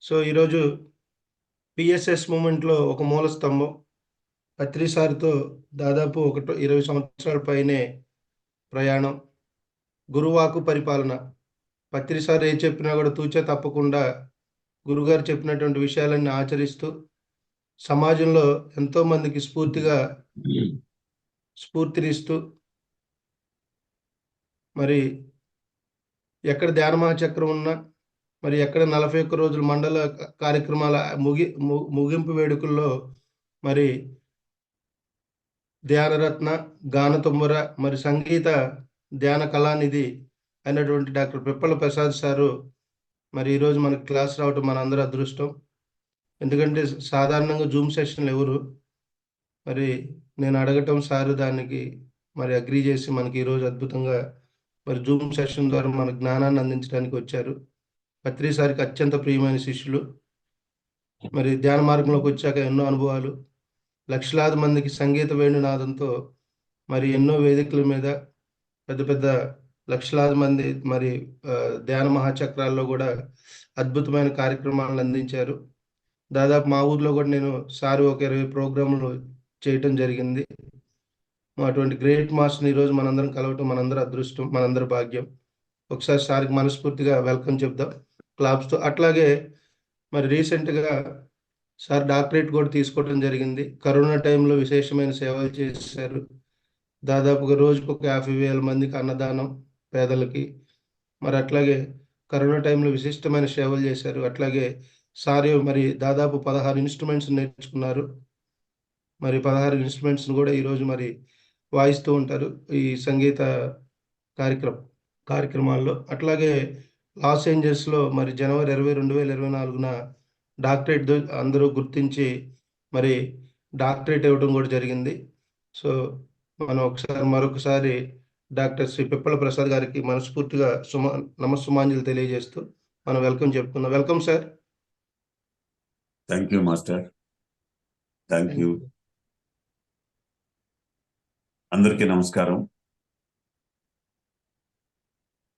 So, ఈరోజు PSS మూవ్‌మెంట్‌లో ఒక మూల స్తంభం. పత్రి సార్‌తో దాదాపు 20 సంవత్సరాల పైనే ప్రయాణం. గురువాకు పరిపాలన. పత్రి సార్ ఏది చెప్పినా గూడా తూచా తప్పకుండా గురుగారు చెప్పినటువంటి విషయాలన్నీ ఆచరిస్తూ, సమాజంలో ఎంతోమందికి స్ఫూర్తినిస్తూ, మరి ఎక్కడ ధ్యాన మహాచక్రం ఉన్నా, మరి ఎక్కడ 41 రోజుల మండల కార్యక్రమాల ముగింపు వేడుకల్లో మరి ధ్యానరత్న, గానతుంబుర, మరి సంగీత ధ్యాన కళానిధి అయినటువంటి డాక్టర్ పిప్పల ప్రసాద్ సారు మరి ఈరోజు మనకి క్లాస్ రావటం మనందరి అదృష్టం. ఎందుకంటే సాధారణంగా జూమ్ సెషన్‌లు ఇవ్వరు. మరి నేను అడగటం సారు దానికి మరి అగ్రీ చేసి మనకి ఈరోజు అద్భుతంగా మరి జూమ్ సెషన్ ద్వారా మన జ్ఞానాన్ని అందించడానికి వచ్చారు. పత్రి సార్‌కి అత్యంత ప్రియమైన శిష్యులు. మరి ధ్యాన మార్గంలోకి వచ్చాక ఎన్నో అనుభవాలు. లక్షలాది మందికి సంగీత వేణునాదంతో మరి ఎన్నో వేదికల మీద పెద్ద పెద్ద లక్షలాది మంది మరి ధ్యాన మహాచక్రాల్లో గూడా అద్భుతమైన కార్యక్రమాలను అందించారు. దాదాపు మా ఊర్లో గూడా నేను సారు ఒక 20 ప్రోగ్రామ్‌లు చేయటం జరిగింది. అటువంటి గ్రేట్ మాస్టర్‌ని ఈరోజు మనందరం కలవటం మనందరి అదృష్టం, మనందరి భాగ్యం. ఒకసారి సార్‌కి మనస్ఫూర్తిగా వెల్కమ్ చెప్దాం క్లాప్స్‌తో. అట్లాగే మరి రీసెంట్‌గా సార్ డాక్టరేట్ కూడా తీసుకోవడం జరిగింది. కరోనా టైంలో విశేషమైన సేవలు చేశారు. దాదాపుగా రోజుకొక 50,000 మందికి అన్నదానం పేదలకి. మరి అట్లాగే కరోనా టైంలో విశిష్టమైన సేవలు చేశారు. అట్లాగే సార్ మరి దాదాపు 16 ఇన్‌స్ట్రుమెంట్స్ నేర్చుకున్నారు. మరి 16 ఇన్‌స్ట్రుమెంట్స్‌ని కూడా ఈరోజు మరి వాయిస్తూ ఉంటారు. ఈ సంగీత కార్యక్రమాల్లో. అట్లాగే లాస్ ఏంజల్స్‌లో మరి జనవరి 20, 2024న డాక్టరేట్ అందరూ గుర్తించి మరి డాక్టరేట్ ఇవ్వడం కూడా జరిగింది. సో, మనం మరొకసారి డాక్టర్ శ్రీ పిప్పల ప్రసాద్ గారికి మనస్ఫూర్తిగా నమస్సుమాంజలి తెలియజేస్తూ మనం వెల్కమ్ చెప్పుకుందాం. Welcome sir. Thank you master. Thank you. అందరికీ నమస్కారం.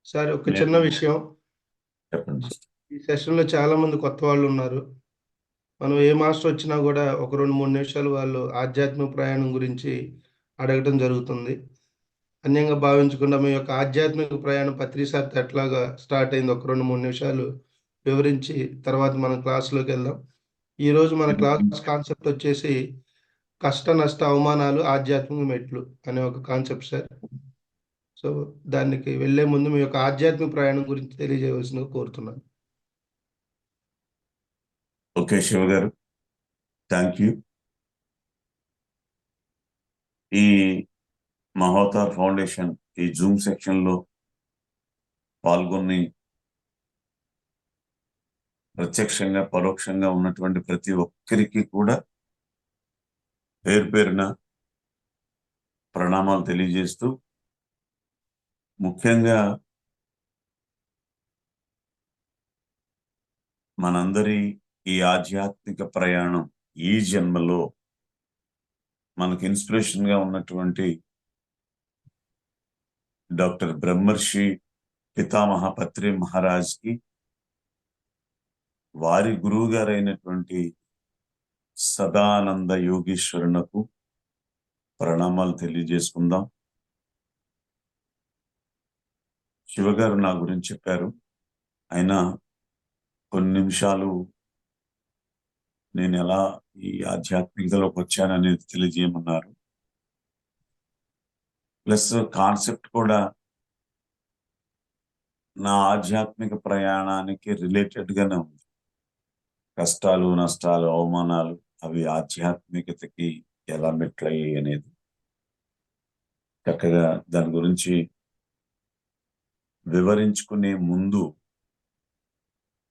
సార్ ఒక చిన్న విషయం చెప్పండి. ఈ సెషన్‌లో చాలా మంది కొత్త వాళ్ళు ఉన్నారు. మనం ఏ మాస్టర్ వచ్చినా కూడా ఒక 2, 3 నిమిషాలు వాళ్ళు ఆధ్యాత్మిక ప్రయాణం గురించి అడగటం జరుగుతుంది. అన్యంగా భావించకుండా మీ యొక్క ఆధ్యాత్మిక ప్రయాణం పత్రి సార్‌తో ఎట్లాగా స్టార్ట్ అయింది ఒక 2, 3 నిమిషాలు వివరించి తర్వాత మనం క్లాస్‌లోకి వెళ్దాం. ఈరోజు మన క్లాస్ కాన్సెప్ట్ వచ్చేసి కష్ట, నష్ట, అవమానాలు, ఆధ్యాత్మిక మెట్లు అనే ఒక కాన్సెప్ట్ సార్. సో, దానికి వెళ్ళే ముందు మీ యొక్క ఆధ్యాత్మిక ప్రయాణం గురించి తెలియజేయవలసిందిగా కోరుతున్నాను. ఓకే శివ గారు, థ్యాంక్ యూ. ఈ మహోతార్ ఫౌండేషన్ ఈ జూమ్ సెక్షన్లో పాల్గొని ప్రత్యక్షంగా పరోక్షంగా ఉన్నటువంటి ప్రతి ఒక్కరికి కూడా పేరు పేరున ప్రణామాలు తెలియజేస్తూ, ముఖ్యంగా మనందరి ఈ ఆధ్యాత్మిక ప్రయాణం ఈ జన్మలో మనకు ఇన్స్పిరేషన్ గా ఉన్నటువంటి డాక్టర్ బ్రహ్మర్షి పితామహ పత్రి మహారాజ్ కి, వారి గురువు గారైనటువంటి సదానంద యోగీశ్వరునకు ప్రణామాలు తెలియజేసుకుందాం. శివగారు నా గురించి చెప్పారు. అయినా కొన్ని నిమిషాలు నేను ఎలా ఈ ఆధ్యాత్మికతలోకి వచ్చాననేది తెలియజేయమన్నారు. ప్లస్ కాన్సెప్ట్ కూడా నా ఆధ్యాత్మిక ప్రయాణానికి రిలేటెడ్ గానే ఉంది. కష్టాలు, నష్టాలు, అవమానాలు అవి ఆధ్యాత్మికతకి ఎలా మెట్లయ్యాయి అనేది చక్కగా దాని గురించి వివరించుకునే ముందు,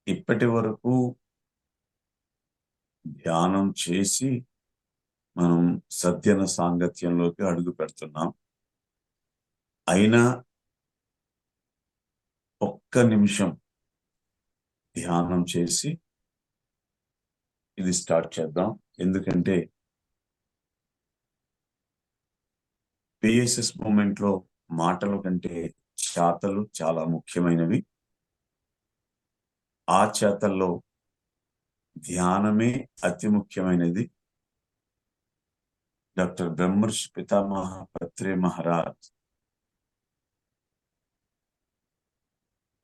ఇప్పటి వరకు ధ్యానం చేసి మనం సద్యన సాంగత్యంలోకి అడుగు పెడుతున్నాం. అయినా ఒక్క నిమిషం ధ్యానం చేసి ఇది స్టార్ట్ చేద్దాం. ఎందుకంటే పిఎస్ఎస్ మూమెంట్ లో మాటల కంటే చేతలు చాలా ముఖ్యమైనవి. ఆ చేతల్లో ధ్యానమే అతి ముఖ్యమైనది. డాక్టర్ బ్రహ్మర్షి పితామహ పత్రి మహారాజ్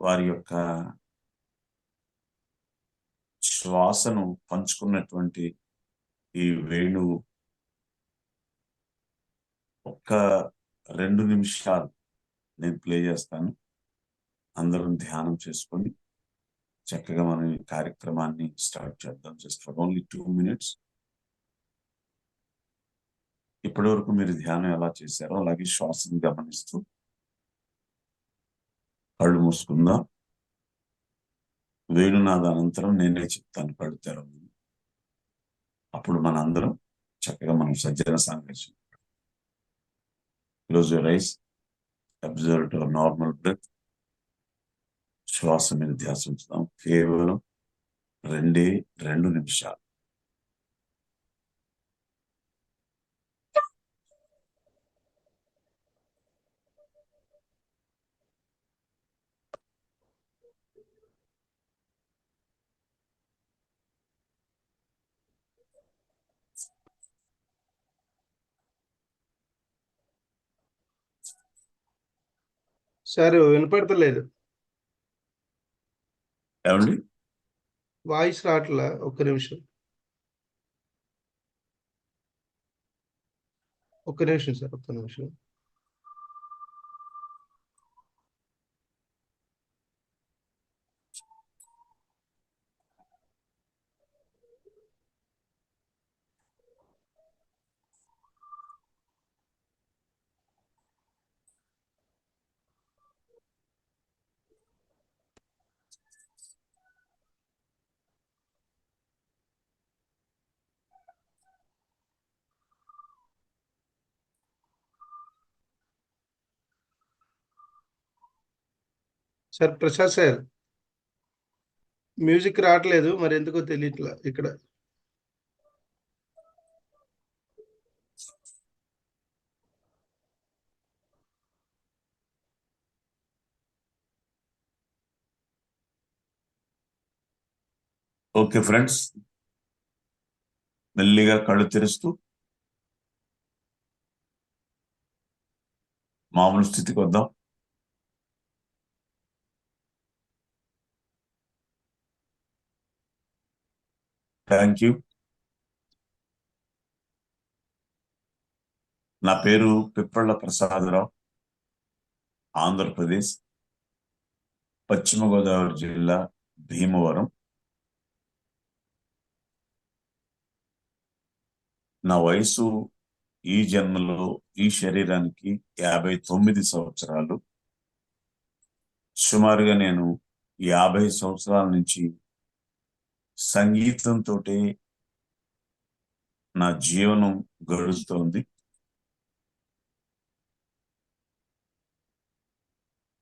వారి యొక్క శ్వాసను పంచుకున్నటువంటి ఈ వేణువు ఒక్క 2 నిమిషాలు నేను ప్లే చేస్తాను. అందరం ధ్యానం చేసుకొని చక్కగా మనం ఈ కార్యక్రమాన్ని స్టార్ట్ చేద్దాం. Just for only 2 minutes. ఇప్పటి వరకు మీరు ధ్యానం ఎలా చేశారో అలాగే శ్వాసను గమనిస్తూ కళ్ళు మూసుకుందాం. వేణునాద అనంతరం నేనే చెప్తాను కళ్ళు తెరవమని. అప్పుడు మనందరం చక్కగా మనం సజ్జన సాంగత్యం. Close your eyes, observe your normal breath. శ్వాస మీద ధ్యాస ఉంచుదాం. కేవలం 2 నిమిషాలు. సార్ వినపడతలేదు, ఏమండి? వాయిస్ రావట్లా. ఒక్క నిమిషం సార్, ఒక్క నిమిషం. సార్ ప్రసాద్ సార్, మ్యూజిక్ రావట్లేదు, మరి ఎందుకో తెలియట్లా ఇక్కడ. ఓకే ఫ్రెండ్స్, మెల్లిగా కళ్ళు తెరుస్తూ మామూలు స్థితికి వద్దాం. Thank you. నా పేరు పిప్పళ్ళ ప్రసాదరావు. ఆంధ్రప్రదేశ్, పశ్చిమ గోదావరి జిల్లా, భీమవరం. నా వయసు ఈ జన్మలో ఈ శరీరానికి 59 సంవత్సరాలు. సుమారుగా నేను 50 సంవత్సరాల నుంచి సంగీతంతో నా జీవనం గడుస్తోంది.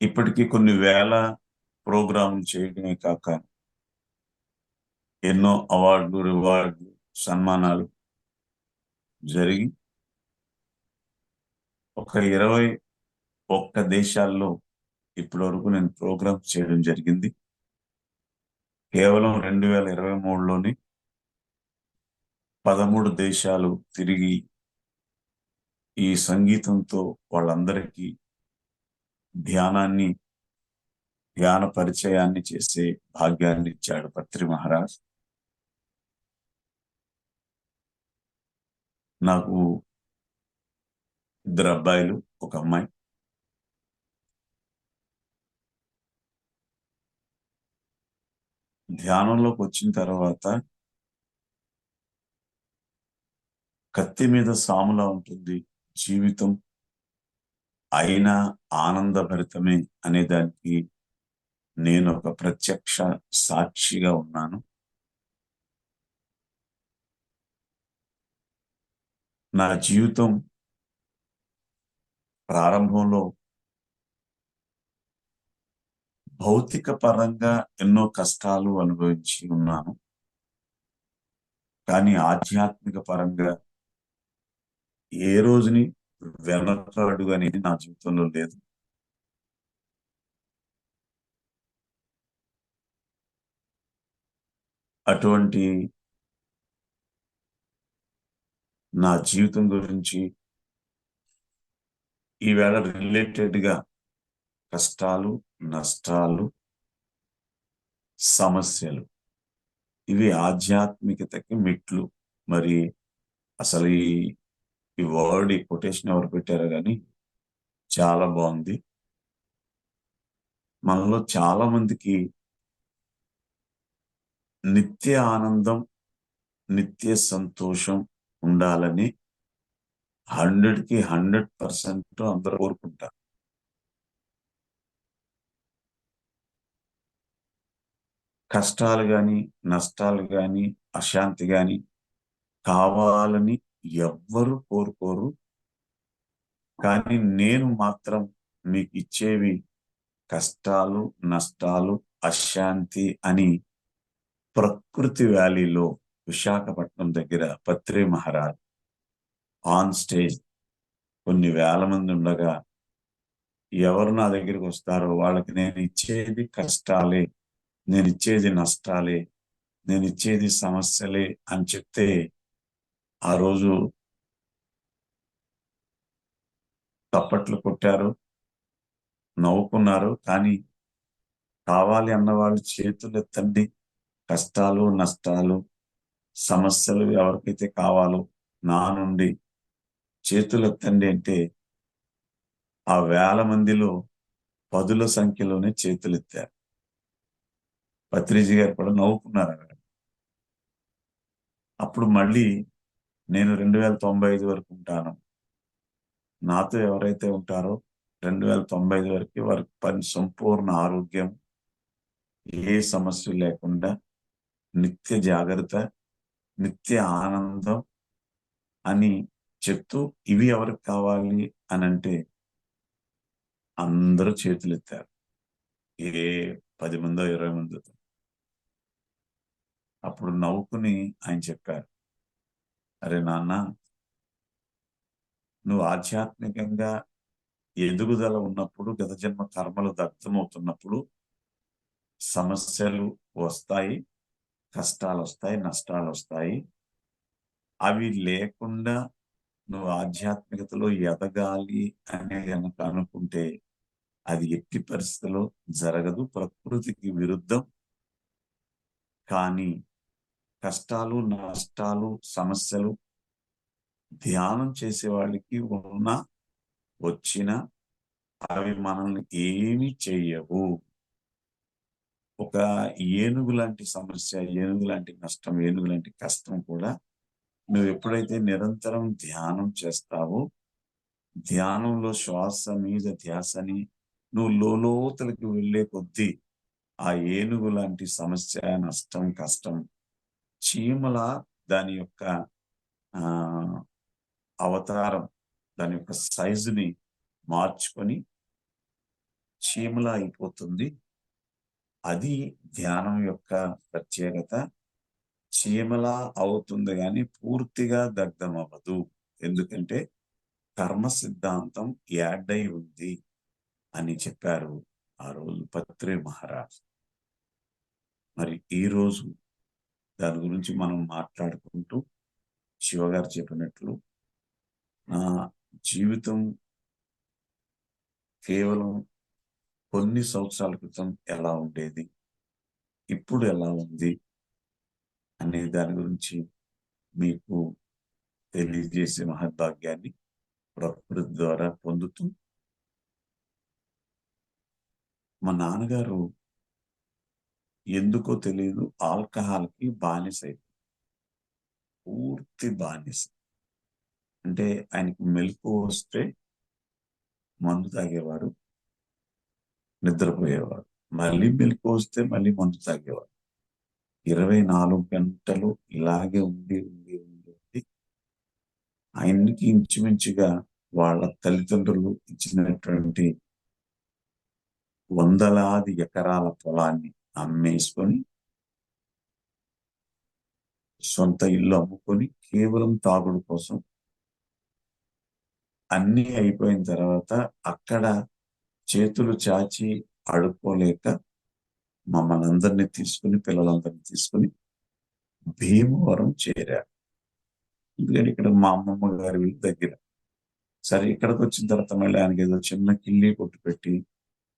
ఇప్పటికీ కొన్ని వేల ప్రోగ్రాంలు చేయడమే కాక ఎన్నో అవార్డులు, రివార్డులు, సన్మానాలు జరిగి ఒక 21 దేశాల్లో ఇప్పటి వరకు నేను ప్రోగ్రామ్ చేయడం జరిగింది. కేవలం 2023లోని 13 దేశాలు తిరిగి ఈ సంగీతంతో వాళ్ళందరికీ ధ్యాన పరిచయాన్ని చేసే భాగ్యాన్ని ఇచ్చాడు పత్రి మహారాజ్. నాకు 2 అబ్బాయిలు, 1 అమ్మాయి. ధ్యానంలోకి వచ్చిన తర్వాత కత్తి మీద సాములా ఉంటుంది జీవితం, అయినా ఆనందభరితమే అనే దానికి నేను ఒక ప్రత్యక్ష సాక్షిగా ఉన్నాను. నా జీవితం ప్రారంభంలో భౌతిక పరంగా ఎన్నో కష్టాలు అనుభవించి ఉన్నాను, కానీ ఆధ్యాత్మిక పరంగా ఏ రోజుని వెనకడుగు అనేది నా జీవితంలో లేదు. అటువంటి నా జీవితం గురించి ఈవేళ రిలేటెడ్గా కష్టాలు, నష్టాలు, సమస్యలు, ఇవి ఆధ్యాత్మికతకి మెట్లు. మరి అసలు ఈ వర్డ్, ఈ కొటేషన్ ఎవరు పెట్టారో కానీ చాలా బాగుంది. మనలో చాలా మందికి నిత్య ఆనందం, నిత్య సంతోషం ఉండాలని 100కి 100% అందరూ కోరుకుంటారు. కష్టాలు గాని, నష్టాలు గాని, అశాంతి గాని కావాలని ఎవ్వరు కోరుకోరు. కానీ నేను మాత్రం మీకు ఇచ్చేవి కష్టాలు, నష్టాలు, అశాంతి అని ప్రకృతి వ్యాలీలో విశాఖపట్నం దగ్గర పత్రి మహారాజ్ ఆన్ స్టేజ్ కొన్ని వేల మంది ఉండగా ఎవరు నా దగ్గరికి వస్తారో వాళ్ళకి నేను ఇచ్చేది కష్టాలే, నేను ఇచ్చేది నష్టాలే, నేను ఇచ్చేది సమస్యలే అని చెప్తే ఆ రోజు తప్పట్లు కొట్టారు, నవ్వుకున్నారు. కానీ కావాలి అన్నవాళ్ళు చేతులు ఎత్తండి. కష్టాలు, నష్టాలు, సమస్యలు ఎవరికైతే కావాలో నా నుండి చేతులు ఎత్తండి అంటే ఆ వేల మందిలో 10ల సంఖ్యలోనే చేతులు ఎత్తారు. పత్రిజీ గారు కూడా నవ్వుకున్నారు అక్కడ. అప్పుడు మళ్ళీ నేను 2095 వరకు ఉంటాను, నాతో ఎవరైతే ఉంటారో 2095 వరకు వారికి సంపూర్ణ ఆరోగ్యం, ఏ సమస్య లేకుండా, నిత్య జాగ్రత్త, నిత్య ఆనందం అని చెప్తూ ఇవి ఎవరికి కావాలి అని అంటే అందరూ చేతులు ఎత్తారు. ఏ 10 మందో 20 మందో. అప్పుడు నవ్వుకుని ఆయన చెప్పారు, అరే నాన్న, నువ్వు ఆధ్యాత్మికంగా ఎదుగుదల ఉన్నప్పుడు, గత జన్మ కర్మలు దగ్ధమవుతున్నప్పుడు సమస్యలు వస్తాయి, కష్టాలు వస్తాయి, నష్టాలు వస్తాయి. అవి లేకుండా నువ్వు ఆధ్యాత్మికతలో ఎదగాలి అని కనుక అనుకుంటే అది ఎట్టి పరిస్థితుల్లో జరగదు, ప్రకృతికి విరుద్ధం. కానీ కష్టాలు, నష్టాలు, సమస్యలు ధ్యానం చేసే వాళ్ళకి ఉన్నా వచ్చినా అవి మనల్ని ఏమీ చెయ్యవు. ఒక ఏనుగు లాంటి సమస్య, ఏనుగు లాంటి నష్టం, ఏనుగు లాంటి కష్టం కూడా నువ్వు ఎప్పుడైతే నిరంతరం ధ్యానం చేస్తావో, ధ్యానంలో శ్వాస మీద ధ్యాసని నువ్వు లోతులకు వెళ్ళే కొద్దీ ఆ ఏనుగు లాంటి సమస్య, నష్టం, కష్టం చీమల దాని యొక్క అవతారం, దాని యొక్క సైజుని మార్చుకొని చీమల అయిపోతుంది. అది ధ్యానం యొక్క ప్రత్యేకత. చీమలా అవుతుంది కానీ పూర్తిగా దగ్ధం అవ్వదు. ఎందుకంటే కర్మ సిద్ధాంతం యాడ్ అయి ఉంది అని చెప్పారు ఆ రోజు పత్రి మహారాజ్. మరి ఈరోజు దాని గురించి మనం మాట్లాడుకుంటూ శివగారు చెప్పినట్లు నా జీవితం కేవలం కొన్ని సంవత్సరాల క్రితం ఎలా ఉండేది, ఇప్పుడు ఎలా ఉంది అనే దాని గురించి మీకు తెలియజేసే మహద్భాగ్యాన్ని ప్రకృతి ద్వారా పొందుతూ, మా నాన్నగారు ఎందుకో తెలియదు ఆల్కహాల్కి బానిస, పూర్తి బానిస. అంటే ఆయనకి మెలకు వస్తే మందు తాగేవాడు, నిద్రపోయేవాడు, మళ్ళీ మెలకు వస్తే మళ్ళీ మందు తాగేవాడు. 24 గంటలు ఇలాగే ఉండి ఉండి ఉండి ఉండి ఆయనకి ఇంచుమించుగా వాళ్ళ తల్లిదండ్రులు ఇచ్చినటువంటి వందలాది ఎకరాల పొలాన్ని అమ్మేసుకొని సొంత ఇల్లు అమ్ముకొని కేవలం తాగుడు కోసం, అన్నీ అయిపోయిన తర్వాత అక్కడ చేతులు చాచి అడుక్కోలేక మమ్మల్ని అందరినీ తీసుకుని, పిల్లలందరినీ తీసుకుని భీమవరం చేరారు. ఎందుకంటే ఇక్కడ మా అమ్మమ్మ గారి వీళ్ళ దగ్గర. సరే ఇక్కడికి వచ్చిన తర్వాత మళ్ళీ ఆయనకి ఏదో చిన్న కిల్లి కొట్టు పెట్టి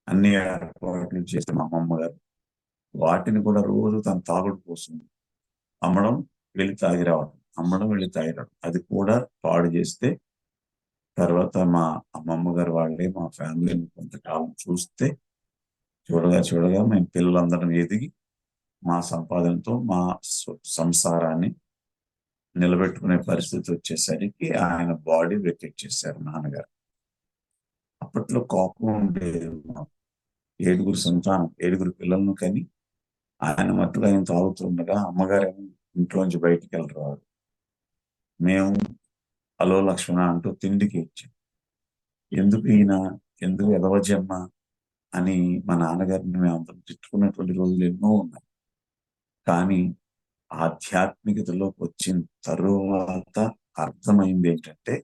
అన్ని ఏర్పాట్లు చేసిన మా అమ్మమ్మ గారు వాటిని కూడా రోజు తన తాగుడు కోసం అమ్మడం, వెళ్ళి తాగి రావడం, అమ్మడం, వెళ్ళి తాగి రావడం. అది కూడా పాడు చేస్తే తర్వాత మా అమ్మమ్మ గారు వాళ్ళే మా ఫ్యామిలీని కొంతకాలం చూస్తే చూడగా మేము పిల్లలందరం ఎదిగి మా సంపాదనతో మా సంసారాన్ని నిలబెట్టుకునే పరిస్థితి వచ్చేసరికి ఆయన బాడీ వెకెట్ చేశారు నాన్నగారు. అప్పట్లో కోపం ఉండేది. ఏడుగురు సంతానం, ఏడుగురు పిల్లలను కానీ ఆయన మట్టుగా ఆయన తాగుతుండగా అమ్మగారేమో ఇంట్లోంచి బయటికి వెళ్ళరారు. మేము హలో లక్ష్మణ అంటూ తిండికి ఇచ్చాం. ఎందుకు ఈయన, ఎందుకు ఎదవజమ్మ అని మా నాన్నగారిని మేము అందరం తిట్టుకున్నటువంటి రోజులు ఎన్నో ఉన్నాయి. కానీ ఆధ్యాత్మికతలోకి వచ్చిన తరువాత అర్థమైంది ఏంటంటే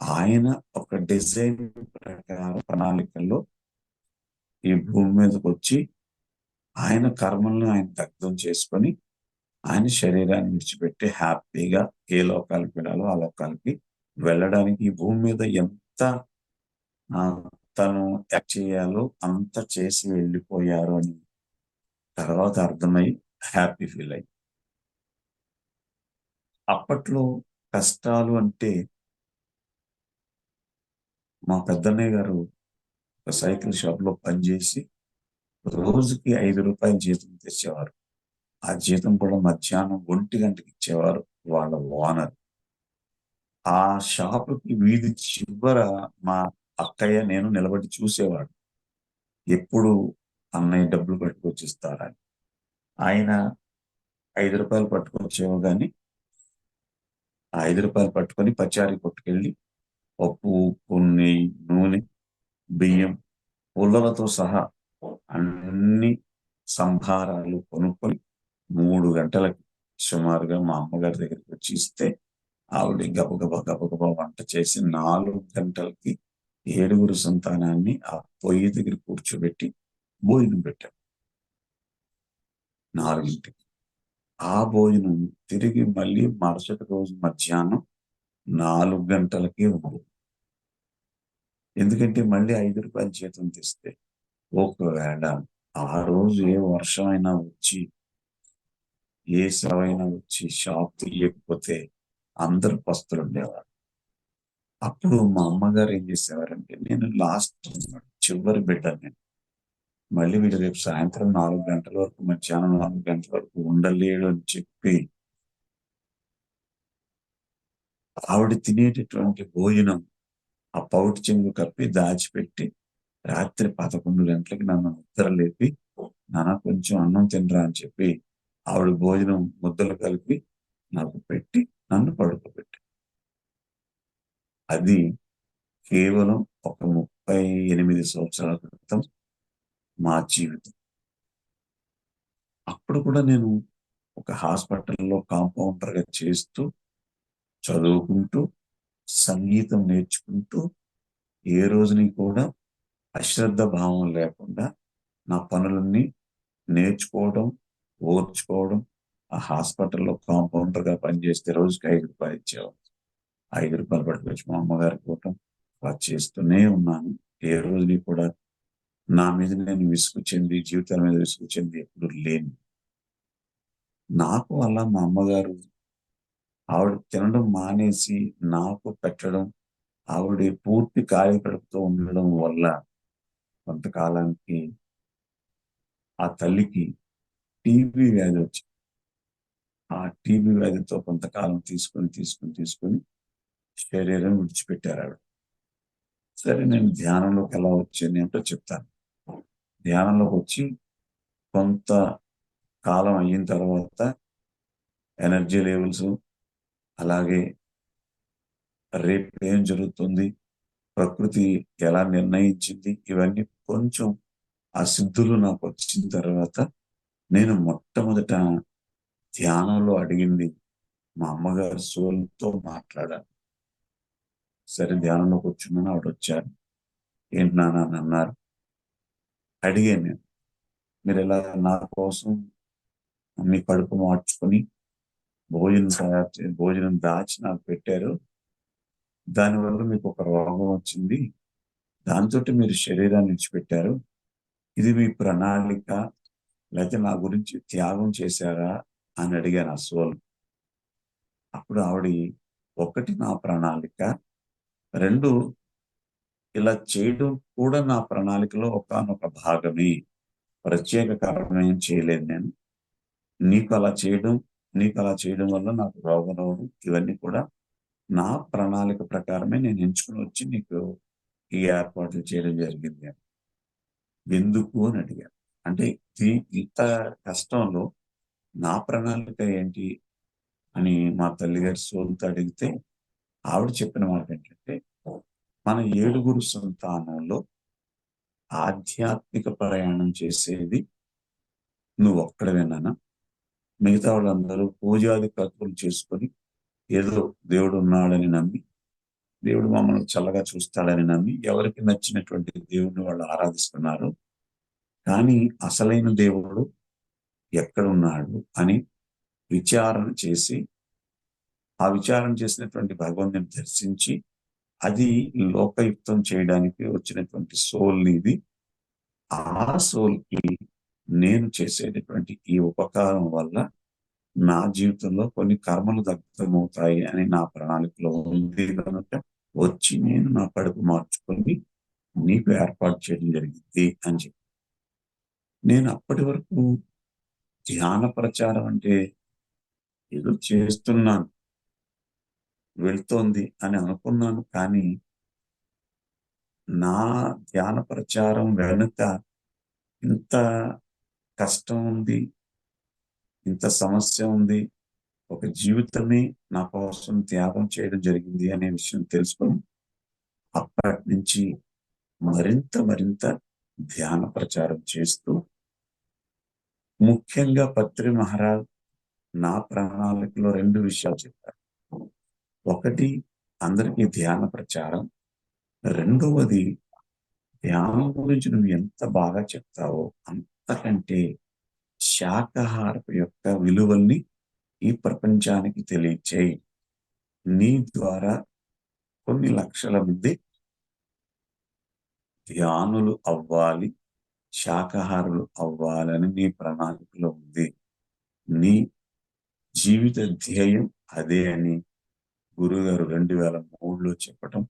ఆయన ఒక డిజైన్ ప్రకారం ప్రణాళికల్లో ఈ భూమి మీదకి వచ్చి ఆయన కర్మల్ని ఆయన దగ్ధం చేసుకొని ఆయన శరీరాన్ని విడిచిపెట్టి హ్యాపీగా ఏ లోకాలకు వెళ్ళాలో ఆ లోకాలకి వెళ్ళడానికి ఈ భూమి మీద ఎంత తను యాక్ట్ చేయాలో అంత చేసి వెళ్ళిపోయారు అని తర్వాత అర్థమై హ్యాపీ ఫీల్ అయ్యి. అప్పట్లో కష్టాలు అంటే మా పెద్దన్నయ్య గారు ఒక సైకిల్ షాప్ లో పనిచేసి రోజుకి 5 రూపాయల జీతం తెచ్చేవారు. ఆ జీతం కూడా మధ్యాహ్నం 1 గంటకి ఇచ్చేవారు వాళ్ళ ఓనర్. ఆ షాపుకి వీధి చివర మా అక్కయ్య నేను నిలబడి చూసేవాడు, ఎప్పుడు అన్నయ్య డబ్బులు పట్టుకొచ్చిస్తారని. ఆయన 5 రూపాయలు పట్టుకొచ్చేవో కానీ ఆ 5 రూపాయలు పట్టుకొని పచారీ కొట్టుకెళ్ళి పప్పు, ఉప్పు, నెయ్యి, నూనె, బియ్యం, పుల్లలతో సహా అన్ని సంభారాలు కొనుక్కొని 3 గంటలకి సుమారుగా మా అమ్మగారి దగ్గరికి వచ్చి ఇస్తే ఆవిడ గబగబా వంట చేసి 4 గంటలకి 7 సంతానాన్ని ఆ పొయ్యి దగ్గర కూర్చోబెట్టి భోజనం పెట్టారు 4ంటికి. ఆ భోజనం తిరిగి మళ్ళీ మరుసటి రోజు మధ్యాహ్నం 4 గంటలకి ఉంది. ఎందుకంటే మళ్ళీ 5 రూపాయల జీతం తెస్తే ఒకవేళ ఆ రోజు ఏ వర్షం అయినా వచ్చి ఏ సెలవైనా వచ్చి షాప్ తీయకపోతే అందరు పస్తులు ఉండేవారు. అప్పుడు మా అమ్మగారు ఏం చేసేవారంటే, నేను లాస్ట్ చివరి బిడ్డ, నేను మళ్ళీ వీడు రేపు సాయంత్రం 4 గంటల వరకు, మధ్యాహ్నం 4 గంటల వరకు ఉండలేడు అని చెప్పి ఆవిడ తినేటటువంటి భోజనం ఆ పౌటి చెంగు కప్పి దాచిపెట్టి రాత్రి 11 గంటలకి నన్ను నిద్ర లేపి, నాన్న కొంచెం అన్నం తినరా అని చెప్పి ఆవిడ భోజనం ముద్దలు కలిపి నాకు పెట్టి నన్ను పడుకోబెట్టి. అది కేవలం ఒక 38 సంవత్సరాల క్రితం మా జీవితం. అప్పుడు కూడా నేను ఒక హాస్పిటల్లో కాంపౌండర్గా చేస్తూ, చదువుకుంటూ, సంగీతం నేర్చుకుంటూ, ఏ రోజుని కూడా అశ్రద్ధ భావం లేకుండా నా పనులన్నీ నేర్చుకోవడం, ఓర్చుకోవడం. ఆ హాస్పిటల్లో కాంపౌండర్గా పనిచేస్తే రోజుకి 5 రూపాయలు ఇచ్చేవారు. 5 రూపాయలు పట్టుకొచ్చి మా అమ్మగారికి ఇవ్వటం, అలా చేస్తూనే ఉన్నాను. ఏ రోజుని కూడా నా మీద నేను విసుగు చెంది, జీవితాల మీద విసుగు చెంది ఎప్పుడు లేను. నాకు అలా మా అమ్మగారు ఆవిడ తినడం మానేసి నాకు పెట్టడం, ఆవిడ పూర్తి ఖాళీ కడుపుతో ఉండడం వల్ల కొంతకాలానికి ఆ తల్లికి టీబీ వ్యాధి వచ్చింది. ఆ టీబీ వ్యాధితో కొంతకాలం తీసుకొని శరీరం విడిచిపెట్టారు ఆవిడ. సరే నేను ధ్యానంలోకి ఎలా వచ్చాను ఏంటో చెప్తాను. ధ్యానంలోకి వచ్చి కొంత కాలం అయిన తర్వాత ఎనర్జీ లెవెల్స్, అలాగే రేపు ఏం జరుగుతుంది, ప్రకృతి ఎలా నిర్ణయించింది, ఇవన్నీ కొంచెం ఆ సిద్ధులు నాకు వచ్చిన తర్వాత నేను మొట్టమొదట ధ్యానంలో అడిగింది మా అమ్మగారి సోల్తో మాట్లాడాను. సరే ధ్యానంలో కూర్చున్నాను, ఆవిడ వచ్చారు. ఏంటి నాన్న అని అన్నారు. అడిగాను నేను, మీరు ఇలా నా కోసం మీ కడుపు మార్చుకొని భోజనం దాచి నాకు పెట్టారు. దానివల్ల మీకు ఒక రోగం వచ్చింది. దాంతో మీరు శరీరాన్ని విడిచిపెట్టారు. ఇది మీ ప్రణాళిక, లేకపోతే నా గురించి త్యాగం చేశారా అని అడిగాను ఆ సోల్. అప్పుడు ఆవిడ, ఒకటి నా ప్రణాళిక, రెండు ఇలా చేయడం కూడా నా ప్రణాళికలో ఒకానొక భాగమే, ప్రత్యేక కారణం ఏం చేయలేదు నేను. నీకు అలా చేయడం వల్ల నాకు రోగం రావడం ఇవన్నీ కూడా నా ప్రణాళిక ప్రకారమే నేను ఎంచుకుని వచ్చి నీకు ఈ ఏర్పాట్లు చేయడం జరిగింది అని. ఎందుకు అని అడిగాను. అంటే ఇంత కష్టంలో నా ప్రణాళిక ఏంటి అని మా తల్లిగారి సోల్తో అడిగితే ఆవిడ చెప్పిన మాట ఏంటంటే, మన 7 సంతానంలో ఆధ్యాత్మిక ప్రయాణం చేసేది నువ్వు ఒక్కడవేనా? మిగతా వాళ్ళందరూ పూజాది క్రతువులు చేసుకొని ఏదో దేవుడు ఉన్నాడని నమ్మి, దేవుడు మమ్మల్ని చల్లగా చూస్తాడని నమ్మి, ఎవరికి నచ్చినటువంటి దేవుడిని వాళ్ళు ఆరాధిస్తున్నారు. కానీ అసలైన దేవుడు ఎక్కడున్నాడు అని విచారణ చేసి, ఆ విచారణ చేసినటువంటి భగవంతుని దర్శించి, అది లోకయుక్తం చేయడానికి వచ్చినటువంటి సోల్ ఇది. ఆ సోల్కి నేను చేసేటటువంటి ఈ ఉపకారం వల్ల నా జీవితంలో కొన్ని కర్మలు దగ్ధమవుతాయి అని నా ప్రణాళికలో ఉంది కనుక వచ్చి నేను నా కడుపు మార్చుకొని నీకు ఏర్పాటు చేయడం జరిగింది అని చెప్పి. నేను అప్పటి వరకు ధ్యాన ప్రచారం అంటే ఏదో చేస్తున్నాను, వెళ్తోంది అని అనుకున్నాను. కానీ నా ధ్యాన ప్రచారం వెనుక ఇంత కష్టం ఉంది, ఇంత సమస్య ఉంది, ఒక జీవితమే నా కోసం త్యాగం చేయడం జరిగింది అనే విషయం తెలుసుకొని అప్పటి నుంచి మరింత ధ్యాన ప్రచారం చేస్తూ, ముఖ్యంగా పత్రి మహారాజ్ నా ప్రణాళికలో 2 విషయాలు చెప్పారు. ఒకటి అందరికీ ధ్యాన ప్రచారం, రెండవది ధ్యానం గురించి నువ్వు ఎంత బాగా చెప్తావో అంతకంటే శాకాహారపు యొక్క విలువల్ని ఈ ప్రపంచానికి తెలియచేయి. నీ ద్వారా కొన్ని లక్షల మంది ధ్యానులు అవ్వాలి, శాకాహారులు అవ్వాలని నీ ప్రణాళికలో ఉంది. నీ జీవిత ధ్యేయం అదే అని గురుగారు 2003లో చెప్పటం,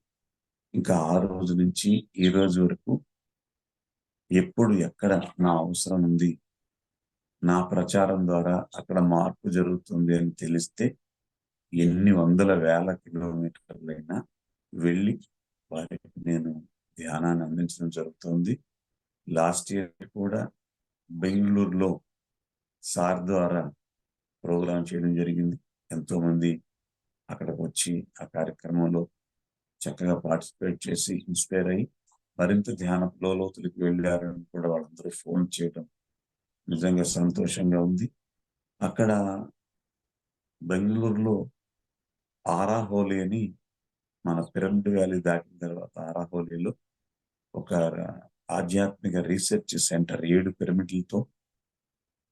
ఇంకా ఆ రోజు నుంచి ఈ రోజు వరకు ఎప్పుడు ఎక్కడ నా అవసరం ఉంది, నా ప్రచారం ద్వారా అక్కడ మార్పు జరుగుతుంది అని తెలిస్తే ఎన్ని వందల వేల కిలోమీటర్లైనా వెళ్ళి వారికి నేను ధ్యానాన్ని అందించడం జరుగుతుంది. లాస్ట్ ఇయర్ కూడా బెంగళూరులో సార్ ద్వారా ప్రోగ్రాం చేయడం జరిగింది. ఎంతో మంది అక్కడికి వచ్చి ఆ కార్యక్రమంలో చక్కగా పార్టిసిపేట్ చేసి ఇన్స్పైర్ అయ్యి మరింత ధ్యాన లోతులకు వెళ్ళారని కూడా వాళ్ళందరూ ఫోన్ చేయడం నిజంగా సంతోషంగా ఉంది. అక్కడ బెంగళూరులో ఆరాహోలీ అని, మన పిరమిడ్ వ్యాలీ దాటిన తర్వాత ఆరాహోలీలో ఒక ఆధ్యాత్మిక రీసెర్చ్ సెంటర్ 7 పిరమిడ్లతో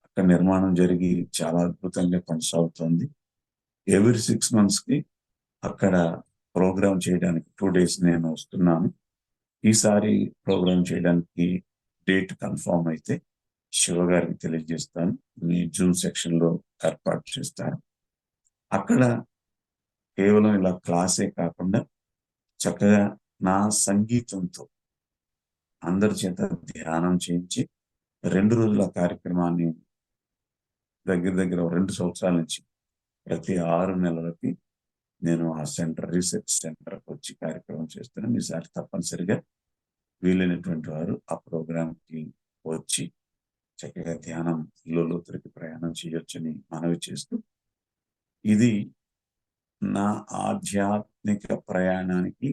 అక్కడ నిర్మాణం జరిగి చాలా అద్భుతంగా కొనసాగుతోంది. ఎవ్రీ 6 monthsకి అక్కడ ప్రోగ్రాం చేయడానికి 2 days నేను వస్తున్నాను. ఈసారి ప్రోగ్రాం చేయడానికి డేట్ కన్ఫర్మ్ అయితే శివ గారికి తెలియజేస్తాను. మీ జూమ్ సెక్షన్లో ఏర్పాటు చేస్తాను. అక్కడ కేవలం ఇలా క్లాసే కాకుండా చక్కగా నా సంగీతంతో అందరి చేత ధ్యానం చేయించి 2 రోజుల కార్యక్రమాన్ని దగ్గర 2 సంవత్సరాల నుంచి ప్రతి 6 నెలలకి నేను ఆ రీసెర్చ్ సెంటర్కి వచ్చి కార్యక్రమం చేస్తున్నాను. ఈసారి తప్పనిసరిగా వీలైనటువంటి వారు ఆ ప్రోగ్రాంకి వచ్చి చక్కగా ధ్యానం లోతురికి ప్రయాణం చేయొచ్చని మనవి చేస్తూ, ఇది నా ఆధ్యాత్మిక ప్రయాణానికి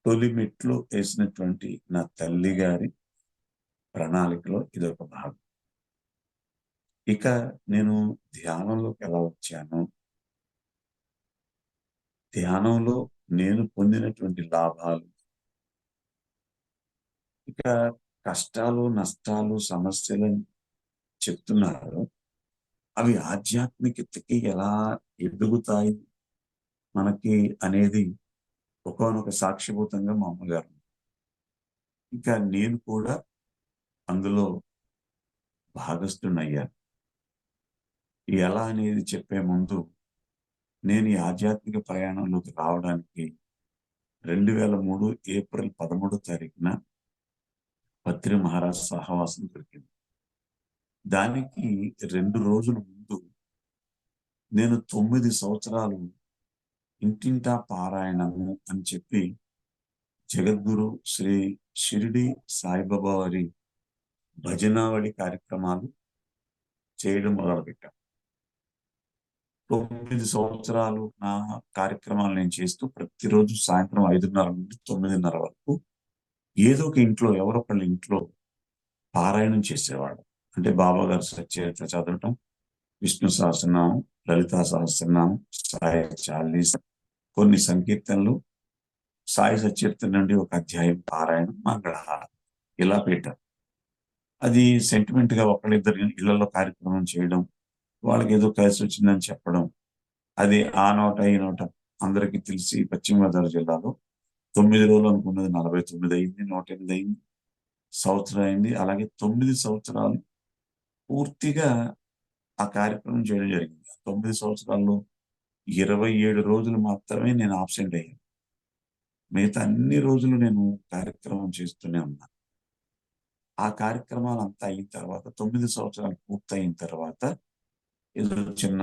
తొలిమెట్లు వేసినటువంటి నా తల్లి గారి ప్రణాళికలో ఇదొక భాగం. ఇక నేను ధ్యానంలోకి ఎలా వచ్చాను, ధ్యానంలో నేను పొందినటువంటి లాభాలు, ఇక కష్టాలు నష్టాలు సమస్యలు చెప్తున్నారు. అవి ఆధ్యాత్మికతకి ఎలా ఎదుగుతాయి మనకి అనేది ఒకానొక సాక్షిభూతంగా మా అమ్మగారు. ఇంకా నేను కూడా అందులో భాగస్థునయ్యాను. ఎలా అనేది చెప్పే ముందు నేను ఈ ఆధ్యాత్మిక ప్రయాణంలోకి రావడానికి 2003 ఏప్రిల్ 13వ తారీఖున పత్రి మహారాజ్ సహవాసం దొరికింది. దానికి 2 రోజుల ముందు నేను 9 సంవత్సరాలు ఇంటింటా పారాయణము అని చెప్పి జగద్గురు శ్రీ షిరిడి సాయిబాబా వారి భజనావళి కార్యక్రమాలు చేయడం మొదలుపెట్టాం. 9 సంవత్సరాలు నా కార్యక్రమాలు నేను చేస్తూ ప్రతిరోజు సాయంత్రం 5:30 నుండి 9:30 వరకు ఏదో ఒక ఇంట్లో ఎవరొకళ్ళ ఇంట్లో పారాయణం చేసేవాడు. అంటే బాబా గారు సచ్చరిత్ర చదవటం, విష్ణు సహస్రనామం, లలితా సహస్రనామం, సాయి చాలీస, కొన్ని సంకీర్తనలు, సాయి సచ్చరిత్ర నుండి ఒక అధ్యాయం పారాయణం, మంగళహారం ఇలా పెట్టారు. అది సెంటిమెంట్ గా ఒకళ్ళిద్దరు ఇళ్లలో కార్యక్రమం చేయడం, వాళ్ళకి ఏదో కలిసి వచ్చిందని చెప్పడం, అది ఆ నోట ఈ నోట అందరికీ తెలిసి పశ్చిమ గోదావరి జిల్లాలో 9 రోజులు అనుకున్నది 49 అయింది, 108 అయింది, సంవత్సరం అయింది. అలాగే 9 సంవత్సరాలు పూర్తిగా ఆ కార్యక్రమం చేయడం జరిగింది. 9 సంవత్సరాల్లో 27 రోజులు మాత్రమే నేను ఆబ్సెంట్ అయ్యాను. మిగతా అన్ని రోజులు నేను కార్యక్రమం చేస్తూనే ఉన్నాను. ఆ కార్యక్రమాలు అంతా అయిన తర్వాత 9 సంవత్సరాలు పూర్తయిన తర్వాత ఏదో చిన్న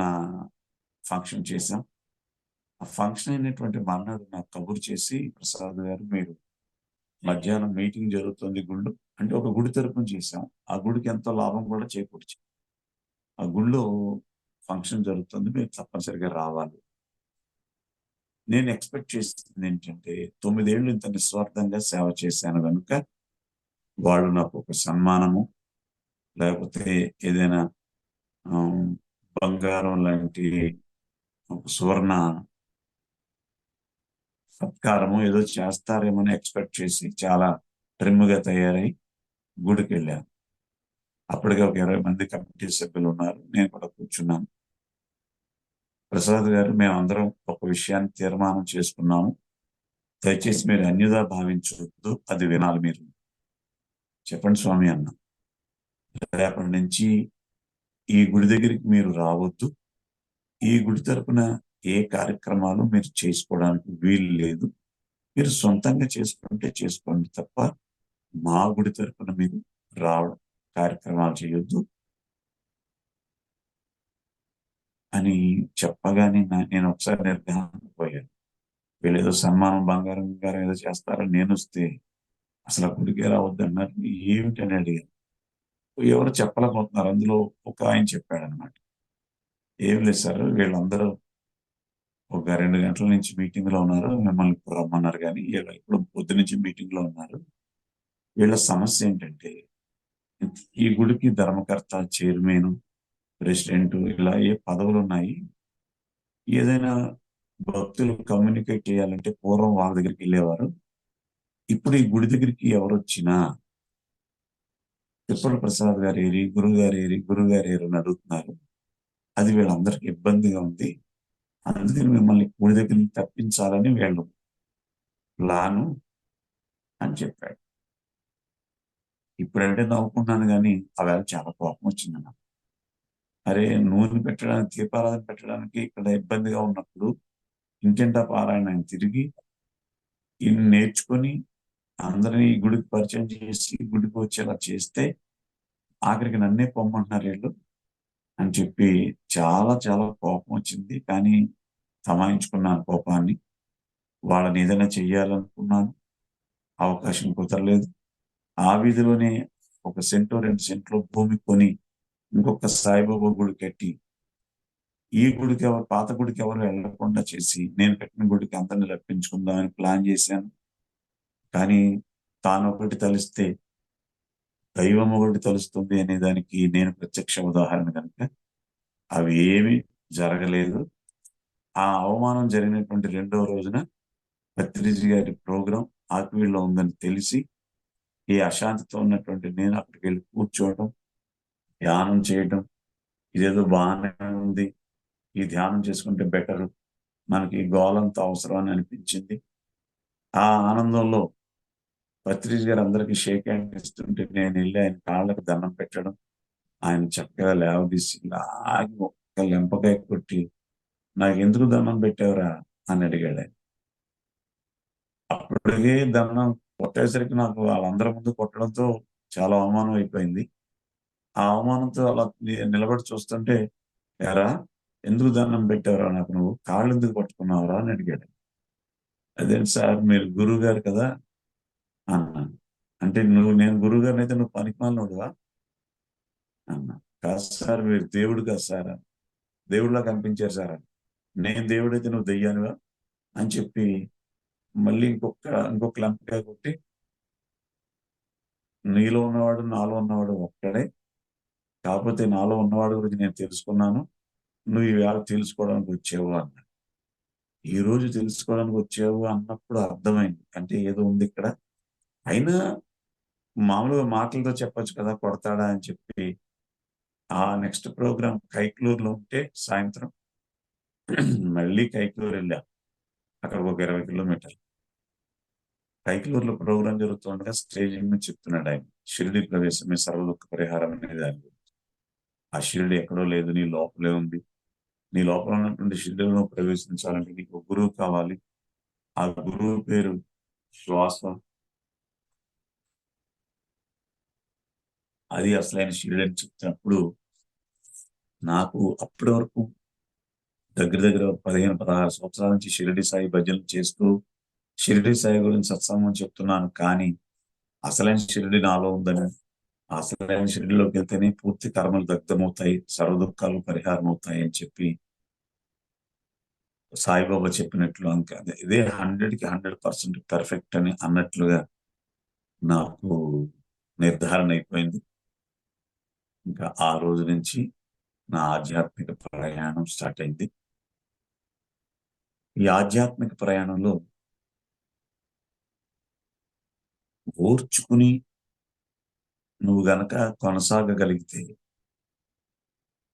ఫంక్షన్ చేశాం. ఆ ఫంక్షన్ అయినటువంటి మర్నాడు నాకు కబురు చేసి, ప్రసాద్ గారు మీరు మధ్యాహ్నం మీటింగ్ జరుగుతుంది గుళ్ళో, అంటే ఒక గుడి తరపున చేశాం. ఆ గుడికి ఎంతో లాభం కూడా చేకూర్చి, ఆ గుళ్ళో ఫంక్షన్ జరుగుతుంది, మీరు తప్పనిసరిగా రావాలి. నేను ఎక్స్పెక్ట్ చేసింది ఏంటంటే 9 ఏళ్ళు ఇంత నిస్వార్థంగా సేవ చేశాను కనుక వాళ్ళు నాకు ఒక సన్మానము, లేకపోతే ఏదైనా బంగారం లాంటి ఒక సువర్ణ సత్కారము ఏదో చేస్తారేమని ఎక్స్పెక్ట్ చేసి చాలా ట్రిమ్గా తయారై గుడికి వెళ్ళాను. అప్పటికే ఒక 20 మంది కమిటీ సభ్యులు ఉన్నారు, నేను కూడా కూర్చున్నాను. ప్రసాద్ గారు, మేమందరం ఒక విషయాన్ని తీర్మానం చేసుకున్నాము, దయచేసి మీరు అన్యదా భావించవద్దు, అది వినాలి మీరు. చెప్పండి స్వామి అన్న. రేపటి నుంచి ఈ గుడి దగ్గరికి మీరు రావద్దు, ఈ గుడి తరపున ఏ కార్యక్రమాలు మీరు చేసుకోవడానికి వీలు లేదు, మీరు సొంతంగా చేసుకుంటే చేసుకోండి తప్ప మా గుడి తరపున మీరు రావడం కార్యక్రమాలు చేయొద్దు అని చెప్పగానే నేను ఒకసారి నిర్ధారణపోయాను. వీళ్ళు ఏదో సన్మానం బంగారం ఏదో చేస్తారని నేను వస్తే అసలు ఆ గుడికే రావద్దు అన్నారు. ఏమిటని అడిగాను. ఎవరు చెప్పలేకపోతున్నారు. అందులో ఒక ఆయన చెప్పాడు అనమాట, ఏం లేదు సార్, వీళ్ళందరూ ఒక 2 గంటల నుంచి మీటింగ్ లో ఉన్నారు, మిమ్మల్ని ఇప్పుడు రమ్మన్నారు, కానీ ఇప్పుడు పొద్దు నుంచి మీటింగ్ లో ఉన్నారు. వీళ్ళ సమస్య ఏంటంటే ఈ గుడికి ధర్మకర్త, చైర్మన్, ప్రెసిడెంట్ ఇలా ఏ పదవులు ఉన్నాయి, ఏదైనా భక్తులు కమ్యూనికేట్ చేయాలంటే పూర్వం వాళ్ళ దగ్గరికి వెళ్ళేవారు, ఇప్పుడు ఈ గుడి దగ్గరికి ఎవరు వచ్చినా తిప్పల ప్రసాద్ గారు ఏరి, గురువు గారు ఏరి అని అడుగుతున్నారు. అది వీళ్ళందరికీ ఇబ్బందిగా ఉంది, అందుకని మిమ్మల్ని గుడి దగ్గర నుంచి తప్పించాలని వీళ్ళు ప్లాను అని చెప్పాడు. ఇప్పుడంటే నవ్వుకున్నాను, కానీ ఆవేళ చాలా కోపం వచ్చింది నాకు. అరే, నూనె పెట్టడానికి, దీపారాధన పెట్టడానికి ఇక్కడ ఇబ్బందిగా ఉన్నప్పుడు ఇంటింటా పారాయణ తిరిగి ఇన్ని నేర్చుకొని అందరినీ గుడికి పరిచయం చేసి గుడికి వచ్చేలా చేస్తే ఆఖరికి నన్నే పొమ్మంటున్నారు వీళ్ళు అని చెప్పి చాలా చాలా కోపం వచ్చింది. కానీ తమాయించుకున్నాను కోపాన్ని. వాళ్ళని ఏదైనా చెయ్యాలనుకున్నాను, అవకాశం కుదరలేదు. ఆ వీధిలోనే 1 సెంటు 2 సెంట్లో భూమి కొని ఇంకొక సాయిబాబా గుడి కట్టి, ఈ గుడికి పాత గుడికి ఎవరు వెళ్లకుండా చేసి నేను కట్టిన గుడికి అందరిని రప్పించుకుందామని ప్లాన్ చేశాను. కానీ తాను ఒకటి తలిస్తే దైవం ఒకటి తలుస్తుంది అనే దానికి నేను ప్రత్యక్ష ఉదాహరణ కనుక అవి ఏమీ జరగలేదు. ఆ అవమానం జరిగినటువంటి 2వ రోజున పత్రిజీ గారి ప్రోగ్రాం ఆకివీడులో ఉందని తెలిసి ఈ అశాంతితో ఉన్నటువంటి నేను అక్కడికి వెళ్ళి కూర్చోవడం, ధ్యానం చేయడం, ఇదేదో బాగానే ఉంది, ఈ ధ్యానం చేసుకుంటే బెటర్, మనకి గోలంత అవసరం అని అనిపించింది. ఆ ఆనందంలో పత్రిజ్ గారు అందరికి షేక్ హ్యాండ్ ఇస్తుంటే నేను వెళ్ళి ఆయన కాళ్ళకి దండం పెట్టడం, ఆయన చక్కగా లేవదీసి లాగి ఒక్క లెంపకాయ కొట్టి, నాకు ఎందుకు దండం పెట్టావురా అని అడిగాడు ఆయన. అప్పటికే దండం కొట్టేసరికి నాకు వాళ్ళందరి ముందు కొట్టడంతో చాలా అవమానం అయిపోయింది. ఆ అవమానంతో అలా నిలబడి చూస్తుంటే, ఎరా ఎందుకు దండం పెట్టావురా నాకు, నువ్వు కాళ్ళు ఎందుకు పట్టుకున్నావురా అని అడిగాడు. అదేంటి సార్ మీరు గురువు గారు కదా అన్నాను. అంటే నేను గురువు గారిని అయితే నువ్వు పనికిమాలినోడువా అన్నా. కాదు సార్, మీరు దేవుడు కదా సార్, దేవుడిలా కనిపించారు సార్. నేను దేవుడైతే నువ్వు దెయ్యానివా అని చెప్పి మళ్ళీ ఇంకొక లంపకాయ కొట్టి, నీలో ఉన్నవాడు నాలో ఉన్నవాడు ఒక్కడే, కాకపోతే నాలో ఉన్నవాడు గురించి నేను తెలుసుకున్నాను, నువ్వు ఈవేళ తెలుసుకోవడానికి వచ్చావు అన్నాడు. ఈ రోజు తెలుసుకోవడానికి వచ్చావు అన్నప్పుడు అర్థమైంది, అంటే ఏదో ఉంది ఇక్కడ. అయినా మామూలుగా మాటలతో చెప్పొచ్చు కదా కొడతాడా అని చెప్పి ఆ నెక్స్ట్ ప్రోగ్రామ్ కైక్లూరులో ఉంటే సాయంత్రం మళ్ళీ కైక్లూరు వెళ్ళా. అక్కడ ఒక 20 కిలోమీటర్లు. కైక్లూరులో ప్రోగ్రామ్ జరుగుతుండగా స్టేజింగ్ మీద చెప్తున్నాడు ఆయన, షిరిడి ప్రవేశమే సర్వదుఃఖ పరిహారం అనేది దాని గురించి. ఆ షిరిడి ఎక్కడో లేదు, నీ లోపలే ఉంది. నీ లోపల ఉన్నటువంటి షిరిడిలో ప్రవేశించాలంటే నీకు ఒక గురువు కావాలి. ఆ గురువు పేరు శ్వాస. అది అసలైన షిరిడి అని చెప్తున్నప్పుడు నాకు అప్పటి వరకు దగ్గర 15-16 సంవత్సరాల నుంచి షిరిడి సాయి భజనలు చేస్తూ షిరిడి సాయి గురించి సత్సంగం చెప్తున్నాను. కానీ అసలైన షిరిడి నాలో ఉందని, అసలైన షిరిడిలోకి వెళ్తేనే పూర్తి కర్మలు దగ్ధమవుతాయి, సర్వ దుఃఖాలు పరిహారం అవుతాయి అని చెప్పి సాయిబాబా చెప్పినట్లు ఇదే 100కి 100% పర్ఫెక్ట్ అని అన్నట్లుగా నాకు నిర్ధారణ అయిపోయింది. ఇంకా ఆ రోజు నుంచి నా ఆధ్యాత్మిక ప్రయాణం స్టార్ట్ అయింది. ఈ ఆధ్యాత్మిక ప్రయాణంలో ఓర్చుకుని నువ్వు గనక కొనసాగగలిగితే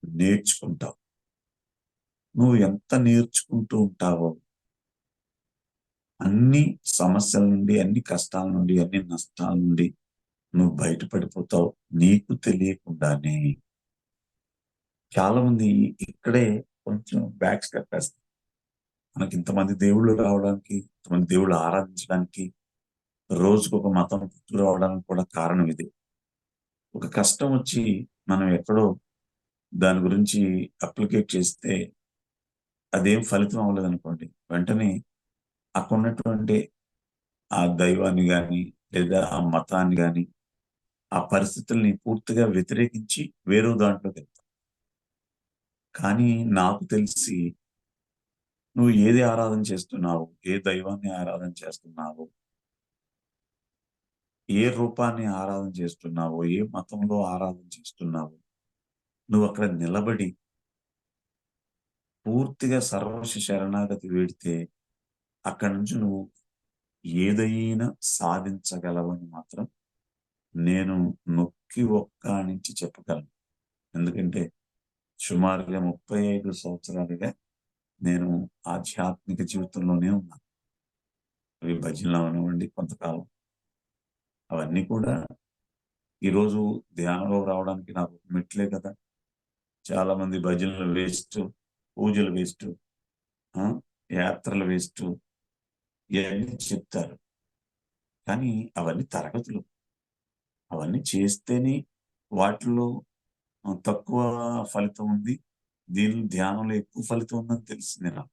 నేర్చుకుంటావు. నువ్వు ఎంత నేర్చుకుంటూ ఉంటావో అన్ని సమస్యల నుండి, అన్ని కష్టాల నుండి, అన్ని నష్టాల నుండి నువ్వు బయటపడిపోతావు నీకు తెలియకుండానే. చాలా మంది ఇక్కడే కొంచెం బ్యాక్ స్టెప్ వేస్తారు. మనకి ఇంతమంది దేవుళ్ళు రావడానికి, ఇంతమంది దేవుళ్ళు ఆరాధించడానికి, రోజుకు ఒక మతం పుట్టుకు రావడానికి కూడా కారణం ఇది. ఒక కష్టం వచ్చి మనం ఎక్కడో దాని గురించి అప్లికేట్ చేస్తే అదేం ఫలితం అవ్వలేదు అనుకోండి, వెంటనే అక్కడ ఉన్నటువంటి ఆ దైవాన్ని కానీ లేదా ఆ మతాన్ని కానీ ఆ పరిస్థితుల్ని పూర్తిగా వ్యతిరేకించి వేరే దాంట్లోకి వెళ్తాం. కానీ నాకు తెలిసి నువ్వు ఏది ఆరాధన చేస్తున్నావు, ఏ దైవాన్ని ఆరాధన చేస్తున్నావు, ఏ రూపాన్ని ఆరాధన చేస్తున్నావో, ఏ మతంలో ఆరాధన చేస్తున్నావు, నువ్వు అక్కడ నిలబడి పూర్తిగా సర్వస్వ శరణాగతి వేడితే అక్కడి నుంచి నువ్వు ఏదైనా సాధించగలవని మాత్రం నేను నొక్కి నుంచి చెప్పగలను. ఎందుకంటే సుమారుగా 35 సంవత్సరాలుగా నేను ఆధ్యాత్మిక జీవితంలోనే ఉన్నాను. అవి భజనలు అవనివ్వండి, కొంతకాలం అవన్నీ కూడా ఈరోజు ధ్యానంలో రావడానికి నాకు మెట్లే కదా. చాలా మంది భజనలు వేస్ట్, పూజలు వేస్ట్, యాత్రలు వేస్ట్ ఇవన్నీ చెప్తారు. కానీ అవన్నీ తరగతులు. అవన్నీ చేస్తేనే వాటిలో తక్కువ ఫలితం ఉంది, దీని ధ్యానంలో ఎక్కువ ఫలితం ఉందని తెలిసింది నాకు.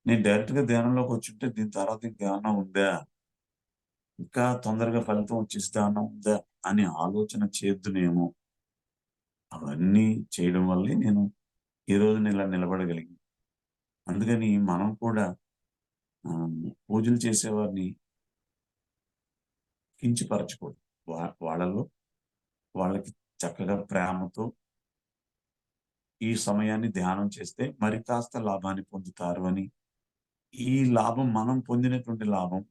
నేను డైరెక్ట్ గా ధ్యానంలోకి వచ్చుంటే దీని తర్వాత ఇంకా ఏమన్నా ఉందా, ఇంకా తొందరగా ఫలితం వచ్చేస్తే ఏమన్నా ఉందా అని ఆలోచన చేద్దునేమో. అవన్నీ చేయడం వల్లే నేను ఈ రోజున ఇలా నిలబడగలిగింది. అందుకని మనం కూడా పూజలు చేసేవారిని కించపరచకూడదు. వాళ్ళలో వాళ్ళకి చక్కగా ప్రేమతో ఈ సమయాన్ని ధ్యానం చేస్తే మరి కాస్త లాభాన్ని పొందుతారు అని. ఈ లాభం మనం పొందినటువంటి లాభం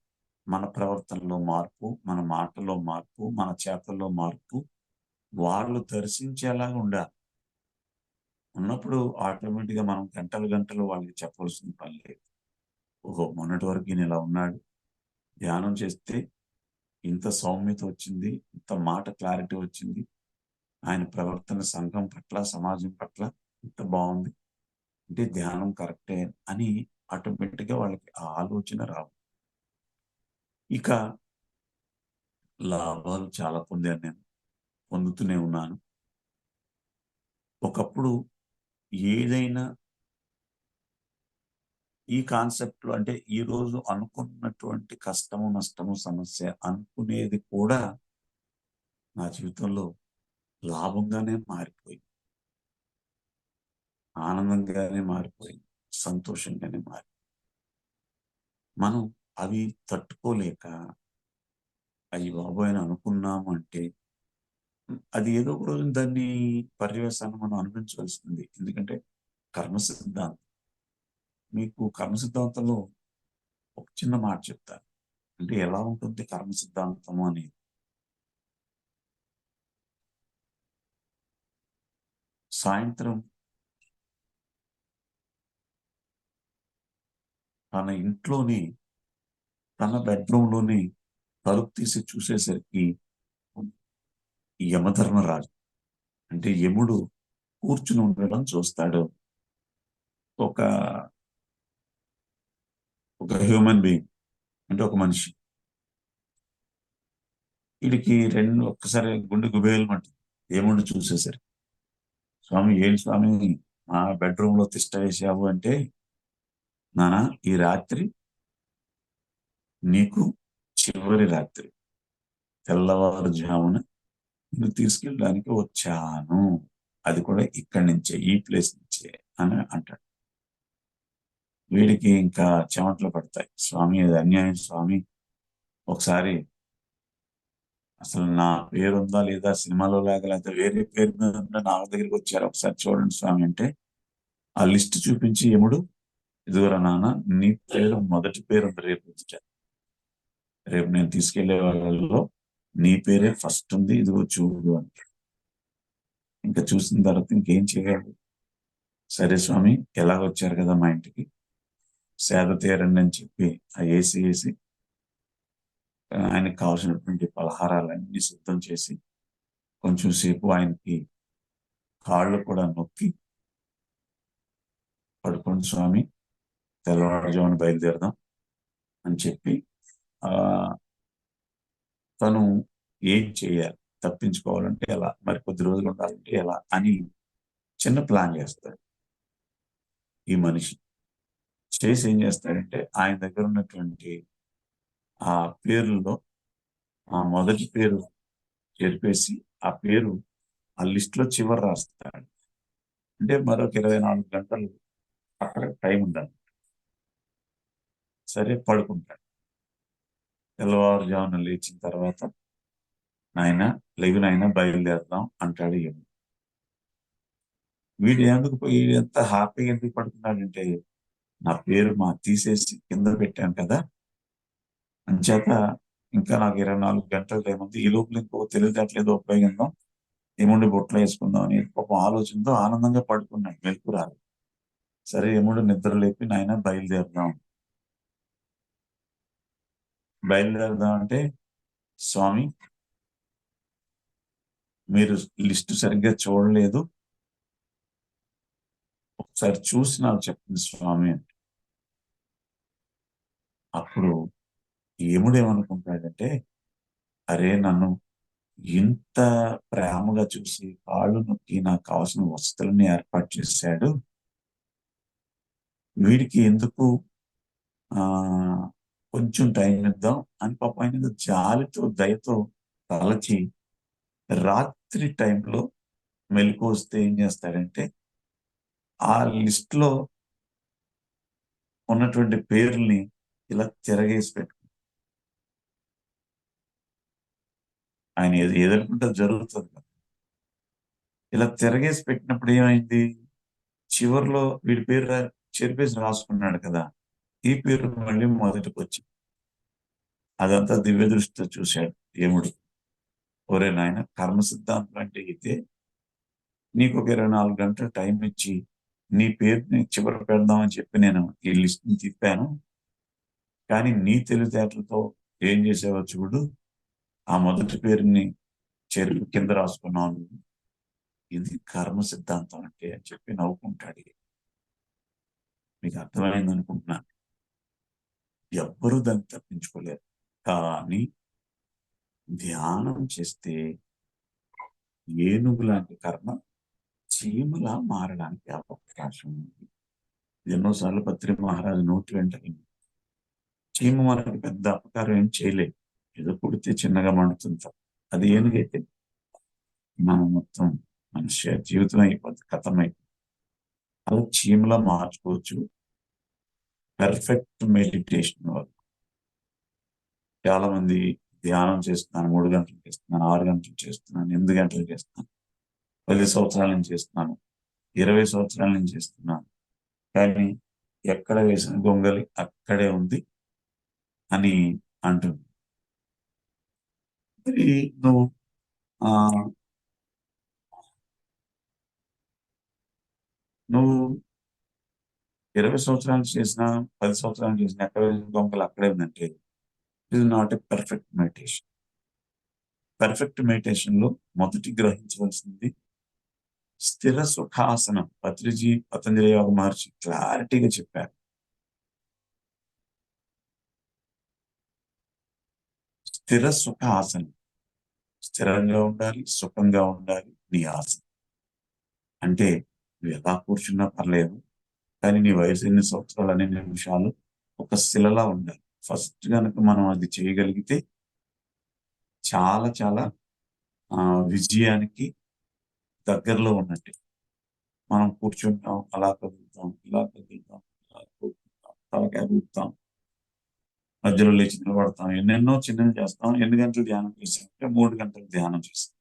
మన ప్రవర్తనలో మార్పు, మన మాటలో మార్పు, మన చేతల్లో మార్పు వాళ్ళు దర్శించేలాగా ఉండాలి. ఉన్నప్పుడు ఆటోమేటిక్గా మనం గంటలు గంటలు వాళ్ళకి చెప్పవలసిన పని లేదు. ఓహో, మొన్నటి వరకు ఈయన ఇలా ఉన్నాడు, ధ్యానం చేస్తే ఇంత సౌమ్యత వచ్చింది, ఇంత మాట క్లారిటీ వచ్చింది, ఆయన ప్రవర్తన సంఘం పట్ల, సమాజం పట్ల ఇంత బాగుంది అంటే ధ్యానం కరెక్టే అని ఆటోమేటిక్గా వాళ్ళకి ఆ ఆలోచన రావు. ఇక లాభాలు చాలా పొందాను, నేను పొందుతూనే ఉన్నాను. ఒకప్పుడు ఏదైనా ఈ కాన్సెప్ట్లో అంటే ఈ రోజు అనుకున్నటువంటి కష్టము, నష్టము, సమస్య అనుకునేది కూడా నా జీవితంలో లాభంగానే మారిపోయింది, ఆనందంగానే మారిపోయింది, సంతోషంగానే మారి మనం అవి తట్టుకోలేక అయ్యి బాబోయ్ అని అనుకున్నాము అంటే అది ఏదో ఒక రోజు దాన్ని పర్యవసానం మనం అనుభవించవలసింది. ఎందుకంటే కర్మ సిద్ధాంతం, మీకు కర్మ సిద్ధాంతంలో ఒక చిన్న మాట చెప్తాను. అంటే ఎలా ఉంటుంది కర్మ సిద్ధాంతము అనేది. సాయంత్రం తన ఇంట్లోనే, తన బెడ్రూమ్లోనే తలుపు తీసి చూసేసరికి యమధర్మరాజు అంటే యముడు కూర్చుని ఉండడం చూస్తాడు. ఒక ఒక హ్యూమన్ బీయింగ్ అంటే ఒక మనిషి. వీడికి రెండు ఒక్కసారి గుండె గుబేలమంటుంది యముడిని చూసేసరికి. స్వామి, ఏం స్వామి మా బెడ్రూమ్ లో తిష్ట వేసావు అంటే, నానా ఈ రాత్రి నీకు చివరి రాత్రి, తెల్లవారుజామున నిన్ను తీసుకెళ్ళడానికి వచ్చాను, అది కూడా ఇక్కడి నుంచే, ఈ ప్లేస్ నుంచే అని అంటాడు. వీడికి ఇంకా చెమటలు పడతాయి. స్వామి అది అన్యాయం స్వామి, ఒకసారి అసలు నా పేరు ఉందా లేదా సినిమాలో లాగా, లేకపోతే వేరే పేరు మీద ఉందా, నా దగ్గరికి వచ్చారు, ఒకసారి చూడండి స్వామి అంటే ఆ లిస్ట్ చూపించి యముడు, ఇదిగోరా నాన్న, నీ పేరు మొదటి పేరు ఉంది రేపు నేను తీసుకెళ్లే వాళ్ళలో నీ పేరే ఫస్ట్ ఉంది, ఇదిగో చూడు అని. ఇంకా చూసిన తర్వాత ఇంకేం చేయాలి? సరే స్వామి, ఎలాగ వచ్చారు కదా మా ఇంటికి, సేద తీరండి అని చెప్పి ఆ వేసి ఆయనకి కావాల్సినటువంటి పలహారాలన్నీ సిద్ధం చేసి కొంచెం సేపు ఆయనకి కాళ్ళు కూడా నొక్కి, పడుకోండి స్వామి, తెల్లవారుజామున బయలుదేరదాం అని చెప్పి ఆ తను ఏం చేయాలి, తప్పించుకోవాలంటే ఎలా, మరి కొద్ది రోజులు ఉండాలంటే ఎలా అని చిన్న ప్లాన్ చేస్తాడు ఈ మనిషి. చేసి ఏం చేస్తాడంటే ఆయన దగ్గర ఉన్నటువంటి ఆ పేర్లలో ఆ మొదటి పేరు చెరిపేసి ఆ పేరు ఆ లిస్ట్ లో చివరి రాస్తాడు. అంటే మరొక 24 గంటలు అక్కడ టైం ఉండాలి. సరే పడుకుంటాడు. తెల్లవారుజామున లేచిన తర్వాత, నాయన లేవి నాయన బయలుదేరదాం అంటాడు యముడు. వీడు ఎందుకు పోయి ఎంత హ్యాపీగా ఎందుకు పడుకున్నాడంటే, నా పేరు తీసేసి కింద పెట్టాను కదా, అంచేత ఇంకా నాకు 24 గంటలు టైం ఉంది, ఈ లోపల ఇంకో తెలివితేటలేదో ఉపయోగిద్దాం, యముడి బొట్లో వేసుకుందాం అని పాపం ఆలోచనతో ఆనందంగా పడుకున్నాడు, మెలకు రాదు. సరే యముడు నిద్ర లేపి, నాయన బయలుదేరదాం అంటే, స్వామి మీరు లిస్టు సరిగ్గా చూడలేదు, ఒకసారి చూసి నాకు చెప్పింది స్వామి అంటే. అప్పుడు యముడు ఏమనుకుంటాడంటే, అరే నన్ను ఇంత ప్రేమగా చూసి కాళ్ళు నొక్కి నాకు కావాల్సిన వసతులని ఏర్పాటు చేశాడు, వీడికి ఎందుకు ఆ కొంచెం టైం ఇద్దాం అని పాపం ఆయన జాలితో దయతో తలచి రాత్రి టైంలో మెలకు వస్తే ఏం చేస్తాడంటే, ఆ లిస్ట్ లో ఉన్నటువంటి పేర్లని ఇలా తిరగేసి పెట్టు, ఆయన ఏదనుకుంటే జరుగుతుంది కదా. ఇలా తిరగేసి పెట్టినప్పుడు ఏమైంది, చివరిలో వీడి పేరు చెరిపేసి రాసుకున్నాడు కదా, ఈ పేరు మళ్ళీ మొదటికి వచ్చి అదంతా దివ్య దృష్టితో చూశాడు యముడు. ఒరే నాయన, కర్మ సిద్ధాంతం అంటే ఇదే, నీకు ఒక 24 గంటలు టైం ఇచ్చి నీ పేరుని చివర పెడదామని చెప్పి నేను ఈ లిస్ట్ని తిప్పాను. కానీ నీ తెలివితేటలతో ఏం చేసావో చూడు, ఆ మొదటి పేరుని చెరుపు కింద రాసుకున్నావు నువ్వు. ఇది కర్మ సిద్ధాంతం అంటే అని చెప్పి నవ్వుకుంటాడు. మీకు అర్థమైంది అనుకుంటున్నాను. ఎవ్వరూ దాన్ని తప్పించుకోలేరు. కానీ ధ్యానం చేస్తే ఏనుగు లాంటి కర్మ చీమలా మారడానికి అవకాశం ఉంది. ఎన్నోసార్లు పత్రి మహారాజు నోటి వెంట చీమ మనకి పెద్ద అపకారం ఏం చేయలేదు, ఏదో పుడితే చిన్నగా మండుతుంది. అది ఏనుగైతే మనం మొత్తం మనిషి జీవితం అయిపోతుంది, కథమైపోతుంది. అలా చీమలా మార్చుకోవచ్చు పర్ఫెక్ట్ మెడిటేషన్ వల్ల. చాలా మంది ధ్యానం చేస్తున్నాను, 3 గంటలు చేస్తున్నాను, 6 గంటలు చేస్తున్నాను, 8 గంటలు చేస్తున్నాను, 10 సంవత్సరాల నుంచి చేస్తున్నాను, 20 సంవత్సరాల నుంచి చేస్తున్నాను, కానీ ఎక్కడ వేసిన గొంగలి అక్కడే ఉంది అని అంటుంది. మరి నువ్వు నువ్వు 20 సంవత్సరాలు చేసినా 10 సంవత్సరాలు చేసినా ఎక్కడ వేసిన గొంగలి అక్కడే ఉందంటే it is not a perfect meditation. Perfect meditation లో మొదటి గ్రహించవలసింది స్థిర సుఖాసనం. పతంజలి యోగ మహర్షి క్లారిటీగా చెప్పారు. స్థిర సుఖ ఆసనం, స్థిరంగా ఉండాలి, సుఖంగా ఉండాలి నీ ఆసనం. అంటే నువ్వు ఎలా కూర్చున్నా పర్లేదు, కానీ నీ వయసు ఎన్ని సంవత్సరాలు, అన్ని నిమిషాలు ఒక శిలలా ఉండాలి. ఫస్ట్ కనుక మనం అది చేయగలిగితే చాలా చాలా విజయానికి దగ్గరలో ఉన్నట్టే. మనం కూర్చుంటాం, అలా కదులుతాం, ఇలా కదులుతాం, తలకాయ ఊపుతాం, మధ్యలో లేచి నిలబడతాం, ఎన్నెన్నో చిన్నవి చేస్తాం. ఎన్ని గంటలు ధ్యానం చేసామంటే 3 గంటలు ధ్యానం చేస్తాం.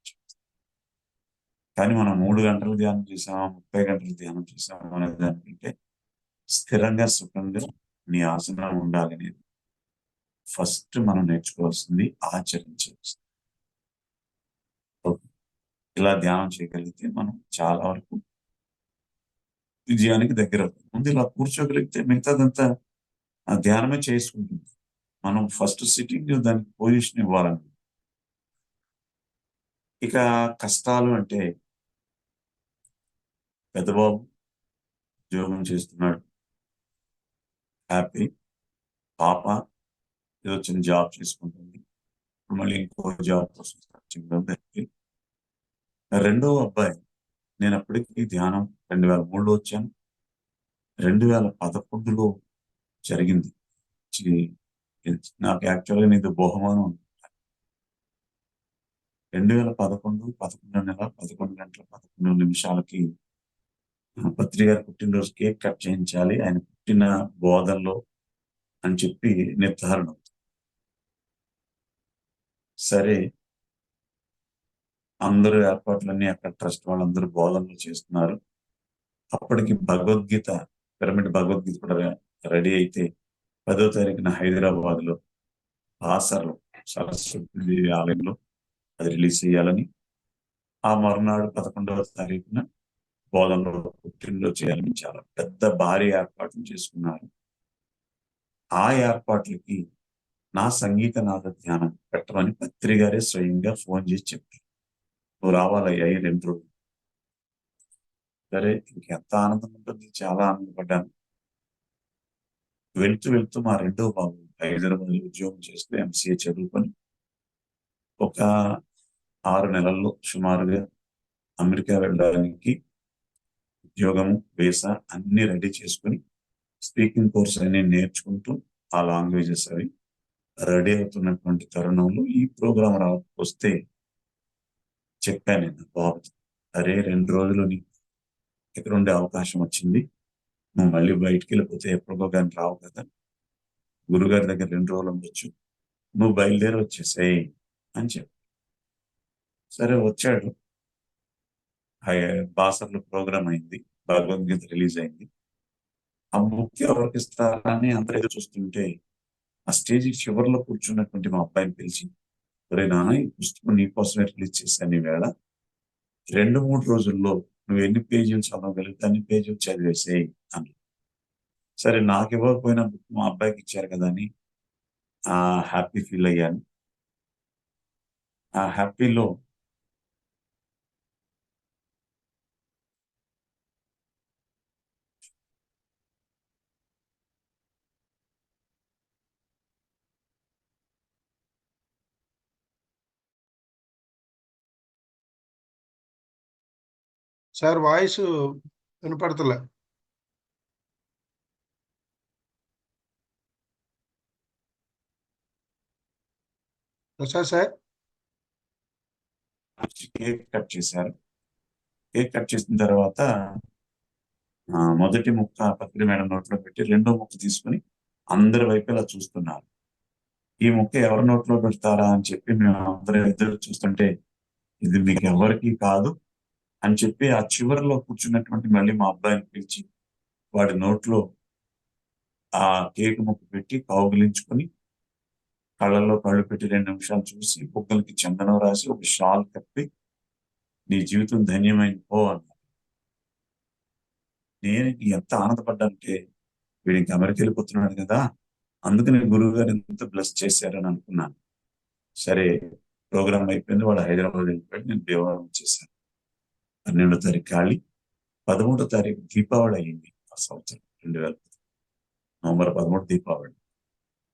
కానీ మనం 3 గంటలు ధ్యానం చేసామా, 30 గంటలు ధ్యానం చేసామా అనేది దానికంటే స్థిరంగా సుఖంగా నీ ఆసనం ఉండాలి అనేది ఫస్ట్ మనం నేర్చుకోవాల్సింది, ఆచరించవలసింది. ఇలా ధ్యానం చేయగలిగితే మనం చాలా వరకు విజయానికి దగ్గర అవుతుంది. ముందు ఇలా కూర్చోగలిగితే మిగతాదంతా ఆ ధ్యానమే చేసుకుంటుంది. మనం ఫస్ట్ సిట్టింగ్ దానికి పొజిషన్ ఇవ్వాలని. ఇక కష్టాలు అంటే పెద్దబాబు ఉద్యోగం చేస్తున్నాడు, హ్యాపీ. పాప ఏదో చిన్న జాబ్ చేసుకుంటుంది, మళ్ళీ ఇంకో జాబ్ కోసం హ్యాపీ. రెండో అబ్బాయి, నేను అప్పటికి ధ్యానం 2003లో వచ్చాను, 2011లో జరిగింది. నాకు యాక్చువల్గా నీది బహుమానం 2011 11 నెల 11 గంటల 11 నిమిషాలకి పత్రి గారి పుట్టినరోజు కేక్ కట్ చేయించాలి, ఆయన పుట్టిన బోధనలో అని చెప్పి నిర్ధారణ. సరే, అందరూ ఏర్పాట్లన్నీ అక్కడ ట్రస్ట్ వాళ్ళందరూ బోధనలు చేస్తున్నారు. అప్పటికి భగవద్గీత, పిరమిడ్ భగవద్గీత కూడా రెడీ అయితే 10వ తారీఖున హైదరాబాద్ లో బాసర్లో సరస్వతి దేవి ఆలయంలో అది రిలీజ్ చేయాలని, ఆ మరునాడు 11వ తారీఖున బోధనలో పుట్టినరోజు చేయాలని చాలా పెద్ద భారీ ఏర్పాట్లు చేసుకున్నారు. ఆ ఏర్పాట్లకి నా సంగీత నాద ధ్యానం పెట్టమని పత్రి గారే స్వయంగా ఫోన్ చేసి చెప్పారు, నువ్వు రావాలయ్యా 2 రోజులు. సరే, ఇంకెంత ఆనందం ఉంటుంది, చాలా ఆనందపడ్డాను. వెళ్తూ మా రెండో బాబు హైదరాబాద్ ఉద్యోగం చేస్తూ MCA చదువుకొని ఒక 6 నెలల్లో సుమారుగా అమెరికా వెళ్ళడానికి ఉద్యోగము, వీసా అన్ని రెడీ చేసుకుని స్పీకింగ్ కోర్స్ అన్ని నేర్చుకుంటూ ఆ లాంగ్వేజెస్ అవి రెడీ అవుతున్నటువంటి తరుణంలో ఈ ప్రోగ్రాం వస్తే చెప్పాను నేను బాబు, అరే 2 రోజులు నీకు ఇక్కడ ఉండే అవకాశం వచ్చింది, నువ్వు మళ్ళీ బయటికి వెళ్ళిపోతే ఎప్పుడుకో కానీ రావు కదా, గురుగారి దగ్గర 2 రోజులు ఉండొచ్చు, నువ్వు బయలుదేరి వచ్చేసాయి అని చెప్పి. సరే, వచ్చాడు. బాసర్లో ప్రోగ్రామ్ అయింది, భగవద్గీత రిలీజ్ అయింది. ఆ బుక్ ఎవరికి ఇస్తారని అందరూ ఎదురు చూస్తుంటే ఆ స్టేజ్ చివరిలో కూర్చున్నటువంటి మా అబ్బాయిని పిలిచి, ఒరే నాన్న, ఈ పుస్తకం నీకోసమే రిలీజ్ చేశాను, ఈ వేళ 2-3 రోజుల్లో నువ్వు ఎన్ని పేజీలు చదవగలిగితే అన్ని పేజీలు చదివేసేయి అని. సరే, నాకు ఇవ్వకపోయినా బుక్ మా అబ్బాయికి ఇచ్చారు కదా అని హ్యాపీ ఫీల్ అయ్యాను. ఆ హ్యాపీలో సార్ వాయిస్ వినపడతలే. ప్రసాద్ సార్, కేక్ కట్ చేశారు. కేక్ కట్ చేసిన తర్వాత మొదటి ముక్క పత్రి మేడం నోట్లో పెట్టి రెండో ముక్క తీసుకుని అందరి వైపు ఇలా చూస్తున్నారు. ఈ ముక్క ఎవరి నోట్లో పెడతారా అని చెప్పి మేము అందరూ ఎదురు చూస్తుంటే, ఇది మీకు ఎవరికి కాదు అని చెప్పి ఆ చివరిలో కూర్చున్నటువంటి మళ్ళీ మా అబ్బాయిని పిలిచి వాడి నోట్లో ఆ కేక్ ముక్క పెట్టి కౌగిలించుకొని కళ్ళల్లో కళ్ళు పెట్టి 2 నిమిషాలు చూసి బుగ్గలకి చందనం రాసి ఒక షాల్ కప్పి నీ జీవితం ధన్యమైంది పో అన్నారు. నేను ఎంత ఆనందపడ్డానంటే, వీడు ఇంక అమెరికా వెళ్ళిపోతున్నాడు కదా, అందుకని గురువు గారు ఎంత బ్లెస్ చేశారని అనుకున్నాను. సరే, ప్రోగ్రామ్ అయిపోయింది. వాడు హైదరాబాద్ వెళ్ళిపోయాడు, నేను దేవాలయం వచ్చేసాను. 12వ తారీఖు ఖాళీ. 13వ తారీఖు దీపావళి అయ్యింది ఆ సంవత్సరం 2000 నవంబర్ 13 దీపావళి.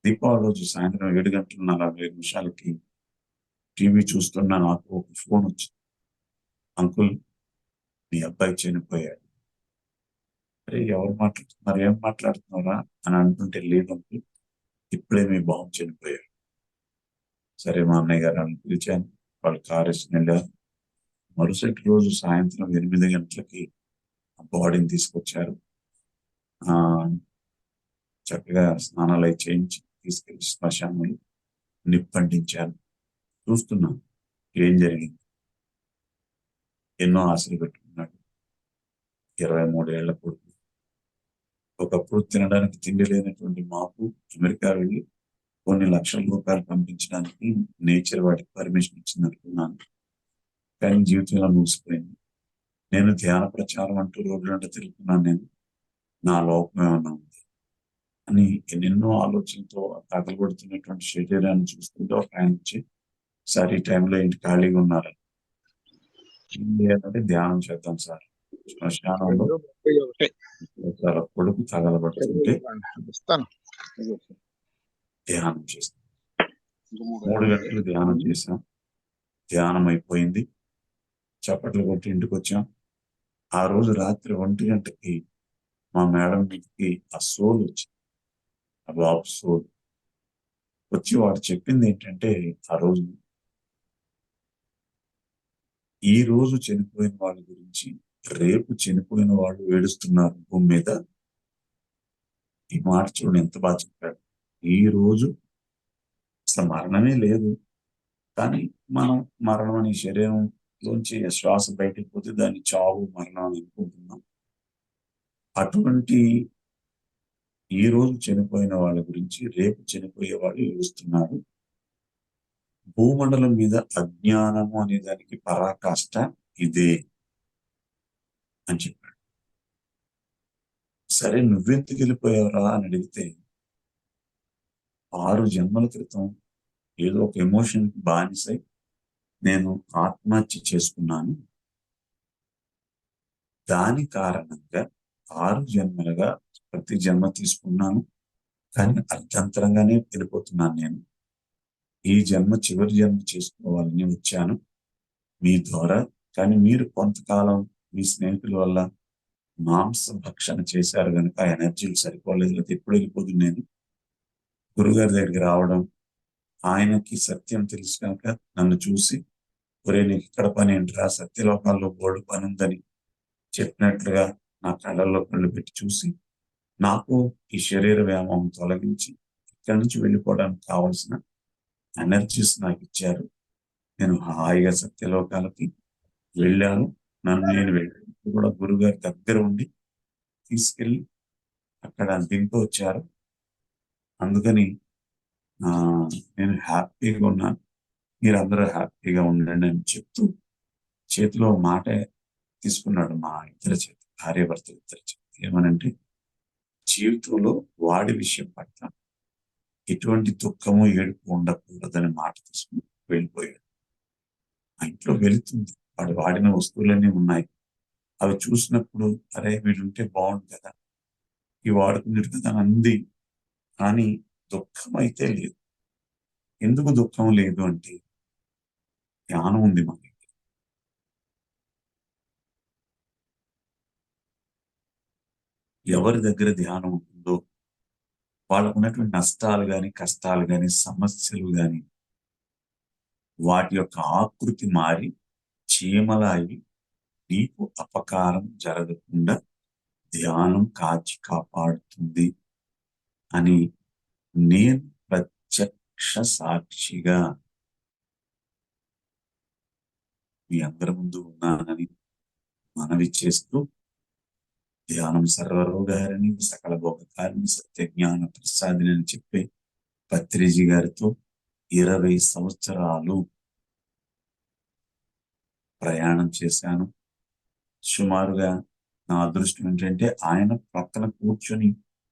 దీపావళి రోజు సాయంత్రం 7:40 టీవీ చూస్తున్నా నాకు ఒక ఫోన్ వచ్చింది. అంకుల్, మీ అబ్బాయి చనిపోయాడు. అరే, ఎవరు మాట్లాడుతున్నారు, ఏం మాట్లాడుతున్నారా అని అంటుంటే, లేదు అంకుల్, ఇప్పుడే మీ బాబు చనిపోయాడు. సరే, మా అన్నయ్య గారు అని పిలిచాను. వాళ్ళు కారు వేసుకుని వెళ్ళారు. మరుసటి రోజు సాయంత్రం 8 గంటలకి బాడీని తీసుకొచ్చారు. చక్కగా స్నానాలు అయి చేయించి తీసుకెళ్లి శ్మశానంలో నిప్పంటించాను. చూస్తున్నాను ఏం జరిగింది. ఎన్నో ఆశలు పెట్టుకున్నాడు. 23 ఏళ్ల కొడుకు. ఒకప్పుడు తినడానికి తిండి లేనటువంటి మాకు అమెరికా వెళ్ళి కొన్ని లక్షల రూపాయలు పంపించడానికి నేచర్ వాటికి పర్మిషన్ ఇచ్చింది అనుకున్నాను. కానీ జీవితంలో మూసిపోయింది. నేను ధ్యాన ప్రచారం అంటూ రోడ్లంటే తిరుగుతున్నాను. నేను నా లోపం ఏమన్నా ఉంది అని ఎన్నెన్నో ఆలోచనలతో తగలబడుతున్నటువంటి శరీరాన్ని చూస్తుంటే ఒక ఆయన వచ్చి, సార్ ఈ టైంలో ఏంటి ఖాళీగా ఉన్నారు, ఏంటంటే ధ్యానం చేద్దాం సార్. శ్మశానంలో చాలా కొడుకు తగలబడుతుంటే ధ్యానం చేస్తాం. 3 గంటలు ధ్యానం చేశాం. ధ్యానం అయిపోయింది. చప్పట్లు కొట్టి ఇంటికి వచ్చాం. ఆ రోజు రాత్రి 1 గంటకి మా మేడం ఇంటికి ఆ సోల్ వచ్చింది. ఆ బాబు సోల్ వచ్చి వాడు చెప్పింది ఏంటంటే, ఆ రోజు ఈ రోజు చనిపోయిన వాళ్ళ గురించి రేపు చనిపోయిన వాళ్ళు ఏడుస్తున్నారు భూమి మీద. ఈ మాట చూడండి ఎంత బాగా చెప్పాడు. ఈ రోజు అసలు మరణమే లేదు, కానీ మనం మరణం అనే శరీరంలోంచి శ్వాస బయటకు పోతే దాన్ని చావు మరణం అని అనుకుంటున్నాం. అటువంటి ఈ రోజు చనిపోయిన వాళ్ళ గురించి రేపు చనిపోయే వాళ్ళు ఏడుస్తున్నారు. భూమండలం మీద అజ్ఞానము అనే దానికి పరాకాష్ట ఇదే అని చెప్పాడు. సరే, నువ్వెందుకు వెళ్ళిపోయావురా అని అడిగితే, 6 జన్మల క్రితం ఏదో ఒక ఎమోషన్ బానిసై నేను ఆత్మహత్య చేసుకున్నాను. దాని కారణంగా 6 జన్మలుగా ప్రతి జన్మ తీసుకున్నాను, కానీ అర్థంతరంగానే వెళ్ళిపోతున్నాను నేను. ఈ జన్మ చివరి జన్మ చేసుకోవాలని వచ్చాను మీ ద్వారా. కానీ మీరు కొంతకాలం మీ స్నేహితుల వల్ల మాంస భక్షణ చేశారు కనుక ఆ ఎనర్జీలు సరిపోలేదు. లేదా ఎప్పుడు వెళ్ళిపోతుంది. నేను గురుగారి దగ్గరికి రావడం, ఆయనకి సత్యం తెలుసు కనుక నన్ను చూసి, ఒరే నీకు ఇక్కడ పని ఏంటిరా, సత్యలోకాల్లో బోర్డు పని ఉందని చెప్పినట్లుగా నా కళ్ళల్లో కళ్ళు పెట్టి చూసి, నాకు ఈ శరీర వ్యామోహం తొలగించి ఇక్కడి నుంచి వెళ్ళిపోవడానికి కావాల్సిన ఎనర్జీస్ నాకు ఇచ్చారు. నేను హాయిగా సత్యలోకాలకి వెళ్ళాను. నన్ను నేను వెళ్ళాను కూడా గురుగారి దగ్గర ఉండి తీసుకెళ్ళి అక్కడ దింపి వచ్చారు. అందుకని నేను హ్యాపీగా ఉన్నాను. మీరందరూ హ్యాపీగా ఉండండి అని చెప్తూ చేతిలో మాట తీసుకున్నాడు మా ఇద్దరి చేత, భార్యాభర్త ఇద్దరి చేత. ఏమనంటే జీవితంలో వాడి విషయం పట్ల ఎటువంటి దుఃఖము ఏడుపు ఉండకూడదని మాట తీసుకుని వెళ్ళిపోయాడు. ఆ ఇంట్లో వెళుతుంది, వాడు వాడిన వస్తువులన్నీ ఉన్నాయి. అవి చూసినప్పుడు అరే వీడుంటే బాగుండు కదా, ఈ వాడుకునేది కదా అని అంది. కానీ దుఃఖం అయితే లేదు. ఎందుకు దుఃఖం లేదు అంటే జ్ఞానం ఉంది మనకి. ఎవరి దగ్గర ధ్యానం ఉంటుందో వాళ్ళకు ఉన్నటువంటి నష్టాలు కానీ, కష్టాలు కానీ, సమస్యలు కానీ వాటి యొక్క ఆకృతి మారి చీమలాగి నీకు అపకారం జరగకుండా ధ్యానం కాచి కాపాడుతుంది అని నేను ప్రత్యక్ష సాక్షిగా మీ అందరి ముందు ఉన్నానని మనవి చేస్తూ, ధ్యానం సర్వరోగారిని సకల భోగకారిని సత్యజ్ఞాన ప్రసాదిని అని చెప్పే పత్రిజీ గారితో 20 సంవత్సరాలు ప్రయాణం చేశాను. సుమారుగా నా అదృష్టం ఏంటంటే ఆయన పక్కన కూర్చొని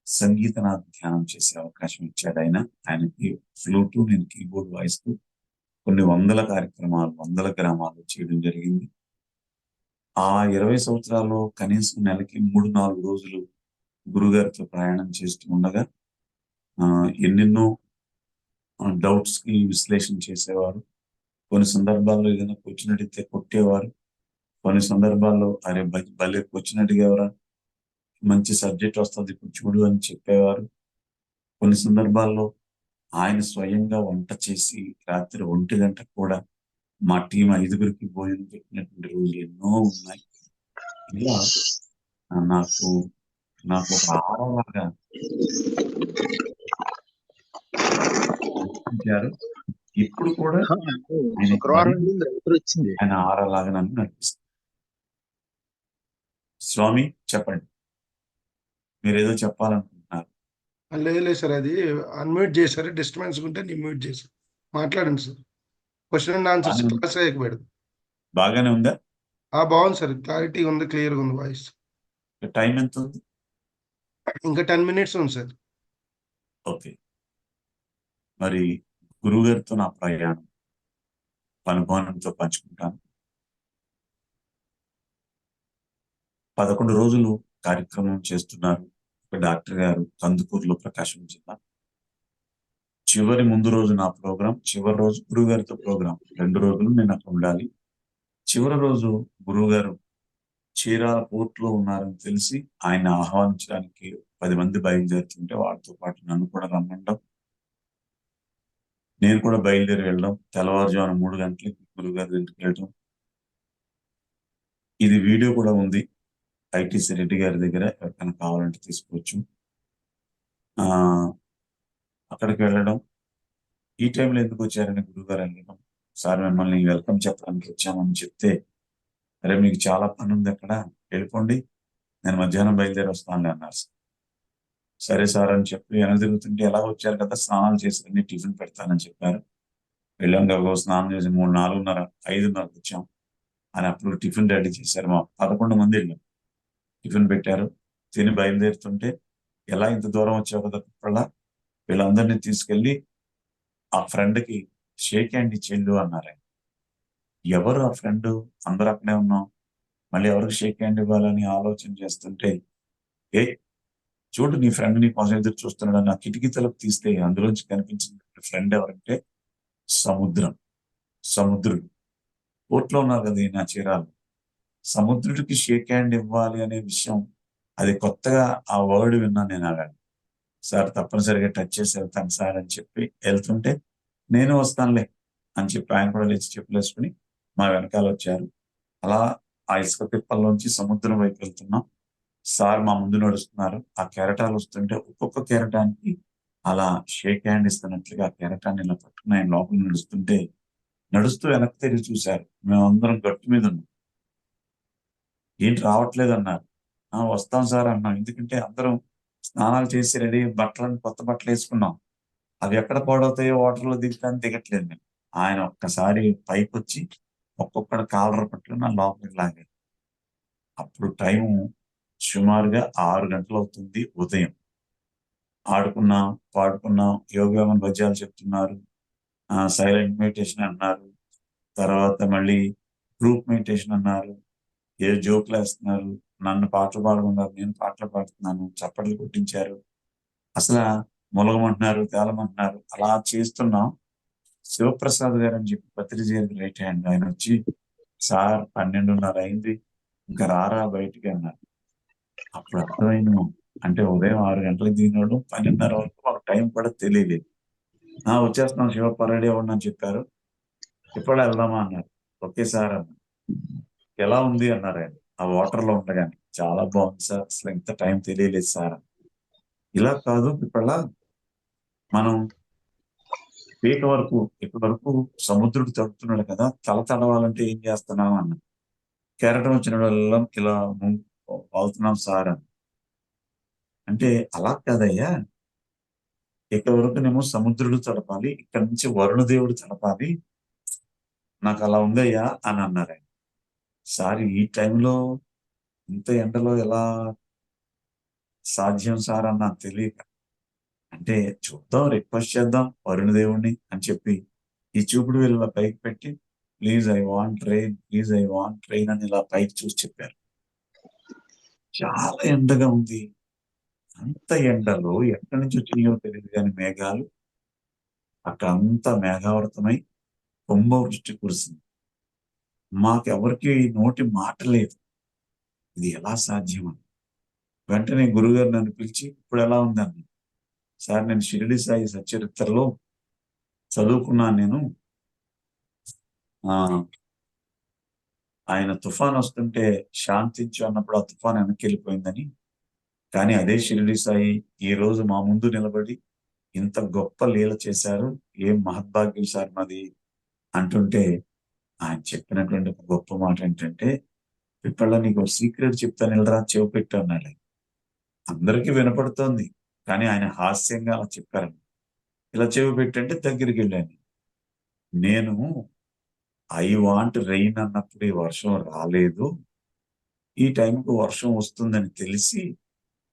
సంగీతనాథ ధ్యానం చేసే అవకాశం ఇచ్చాడు. ఆయనకి ఫ్లూటు, నేను కీబోర్డ్ వాయిస్తూ కొన్ని వందల కార్యక్రమాలు, వందల గ్రామాలు చేయడం జరిగింది. ఆ 20 సంవత్సరాల్లో కనీసం నెలకి 3-4 రోజులు గురుగారితో ప్రయాణం చేస్తూ ఉండగా ఎన్నెన్నో డౌట్స్ కి విశ్లేషణ చేసేవారు. కొన్ని సందర్భాల్లో ఏదైనా కూర్చున్నట్టయితే కొట్టేవారు. కొన్ని సందర్భాల్లో అరే భలే కూర్చున్నట్టుగా ఎవరా, మంచి సబ్జెక్ట్ వస్తుంది ఇప్పుడు చూడు అని చెప్పేవారు. కొన్ని సందర్భాల్లో ఆయన స్వయంగా వంట చేసి రాత్రి 1 గంటకు కూడా మా టీం 5గురికి భోజనం పెట్టినటువంటి రోజులు ఎన్నో ఉన్నాయి. ఇలా నాకు ఒక ఆరలాగా నడిపించారు. ఇప్పుడు కూడా శుక్రవారం వచ్చింది. ఆయన ఆరలాగా నన్ను నడిపిస్తారు. స్వామి చెప్పండి, మీరేదో చెప్పాలనుకుంటున్నారు. లేదు సార్, అది అన్మ్యూట్ చేశారు, డిస్టర్బెన్స్ ఉంటే నేను మ్యూట్ చేశాను. మాట్లాడండి sir. Question and answers class అయ్యకూడదు. బాగానే ఉందా? బాగుంది సార్, క్లారిటీ ఉంది, క్లియర్గా ఉంది వాయిస్. టైం ఎంత ఉంది? ఇంకా 10 minutes ఉంది సార్. ఓకే. మరి గురువుగారితో నా ప్రయాణం అనుభవంతో పంచుకుంటాను. 11 రోజులు కార్యక్రమం చేస్తున్నారు ఒక డాక్టర్ గారు కందుకూరులో, ప్రకాశం జిల్లా. చివరి ముందు రోజు నా ప్రోగ్రాం, చివరి రోజు గురువు గారితో ప్రోగ్రాం. 2 రోజులు నేను అక్కడ ఉండాలి. చివరి రోజు గురువు గారు చీరాల పోర్ట్లో ఉన్నారని తెలిసి ఆయన ఆహ్వానించడానికి 10 మంది బయలుదేరుతుంటే వాళ్ళతో పాటు నన్ను కూడా రమ్మండం, నేను కూడా బయలుదేరి వెళ్ళడం, తెల్లవారుజామున 3 గంటలకి గురువు గారి దగ్గరికి వెళ్ళడం. ఇది వీడియో కూడా ఉంది ఐటీసీ రెడ్డి గారి దగ్గర, ఎవరికైనా కావాలంటే తీసుకోవచ్చు. అక్కడికి వెళ్ళడం, ఈ టైంలో ఎందుకు వచ్చారని గురువుగారు వెళ్ళడం, సార్ మిమ్మల్ని వెల్కమ్ చెప్పడానికి వచ్చామని చెప్తే, అరే మీకు చాలా పని ఉంది అక్కడ, వెళ్ళిపోండి, నేను మధ్యాహ్నం బయలుదేరి వస్తానులే అన్నారు. సరే సార్ అని చెప్పి వెనక తిరుగుతుంటే ఎలా వచ్చారు కదా, స్నానాలు చేసి టిఫిన్ పెడతానని చెప్పారు. వెళ్ళాం కదా, స్నానం చేసి 4:30, 5:30 వచ్చాం అని అప్పుడు టిఫిన్ రెడీ చేశారు. మా 11 మంది వెళ్ళాం, టిఫిన్ పెట్టారు, తిని బయలుదేరుతుంటే ఎలా ఇంత దూరం వచ్చావు కదా కుప్పళ్ళ, వీళ్ళందరినీ తీసుకెళ్ళి ఆ ఫ్రెండ్కి షేక్ హ్యాండ్ ఇచ్చేళ్ళు అన్నారు. ఆయన ఎవరు ఆ ఫ్రెండ్, అందరూ అక్కడే ఉన్నాం, మళ్ళీ ఎవరికి షేక్ హ్యాండ్ ఇవ్వాలని ఆలోచన చేస్తుంటే, చూడు నీ ఫ్రెండ్ నీ కోసం ఎదురు చూస్తున్నాడు అని ఆ కిటికీ తలుపు తీస్తే అందులోంచి కనిపించిన ఫ్రెండ్ ఎవరంటే సముద్రుడు. కోర్టులో ఉన్నారు కదా నా చీరాలు. సముద్రుడికి షేక్ హ్యాండ్ ఇవ్వాలి అనే విషయం, అది కొత్తగా ఆ వర్డ్ విన్నాను నేను. అలాంటి సార్ తప్పనిసరిగా టచ్ చేసి వెళ్తాను సార్ అని చెప్పి వెళ్తుంటే, నేను వస్తానులే అని చెప్పి ఆయన కూడా లేచి చెప్పులేసుకుని మా వెనకాల వచ్చారు. అలా ఆ ఇసుక తిప్పల్లోంచి సముద్రం వైపు వెళ్తున్నాం. సార్ మా ముందు నడుస్తున్నారు. ఆ కెరటాలు వస్తుంటే ఒక్కొక్క కెరటానికి అలా షేక్ హ్యాండ్ ఇస్తున్నట్లుగా ఆ కెరటాన్ని ఇలా పట్టుకుని ఆయన లోపల నడుస్తూ వెనక్కి తిరిగి చూశారు. మేమందరం గట్టు మీద ఉన్నాం. ఏంటి రావట్లేదు అన్నారు. వస్తాం సార్ అన్నాం. ఎందుకంటే అందరం స్నానాలు చేసి రెడీ, కొత్త బట్టలు వేసుకున్నాం. అవి ఎక్కడ పాడవుతాయో వాటర్లో దిగుతాను, దిగట్లేదు నేను. ఆయన ఒక్కసారి పైకి వచ్చి ఒక్కొక్కడ కాలర్ పట్టుకుని నా లోపలికి లాగారు. అప్పుడు టైం సుమారుగా 6 గంటలు అవుతుంది ఉదయం. ఆడుకున్నాం, పాడుకున్నాం, యోగవేమన భజ్యాలు చెప్తున్నారు, సైలెంట్ మెడిటేషన్ అన్నారు, తర్వాత మళ్ళీ గ్రూప్ మెడిటేషన్ అన్నారు, ఏ జోకులు వేస్తున్నారు, నన్ను పాటలు పాడమన్నారు, నేను పాటలు పాడుతున్నాను, చప్పట్లు కొట్టించారు, అసలు మొలగమంటున్నారు, తేలమంటున్నారు. అలా చేస్తున్నాం. శివప్రసాద్ గారు అని చెప్పి పత్రిజీ రైట్ హ్యాండ్ ఆయన వచ్చి, సార్ 12:30 అయింది, ఇంకా రారా బయటికి అన్నారు. అప్పుడు అర్థమైంది, అంటే ఉదయం 6 గంటలకు దిగినోడు 12:30 వరకు మాకు టైం కూడా తెలియలేదు. వచ్చేస్తున్నాం శివప్ప రెడీ అవ్వండి అని చెప్పారు. ఇప్పుడు వెళ్దామా అన్నారు. ఓకే సార్ అన్నారు. ఎలా ఉంది అన్నారు ఆయన ఆ వాటర్ లో ఉండగానే. చాలా బాగుంది సార్, అసలు ఇంత టైం తెలియలేదు సార్. ఇలా కాదు, ఇప్పుడు మనం పీక వరకు ఇప్పటి వరకు సముద్రుడు తడుతున్నాడు కదా, తల తడవాలంటే ఏం చేస్తున్నాం అన్న. కెరటం వచ్చిన వాళ్ళ ఇలా అవుతున్నాం సార్ అని. అంటే అలా కాదయ్యా, ఇక్కడ వరకునేమో సముద్రుడు తడపాలి, ఇక్కడ నుంచి వరుణదేవుడు తడపాలి, నాకు అలా ఉందయ్యా అని అన్నారు ఆయన. సార్ ఈ టైంలో ఇంత ఎండలో ఎలా సాధ్యం సార్ అని నాకు తెలియక, అంటే చూద్దాం, రిక్వెస్ట్ చేద్దాం వరుణదేవుడిని అని చెప్పి ఈ చూపుడు వీళ్ళ పైకి పెట్టి, please I want train, please I want train అని ఇలా పైకి చూసి చెప్పారు. చాలా ఎండగా ఉంది. అంత ఎండలో ఎక్కడి నుంచి వచ్చినాయో తెలియదు కానీ మేఘాలు, అక్కడ అంతా మేఘావృతమై కుంభవృష్టి కురిసింది. మాకెవరికి నోటి మాట లేదు, ఇది ఎలా సాధ్యం అని. వెంటనే గురుగారు నన్ను పిలిచి, ఇప్పుడు ఎలా ఉందన్న. సార్ నేను షిరిడి సాయి సచరిత్రలో చదువుకున్నాను నేను, ఆయన తుఫాన్ వస్తుంటే శాంతించు అన్నప్పుడు ఆ తుఫాన్ వెనక్కి వెళ్ళిపోయిందని. కానీ అదే షిరిడి సాయి ఈ రోజు మా ముందు నిలబడి ఇంత గొప్ప లీల చేశారు, ఏం మహద్భాగ్యం సార్ మాది అంటుంటే, ఆయన చెప్పినటువంటి ఒక గొప్ప మాట ఏంటంటే, ఇప్పుడు నీకు ఒక సీక్రెట్ చెప్తాను వెళ్ళరా, చెవి పెట్టు అన్నాడు. అందరికీ వినపడుతోంది, కానీ ఆయన హాస్యంగా అలా చెప్పారండి. ఇలా చెవి పెట్టంటే దగ్గరికి వెళ్ళాను. నేను ఐ వాంట్ రెయిన్ అన్నప్పుడు ఈ వర్షం రాలేదు, ఈ టైంకు వర్షం వస్తుందని తెలిసి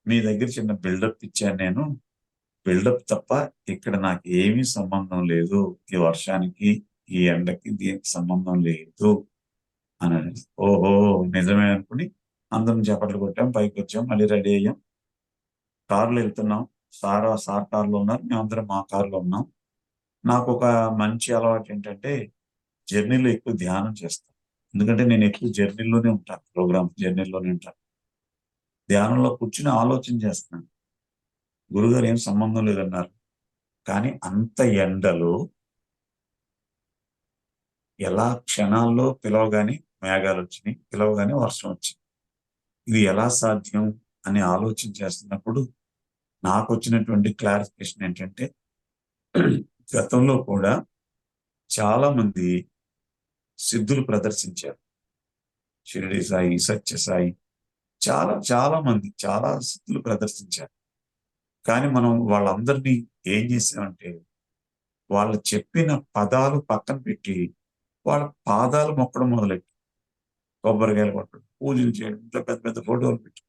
మీ దగ్గర చిన్న బిల్డప్ ఇచ్చాను నేను. బిల్డప్ తప్ప ఇక్కడ నాకు ఏమీ సంబంధం లేదు, ఈ వర్షానికి ఈ ఎండకి దీనికి సంబంధం లేదు అని. ఓహో నిజమే అనుకుని అందరం చప్పట్లు కొట్టాం, పైకి వచ్చాం, మళ్ళీ రెడీ అయ్యాం, కారులో వెళ్తున్నాం. సార్ కారులో ఉన్నారు, మేమందరం మా కారులో ఉన్నాం. నాకు ఒక మంచి అలవాటు ఏంటంటే, జర్నీలో ఎక్కువ ధ్యానం చేస్తాను. ఎందుకంటే నేను ఎక్కువ జర్నీలోనే ఉంటాను, ప్రోగ్రామ్ జర్నీలోనే ఉంటాను. ధ్యానంలో కూర్చుని ఆలోచన చేస్తున్నాను. గురుగారు ఏం సంబంధం లేదన్నారు, కానీ అంత ఎండలో ఎలా క్షణాల్లో పిలవగానే మేఘాలు వచ్చినాయి, పిలవగానే వర్షం వచ్చింది, ఇది ఎలా సాధ్యం అని ఆలోచన చేస్తున్నప్పుడు నాకు వచ్చినటువంటి క్లారిఫికేషన్ ఏంటంటే, గతంలో కూడా చాలా మంది సిద్ధులు ప్రదర్శించారు. షిరిడి సాయి, సత్య సాయి, చాలా చాలా మంది చాలా సిద్ధులు ప్రదర్శించారు. కానీ మనం వాళ్ళందరినీ ఏం చేసామంటే, వాళ్ళు చెప్పిన పదాలు పక్కన పెట్టి వాళ్ళ పాదాలు మొక్కడం మొదలెట్టి, కొబ్బరికాయలు కొట్టడం, పూజలు చేయడం, ఇంట్లో పెద్ద పెద్ద ఫోటోలు పెట్టి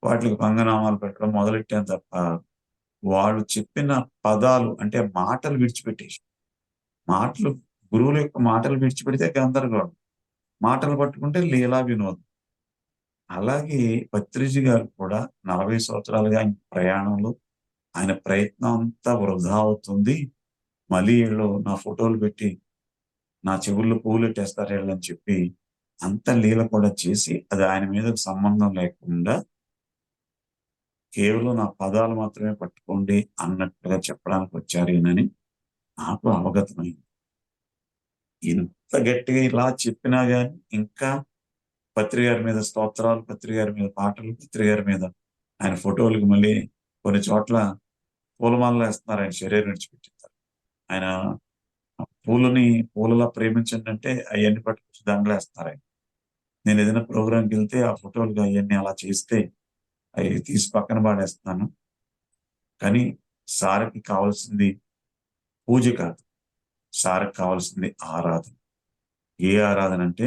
వాటికి పంగనామాలు పెట్టడం మొదలెట్టాను తప్ప, వాళ్ళు చెప్పిన పదాలు అంటే మాటలు విడిచిపెట్టేసి, మాటలు గురువుల యొక్క మాటలు విడిచిపెడితే గందరగోళం, మాటలు పట్టుకుంటే లీలా వినోదం. అలాగే పత్రిజీ గారు కూడా 40 సంవత్సరాలుగా ఆయన ప్రయాణంలో ఆయన ప్రయత్నం అంతా వృధా అవుతుంది, మళ్ళీ వీళ్ళు నా ఫోటోలు పెట్టి నా చెవుల్లో పూలు పెట్టేస్తారు వీళ్ళని చెప్పి అంత లీల కూడా చేసి, అది ఆయన మీద సంబంధం లేకుండా కేవలం నా పదాలు మాత్రమే పట్టుకోండి అన్నట్టుగా చెప్పడానికి వచ్చారేనని నాకు అవగతమైంది. ఇంత గట్టిగా ఇలా చెప్పినా గాని ఇంకా పత్రిగారి మీద స్తోత్రాలు, పత్రిగారి మీద పాటలు, పత్రిగారి మీద ఆయన ఫోటోలకు మళ్ళీ కొన్ని చోట్ల పూలమాలలు వేస్తున్నారు, ఆయన శరీరం విడిచిపెట్టారు. ఆయన పూలలా ప్రేమించండి అంటే అవన్నీ పట్టుకొచ్చి దండలేస్తారు ఆయన. నేను ఏదైనా ప్రోగ్రాంకి వెళ్తే ఆ ఫోటోలకు అవన్నీ అలా చేస్తే అవి తీసి పక్కన పాడేస్తున్నాను. కానీ సార్కి కావాల్సింది పూజ కాదు, సార్కి కావాల్సింది ఆరాధన. ఏ ఆరాధన అంటే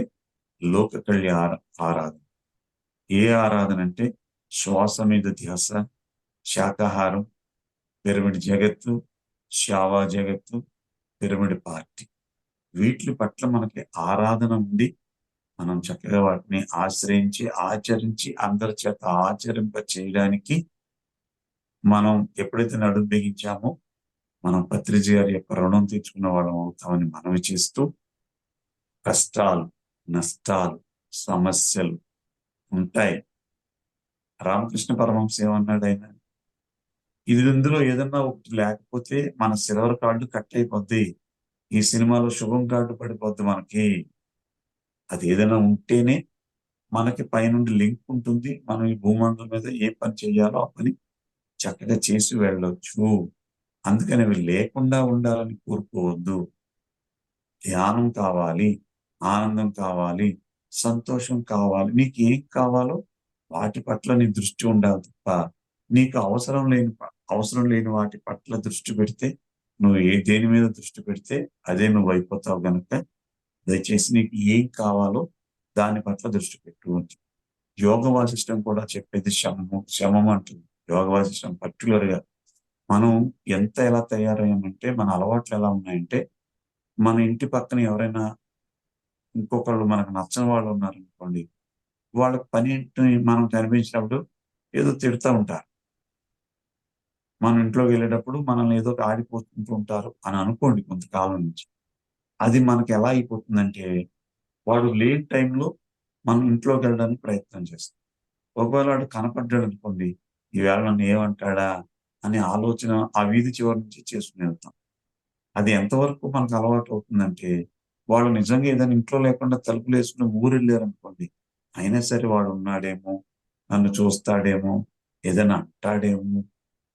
లోక కళ్యాణ ఆరాధన. ఏ ఆరాధన అంటే శ్వాస మీద ధ్యాస, శాకాహారం, పిరమిడ్ జగత్తు, శావా జగత్తు, పిరమిడ్ పార్టీ, వీటి పట్ల మనకి ఆరాధన ఉండి మనం చక్కగా వాటిని ఆశ్రయించి ఆచరించి అందరి చేత ఆచరింప చేయడానికి మనం ఎప్పుడైతే నడుం బిగించామో మనం పత్రిజీ గారి యొక్క రుణం తీర్చుకున్న వాళ్ళం అవుతామని మనవి చేస్తూ, కష్టాలు, నష్టాలు, సమస్యలు ఉంటాయి. రామకృష్ణ పరమహంస ఏమన్నాడు ఆయన, ఇందులో ఏదన్నా ఒకటి లేకపోతే మన సిల్వర్ కార్డు కట్ అయిపోద్ది, ఈ సినిమాలో శుభం కార్డు పడిపోద్ది మనకి. అది ఏదైనా ఉంటేనే మనకి పైనుండి లింక్ ఉంటుంది, మనం ఈ భూమండలం మీద ఏ పని చేయాలో ఆ పని చక్కగా చేసి వెళ్ళొచ్చు. అందుకని అవి లేకుండా ఉండాలని కోరుకోవద్దు. ధ్యానం కావాలి, ఆనందం కావాలి, సంతోషం కావాలి. నీకు ఏం కావాలో వాటి పట్ల నీ దృష్టి ఉండాలి తప్ప నీకు అవసరం లేని వాటి పట్ల దృష్టి పెడితే, నువ్వు దేని మీద దృష్టి పెడితే అదే నువ్వు అయిపోతావు. గనక దయచేసి నీకు ఏం కావాలో దాని పట్ల దృష్టి పెట్టు. యోగ వాసిష్టం కూడా చెప్పేది శమం అంటుంది. యోగ వాసిష్టం పర్టికులర్ గా మనం ఎలా తయారయ్యామంటే, మన అలవాట్లు ఎలా ఉన్నాయంటే, మన ఇంటి పక్కన ఎవరైనా ఇంకొకళ్ళు మనకు నచ్చని వాళ్ళు ఉన్నారనుకోండి, వాళ్ళకి పని మనం కనిపించినప్పుడు ఏదో తిడుతూ ఉంటారు. మనం ఇంట్లోకి వెళ్ళేటప్పుడు మనల్ని ఏదో ఆడిపోతుంటూ ఉంటారు అని అనుకోండి కొంతకాలం నుంచి. అది మనకి ఎలా అయిపోతుందంటే, వాడు లేని టైంలో మనం ఇంట్లోకి వెళ్ళడానికి ప్రయత్నం చేస్తాం. ఒకవేళ వాడు కనపడ్డాడు అనుకోండి, ఈవేళ నన్ను ఏమంటాడా అనే ఆలోచన ఆ వీధి చివరి నుంచి చేసుకుని వెళ్తాం. అది ఎంతవరకు మనకు అలవాటు అవుతుందంటే, వాళ్ళు నిజంగా ఏదైనా ఇంట్లో లేకుండా తలుపులు వేసుకుని ఊరెళ్ళారు అనుకోండి, అయినా సరే వాడు ఉన్నాడేమో, నన్ను చూస్తాడేమో, ఏదైనా అంటాడేమో,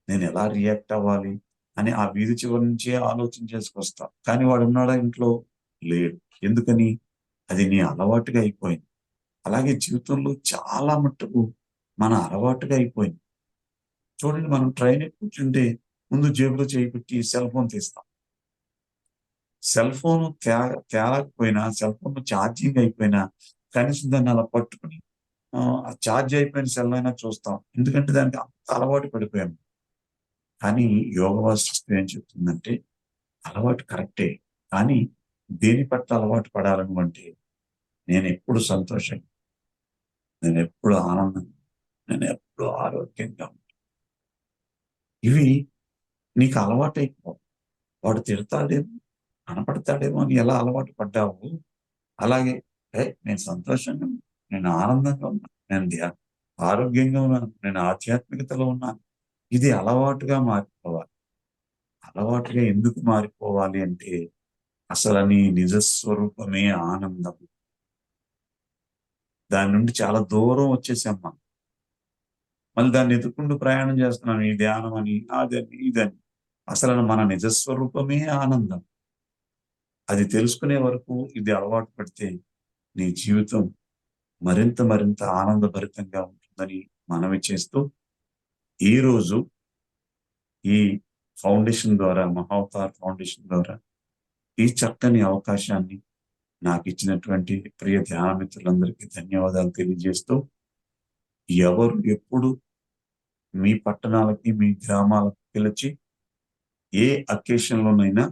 నేను ఎలా రియాక్ట్ అవ్వాలి అని ఆ వీధి చివరి నుంచే ఆలోచన చేసుకొస్తాం. కానీ వాడు ఉన్నాడా ఇంట్లో? లేడు. ఎందుకని? అది నీ అలవాటుగా అయిపోయింది. అలాగే జీవితంలో చాలా మట్టుకు మన అలవాటుగా అయిపోయింది. చూడండి, మనం ట్రైన్ కూర్చుంటే ముందు జేబులో చేయి పెట్టి సెల్ ఫోన్ తీస్తాం. సెల్ ఫోన్ తేలకపోయినా, సెల్ ఫోన్ ఛార్జింగ్ అయిపోయినా కనీసం దాన్ని అలా పట్టుకుని ఛార్జ్ అయిపోయిన సెల్ అయినా చూస్తాం. ఎందుకంటే దానికి అంత అలవాటు పడిపోయాము. కానీ యోగ వాసిష్టం ఏం చెప్తుందంటే, అలవాటు కరెక్టే, కానీ దేని పట్ల అలవాటు పడాలను అంటే, నేను ఎప్పుడు సంతోషంగా, నేను ఎప్పుడు ఆనందంగా, నేను ఎప్పుడు ఆరోగ్యంగా. ఇవి నీకు అలవాటు అయిపో. వాడు తిడతాడేమో, కనపడతాడేమో అని ఎలా అలవాటు పడ్డావు, అలాగే నేను సంతోషంగా ఉన్నా, నేను ఆనందంగా ఉన్నా, నేను ఆరోగ్యంగా ఉన్నాను, నేను ఆధ్యాత్మికతలో ఉన్నాను. ఇది అలవాటుగా మారిపోవాలి. అలవాటుగా ఎందుకు మారిపోవాలి అంటే, అసలు నీ నిజస్వరూపమే ఆనందం. దాని నుండి చాలా దూరం వచ్చేసాం మనం. మళ్ళీ దాన్ని ఎదుర్కొంటూ ప్రయాణం చేస్తున్నాం, ఈ ధ్యానం అని, అదని, ఇదని. అసలు మన నిజస్వరూపమే ఆనందం. అది తెలుసుకునే వరకు ఇది అలవాటు పడితే నీ జీవితం మరింత ఆనందభరితంగా ఉంటుందని మనవి చేస్తూ, ఈరోజు ఈ ఫౌండేషన్ ద్వారా, మహావతార్ ఫౌండేషన్ ద్వారా ఈ చక్కని అవకాశాన్ని నాకు ఇచ్చినటువంటి ప్రియ ధ్యాన మిత్రులందరికీ ధన్యవాదాలు తెలియజేస్తూ, ఎవరు ఎప్పుడు మీ పట్టణాలకి, మీ గ్రామాలకు పిలిచి ఏ అకేషన్లోనైనా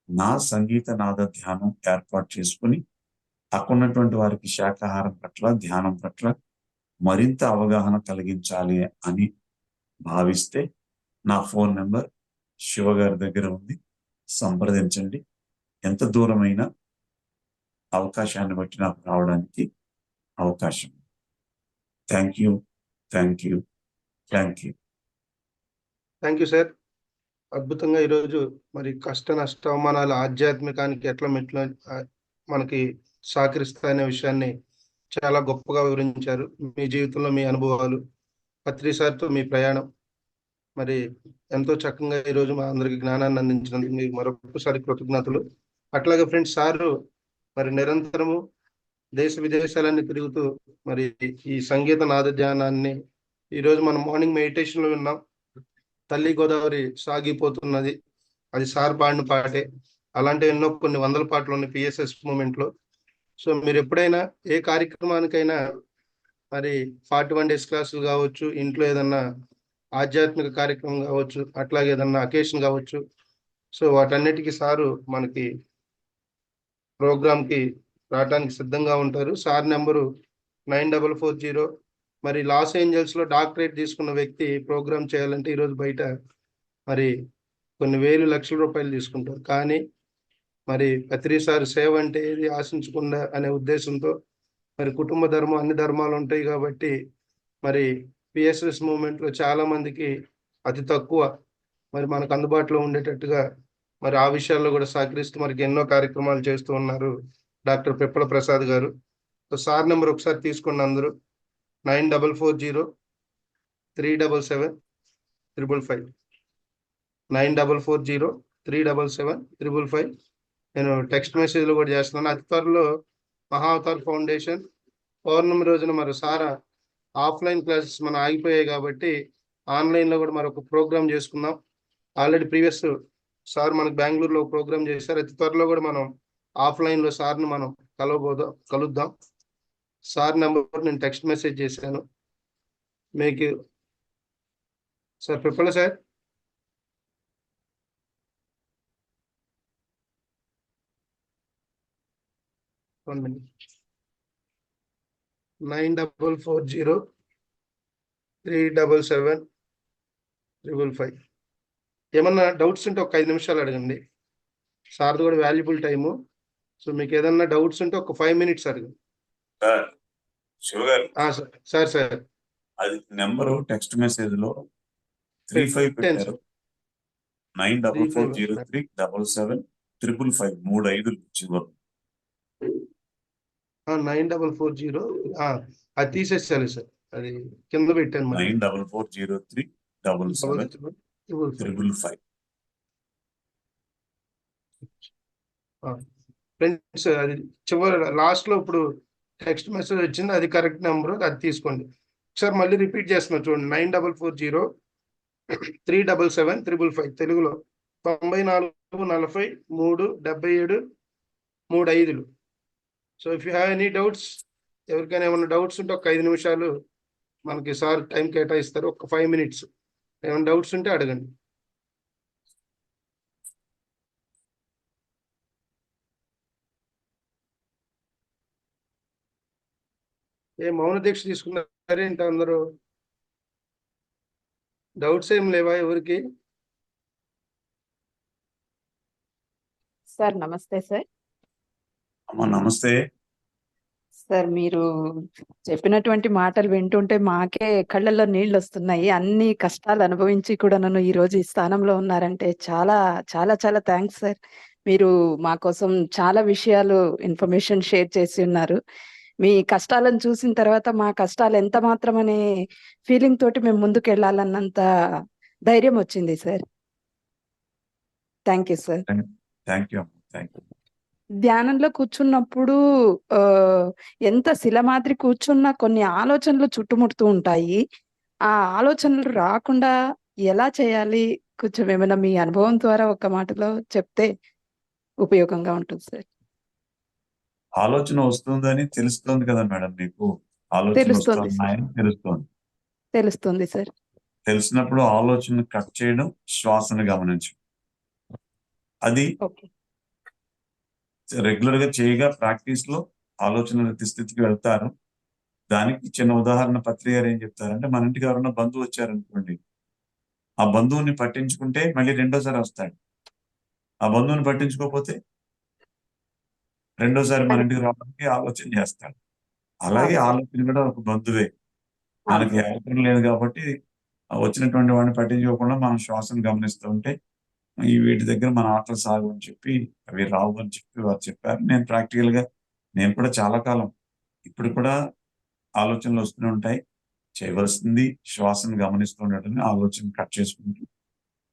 నా సంగీత నాద ధ్యానం ఏర్పాటు చేసుకుని అక్కడున్నటువంటి వారికి శాకాహారం పట్ల, ధ్యానం పట్ల మరింత అవగాహన కలిగించాలి అని భావిస్తే, నా ఫోన్ నెంబర్ శివ గారి దగ్గర ఉంది, సంప్రదించండి. ఎంత దూరమైనా అవకాశాన్ని బట్టి నాకు రావడానికి అవకాశం. Thank you, thank you, thank you. Thank you sir. అద్భుతంగా ఈరోజు మరి కష్ట నష్ట అవమానాలు ఆధ్యాత్మికానికి ఎట్లా మనకి సహకరిస్తాయనే విషయాన్ని చాలా గొప్పగా వివరించారు. మీ జీవితంలో మీ అనుభవాలు, పత్రి సార్తో మీ ప్రయాణం మరి ఎంతో చక్కగా ఈరోజు మా అందరికి జ్ఞానాన్ని అందించినందుకు మీకు మరొకసారి కృతజ్ఞతలు. అట్లాగే ఫ్రెండ్స్, సారు మరి నిరంతరము దేశ విదేశాలన్నీ తిరుగుతూ మరి ఈ సంగీత నాద ధ్యానాన్ని ఈరోజు మనం మార్నింగ్ మెడిటేషన్ లో విన్నాం. తల్లి గోదావరి సాగిపోతున్నది, అది సార్ పాడిన పాటే. అలాంటి ఎన్నో కొన్ని వందల పాటలు ఉన్నాయి పిఎస్ఎస్ మూమెంట్ లో. సో మీరు ఎప్పుడైనా ఏ కార్యక్రమానికైనా మరి 41 డేస్ క్లాసులు కావచ్చు, ఇంట్లో ఏదన్నా ఆధ్యాత్మిక కార్యక్రమం కావచ్చు, అట్లాగే ఏదన్నా అకేషన్ కావచ్చు. సో వాటన్నిటికీ సారు మనకి ప్రోగ్రామ్కి రావడానికి సిద్ధంగా ఉంటారు. Sir number 9440. మరి లాస్ ఏంజల్స్లో డాక్టరేట్ తీసుకున్న వ్యక్తి ప్రోగ్రామ్ చేయాలంటే ఈరోజు బయట మరి కొన్ని వేలు లక్షల రూపాయలు తీసుకుంటారు. కానీ మరి పత్రిసారి సేవ అంటే ఏది ఆశించకుండా అనే ఉద్దేశంతో మరి కుటుంబ ధర్మం అన్ని ధర్మాలు ఉంటాయి కాబట్టి మరి పిఎస్ఎస్ మూవ్మెంట్లో చాలా మందికి అతి తక్కువ మరి మనకు అందుబాటులో ఉండేటట్టుగా మరి ఆ విషయాల్లో కూడా సహకరిస్తూ మనకి ఎన్నో కార్యక్రమాలు చేస్తూ ఉన్నారు డాక్టర్ పిప్పల ప్రసాద్ గారు. సో సార్ నెంబర్ ఒకసారి తీసుకోండి అందరూ. 9440-377-555. 9440-377-555. నేను టెక్స్ట్ మెసేజ్లో కూడా చేస్తున్నాను. అతి త్వరలో మహావతార్ ఫౌండేషన్ పౌర్ణమి రోజున మరి సారా ఆఫ్లైన్ క్లాసెస్ మనం ఆగిపోయాయి కాబట్టి ఆన్లైన్లో కూడా మరొక ప్రోగ్రామ్ చేసుకుందాం. ఆల్రెడీ ప్రీవియస్ సార్ మనకు బెంగళూరులో ప్రోగ్రామ్ చేశారు. అతి త్వరలో కూడా మనం ఆఫ్లైన్లో సార్ని మనం కలుద్దాం. సార్ నెంబర్ నేను టెక్స్ట్ మెసేజ్ చేశాను మీకు. Sir పిప్పల sir, one minute. 9440-377-555. ఏమన్నా డౌట్స్ ఉంటే ఒక 5 నిమిషాలు అడగండి. సార్ది కూడా వాల్యుబుల్ టైము. సో మీకు ఏదన్నా డౌట్స్ ఉంటే ఒక 5 మినిట్స్ అడగండి. సార్ శివ గారు, సార్ అది నెంబరు టెక్స్ట్ మెసేజ్ లో 35 పెట్టారు. 9440-377-555 3 5 చివరి. 9440 అది తీసేసాలి సార్, అది కింద పెట్టాను. 9440-377-555. ఫ్రెండ్స్ అది చివరి లాస్ట్ లో ఇప్పుడు టెక్స్ట్ మెసేజ్ వచ్చింది, అది కరెక్ట్ నెంబర్, అది తీసుకోండి. ఒకసారి మళ్ళీ రిపీట్ చేస్తున్నా చూడండి. 9440-377-555 తెలుగులో 9440-377-555. So if you have any doubts, ఎవరికైనా ఏమైనా డౌట్స్ ఉంటే ఒక 5 నిమిషాలు మనకి సార్ టైం కేటాయిస్తారు. ఒక 5 మినిట్స్ ఏమైనా డౌట్స్ ఉంటే అడగండి. మౌన దీక్ష తీసుకున్నారేంటి అందరూ? డౌట్స్ ఏం లేవా ఎవరికి? సార్ నమస్తే సార్. అమ్మా నమస్తే సార్, మీరు చెప్పినటువంటి మాటలు వింటుంటే మాకే కళ్ళల్లో నీళ్ళు వస్తున్నాయి. అన్ని కష్టాలు అనుభవించి కూడా నన్ను ఈ రోజు ఈ స్థానంలో ఉన్నారంటే చాలా చాలా చాలా థ్యాంక్స్ సార్. మీరు మా కోసం చాలా విషయాలు ఇన్ఫర్మేషన్ షేర్ చేసి ఉన్నారు. మీ కష్టాలను చూసిన తర్వాత మా కష్టాలు ఎంత మాత్రం అనే ఫీలింగ్ తోటి మేము ముందుకు వెళ్ళాలన్నంత ధైర్యం వచ్చింది sir. Thank you sir. Thank you. ధ్యానంలో కూర్చున్నప్పుడు ఎంత శిలమాదిరి కూర్చున్నా కొన్ని ఆలోచనలు చుట్టుముడుతూ ఉంటాయి. ఆ ఆలోచనలు రాకుండా ఎలా చేయాలి, కొంచెం ఏమైనా మీ అనుభవం ద్వారా ఒక మాటలో చెప్తే ఉపయోగంగా ఉంటుంది సార్. ఆలోచన వస్తుందని తెలుస్తుంది కదా మేడం, మీకు ఆలోచన తెలుస్తుంది వస్తున్నాయని తెలుస్తుంది సార్. తెలిసినప్పుడు ఆలోచన కట్ చేయడం, శ్వాసను గమనించడం, అది ఓకే. రెగ్యులర్ గా చేయగా ప్రాక్టీస్ లో ఆలోచన స్థితికి వెళ్తారు. దానికి చిన్న ఉదాహరణ పత్రి గారు ఏం చెప్తారంటే, మన ఇంటికి ఎవరన్నా బంధువు వచ్చారనుకోండి, ఆ బంధువుని పట్టించుకుంటే మళ్ళీ రెండోసారి వస్తాడు. ఆ బంధువుని పట్టించుకోకపోతే రెండోసారి మన ఇంటికి రావడానికి ఆలోచన చేస్తాడు. అలాగే ఆలోచన కూడా ఒక బంధువే. మనకి అవసరం లేదు కాబట్టి వచ్చినటువంటి వాడిని పట్టించుకోకుండా మనం శ్వాసను గమనిస్తూ ఉంటే ఈ వీటి దగ్గర మన ఆటలు సాగు అని చెప్పి అవి రావు అని చెప్పి వారు చెప్పారు. నేను ప్రాక్టికల్ గా నేను కూడా చాలా కాలం ఇప్పుడు కూడా ఆలోచనలు వస్తూనే ఉంటాయి. చేయవలసింది శ్వాసను గమనిస్తూ ఉండటం, ఆలోచన కట్ చేసుకుంటూ,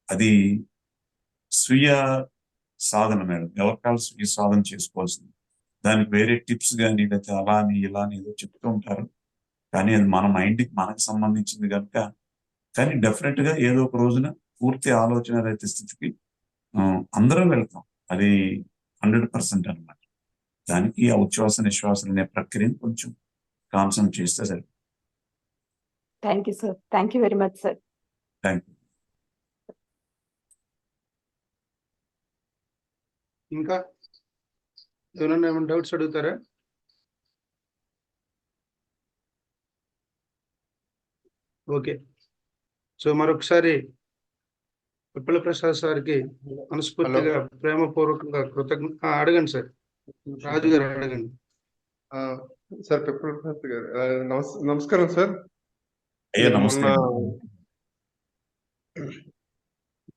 అది స్వీయ సాధన మేడం. ఎవరికాలు స్వీయ సాధన చేసుకోవాల్సింది. దానికి వేరే టిప్స్ కానీ లేకపోతే అలా అని ఇలా అని ఏదో చెప్తూ ఉంటారు. కానీ అది మన మైండ్కి మనకు సంబంధించింది కనుక, కానీ డెఫినెట్ గా ఏదో ఒక రోజున పూర్తి ఆలోచన రహిత స్థితికి అందరం వెళ్తాం. అది 100% అన్నమాట. దానికి ఆ ఉచ్ఛ్వాస నిశ్వాసన అనే ప్రక్రియను కొంచెం కాన్సన్ట్రేట్ చేస్తే సరే. Thank you sir. Thank you very much sir. Thank you. ఇంకా ఎవరైనా ఏమైనా డౌట్స్ అడుగుతారా? ఓకే. సో మరొకసారి పిప్పల ప్రసాద్ సార్కి మనస్ఫూర్తిగా ప్రేమపూర్వకంగా అడగండి సార్. రాజు గారు అడగండి. సార్ పిప్పల ప్రసాద్ గారు నమస్కారం సార్. అయ్యా నమస్తే.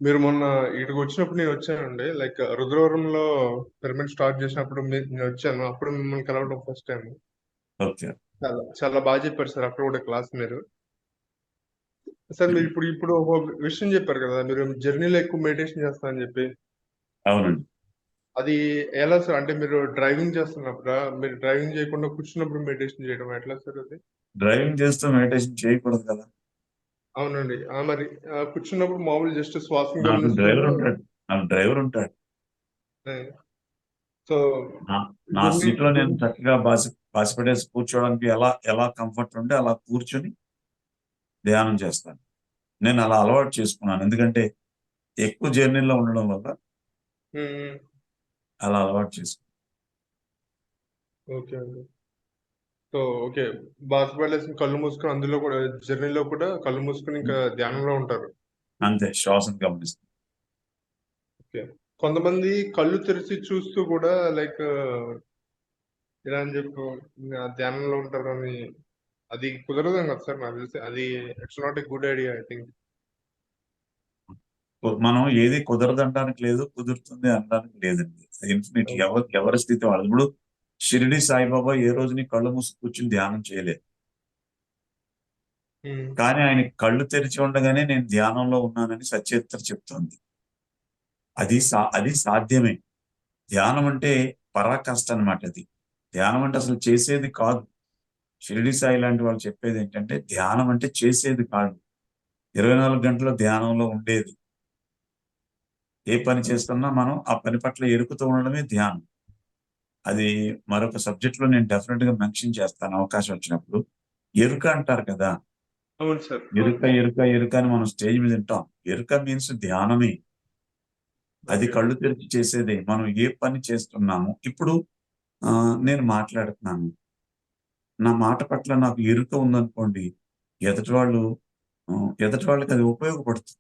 మీరు మొన్న ఇక్కడికి వచ్చినప్పుడు నేను వచ్చానండి. లైక్ రుద్రవరంలో పిరమిడ్ స్టార్ట్ చేసినప్పుడు నేను వచ్చాను. అప్పుడు మిమ్మల్ని కలవడం ఫస్ట్ టైం. ఓకే. చాలా చాలా బాగా చెప్పారు సార్ అక్కడ కూడా క్లాస్ మీరు. సార్ మీరు ఇప్పుడు ఒక విషయం చెప్పారు కదా, మీరు జర్నీలో ఎక్కువ మెడిటేషన్ చేస్తారని చెప్పి. అవునండి. అది ఎలా సార్? అంటే మీరు డ్రైవింగ్ చేస్తున్నప్పుడా? మీరు డ్రైవింగ్ చేయకుండా కూర్చున్నప్పుడు మెడిటేషన్ చేయడం ఎట్లా సార్ అది? డ్రైవింగ్ చేస్తూ మెడిటేషన్ చేయకూడదు కదా. అవునండి. మరి కూర్చున్నప్పుడు మామూలు జస్ట్ శ్వాసను నాకు గమనిస్తూ డ్రైవర్ ఉంటాడు. సో నా సీట్ లో నేను చక్కగా బాసిపడేసి కూర్చోవడానికి ఎలా కంఫర్ట్ ఉంటే అలా కూర్చొని ధ్యానం చేస్తాను. నేను అలా అలవాటు చేసుకున్నాను. ఎందుకంటే ఎక్కువ జర్నీలో ఉండడం వల్ల అలా అలవాటు చేసుకున్నాను. ఓకే అండి. సో ఓకే, బాసిపడేసి కళ్ళు మూసుకొని అందులో కూడా జర్నీలో కూడా కళ్ళు మూసుకొని ఇంకా ధ్యానంలో ఉంటారు. అంతే, శ్వాసను గమనిస్తాను. ఓకే. కొంతమంది కళ్ళు తెరిచి చూస్తూ కూడా లైక్ ఇలా అని చెప్పి ధ్యానంలో ఉంటారని, అది కుదరదు కదా సార్ నాకు తెలిసి. అది it's not a good idea I think. మనం ఏది కుదరదంటానికి లేదు, కుదురుతుంది అనడానికి లేదండి. ఇన్ఫినిట్ ఎవరి స్థితి వాళ్ళు. ఇప్పుడు షిరిడి సాయిబాబా ఏ రోజుని కళ్ళు మూసి కూర్చుని ధ్యానం చేయలేదు. కానీ ఆయన కళ్ళు తెరిచి ఉండగానే నేను ధ్యానంలో ఉన్నానని సచరిత్ర చెప్తోంది. అది సాధ్యమే. ధ్యానం అంటే పరాకాష్ట అనమాట. అది ధ్యానం అంటే అసలు చేసేది కాదు. షిరిడి సాయి లాంటి వాళ్ళు చెప్పేది ఏంటంటే ధ్యానం అంటే చేసేది కాదు, 24 గంటల ధ్యానంలో ఉండేది. ఏ పని చేస్తున్నా మనం ఆ పని పట్ల ఎరుకుతూ ఉండడమే ధ్యానం. అది మరొక సబ్జెక్ట్ లో నేను డెఫినెట్ గా మెన్షన్ చేస్తాను అవకాశం వచ్చినప్పుడు. ఎరుక అంటారు కదా, అవును సార్. ఎరుక అని మనం స్టేజ్ మీద వింటాం. ఎరుక మీన్స్ ధ్యానమే. అది కళ్ళు తెరిచి చేసేదే. మనం ఏ పని చేస్తున్నాము. ఇప్పుడు నేను మాట్లాడుతున్నాను, నా మాట పట్ల నాకు ఎరుక ఉందనుకోండి, ఎదుటి వాళ్ళకి అది ఉపయోగపడుతుంది,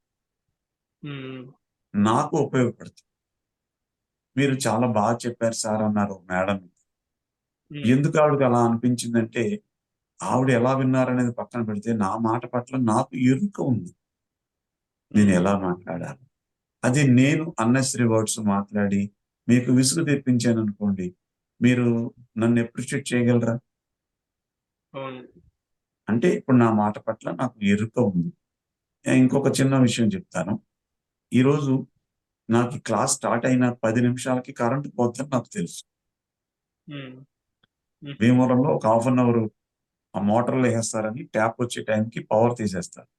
నాకు ఉపయోగపడుతుంది. మీరు చాలా బాగా చెప్పారు సార్ అన్నారు మేడం. ఎందుకు ఆవిడకి అలా అనిపించిందంటే, ఆవిడ ఎలా విన్నారనేది పక్కన పెడితే నా మాట పట్ల నాకు ఎరుక ఉంది, నేను ఎలా మాట్లాడాలి. అది నేను అన్నెసరీ వర్డ్స్ మాట్లాడి మీకు విసుగు తెప్పించాను అనుకోండి, మీరు నన్ను అప్రిషియేట్ చేయగలరా? అంటే ఇప్పుడు నా మాట పట్ల నాకు ఎరుక ఉంది. ఇంకొక చిన్న విషయం చెప్తాను. ఈరోజు నాకు క్లాస్ స్టార్ట్ అయిన 10 నిమిషాలకి కరెంటు పోతుందని నాకు తెలుసు. భీమవరంలో ఒక 1/2 అవర్ ఆ మోటార్లు వేసేస్తారని, ట్యాప్ వచ్చే టైంకి పవర్ తీసేస్తారు.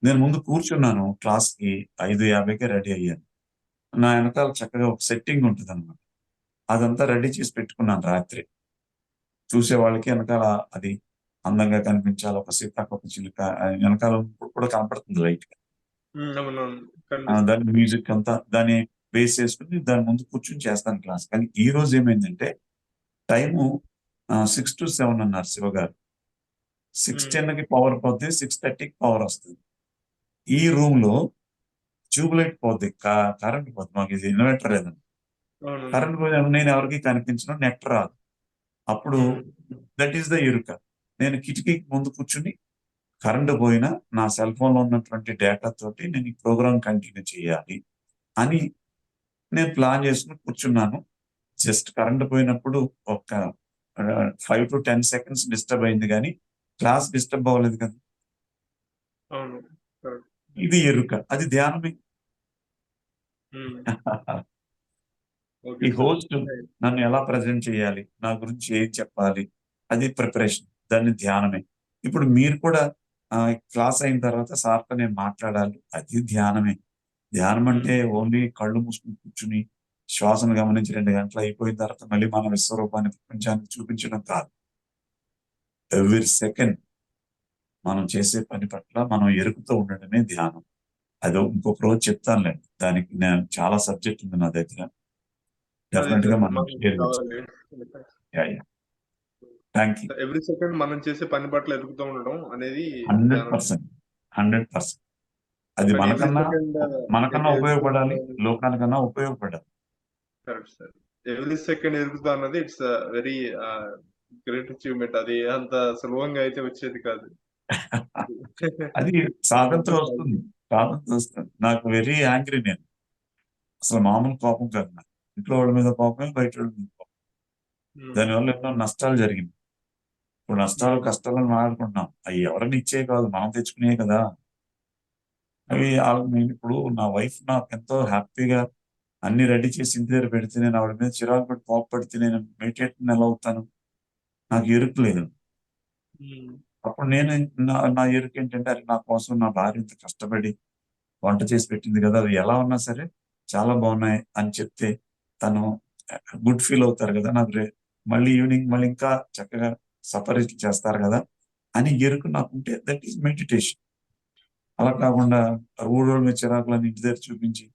నేను ముందు కూర్చున్నాను, క్లాస్కి 5:50కే రెడీ అయ్యాను. నా వెనకాల చక్కగా ఒక సెట్టింగ్ ఉంటుంది అనమాట. అదంతా రెడీ చేసి పెట్టుకున్నాను రాత్రి. చూసే వాళ్ళకి వెనకాల అది అందంగా కనిపించాలి, ఒక సీతాకొక చిలుక వెనకాల కూడా కనపడుతుంది లైట్ గా. దాని మ్యూజిక్ అంతా దాన్ని బేస్ చేసుకుని దాని ముందు కూర్చుని చేస్తాను క్లాస్. కానీ ఈ రోజు ఏమైందంటే టైము 6 to 7 అన్నారు శివగారు. 6:10కి పవర్ పోతే 6:30కి పవర్ వస్తుంది. ఈ రూమ్ లో ట్యూబ్లైట్ పోద్ది, కరెంట్ పోద్ది. మాకు ఇది ఇన్వర్టర్ లేదండి. కరెంట్ పోతే నేను ఎవరికి కనిపించను, నెట్ రాదు. అప్పుడు దట్ ఈస్ ద ఎరుక. నేను కిటికీకి ముందు కూర్చుని కరెంట్ పోయినా నా సెల్ ఫోన్ లో ఉన్నటువంటి డేటా తోటి నేను ఈ ప్రోగ్రామ్ కంటిన్యూ చేయాలి అని నేను ప్లాన్ చేసుకుని కూర్చున్నాను. జస్ట్ కరెంట్ పోయినప్పుడు ఒక 5 to 10 seconds డిస్టర్బ్ అయింది, కానీ క్లాస్ డిస్టర్బ్ అవ్వలేదు కదా. ఇది ఎరుక, అది ధ్యానమే. ఈ హోస్ట్ నన్ను ఎలా ప్రజెంట్ చేయాలి, నా గురించి ఏం చెప్పాలి, అది ప్రిపరేషన్, దాన్ని ధ్యానమే. ఇప్పుడు మీరు కూడా క్లాస్ అయిన తర్వాత సార్తో నేను మాట్లాడాలి, అది ధ్యానమే. ధ్యానం అంటే ఓన్లీ కళ్ళు మూసుకుని కూర్చుని శ్వాసను గమనించి 2 గంటలు అయిపోయిన తర్వాత మళ్ళీ మన విశ్వరూపాన్ని ప్రపంచానికి చూపించడం కాదు. ఎవ్రీ సెకండ్ మనం చేసే పని పట్ల మనం ఎరుకుతో ఉండడమే ధ్యానం. అది ఇంకొక రోజు చెప్తానులేండి, దానికి నేను చాలా సబ్జెక్ట్ ఉంది నా దగ్గర, అదే డెఫినెట్ గా సార్ మనం మనకి షేర్ కావాలి. Thank you. ఎవ్రీ సెకండ్ మనం చేసే పని పట్ల ఎదుగుతూ ఉండడం అనేది 100%, 100%. అది కానీ ఎవ్రీ మనకన్నా సెకండ్ ఉపయోగపడాలి, లోకానికన్నా ఉపయోగపడాలి. Correct sir. ఎవ్రీ సెకండ్ ఎదుగుతా అన్నది ఇట్స్ వెరీ గ్రేట్ అచీవ్మెంట్. అది అంత సులభంగా అయితే వచ్చేది కాదు. అది సాధనతో వస్తుంది, సాధనతో వస్తుంది. నాకు వెరీ యాంగ్రీ, నేను అసలు మామూలు కోపం కాదు నాకు. ఇంట్లో వాళ్ళ మీద కోపమే, బయట వాళ్ళ మీద కోపం. దానివల్ల ఎన్నో నష్టాలు జరిగింది. ఇప్పుడు నష్టాలు కష్టాలను మాట్లాడుకుంటున్నాం, అవి ఎవరిని ఇచ్చే కాదు, మనం తెచ్చుకునే కదా. అవి నేను ఇప్పుడు నా వైఫ్ నాకు ఎంతో హ్యాపీగా అన్ని రెడీ చేసి ఇంటి దగ్గర పెడితే, నేను ఆవిడ మీద చిరాకు పడి కోపపడితే నేను మెడిటేట్ ఎలా అవుతాను? నాకు ఎరుకు లేదు. అప్పుడు నేను నా ఎరుకు ఏంటంటే, అది నా కోసం నా భార్య ఇంత కష్టపడి వంట చేసి పెట్టింది కదా, అవి ఎలా ఉన్నా సరే చాలా బాగున్నాయి అని చెప్తే తను గుడ్ ఫీల్ అవుతారు కదా. నాకు మళ్ళీ ఈవినింగ్ మళ్ళీ ఇంకా చక్కగా సఫర్ చేస్తారు కదా అని ఎరుకు నాకుంటే, దట్ ఈస్ మెడిటేషన్. అలా కాకుండా ఊళ్ళో మీద చిరాకులని ఇంటి దగ్గర చూపించి,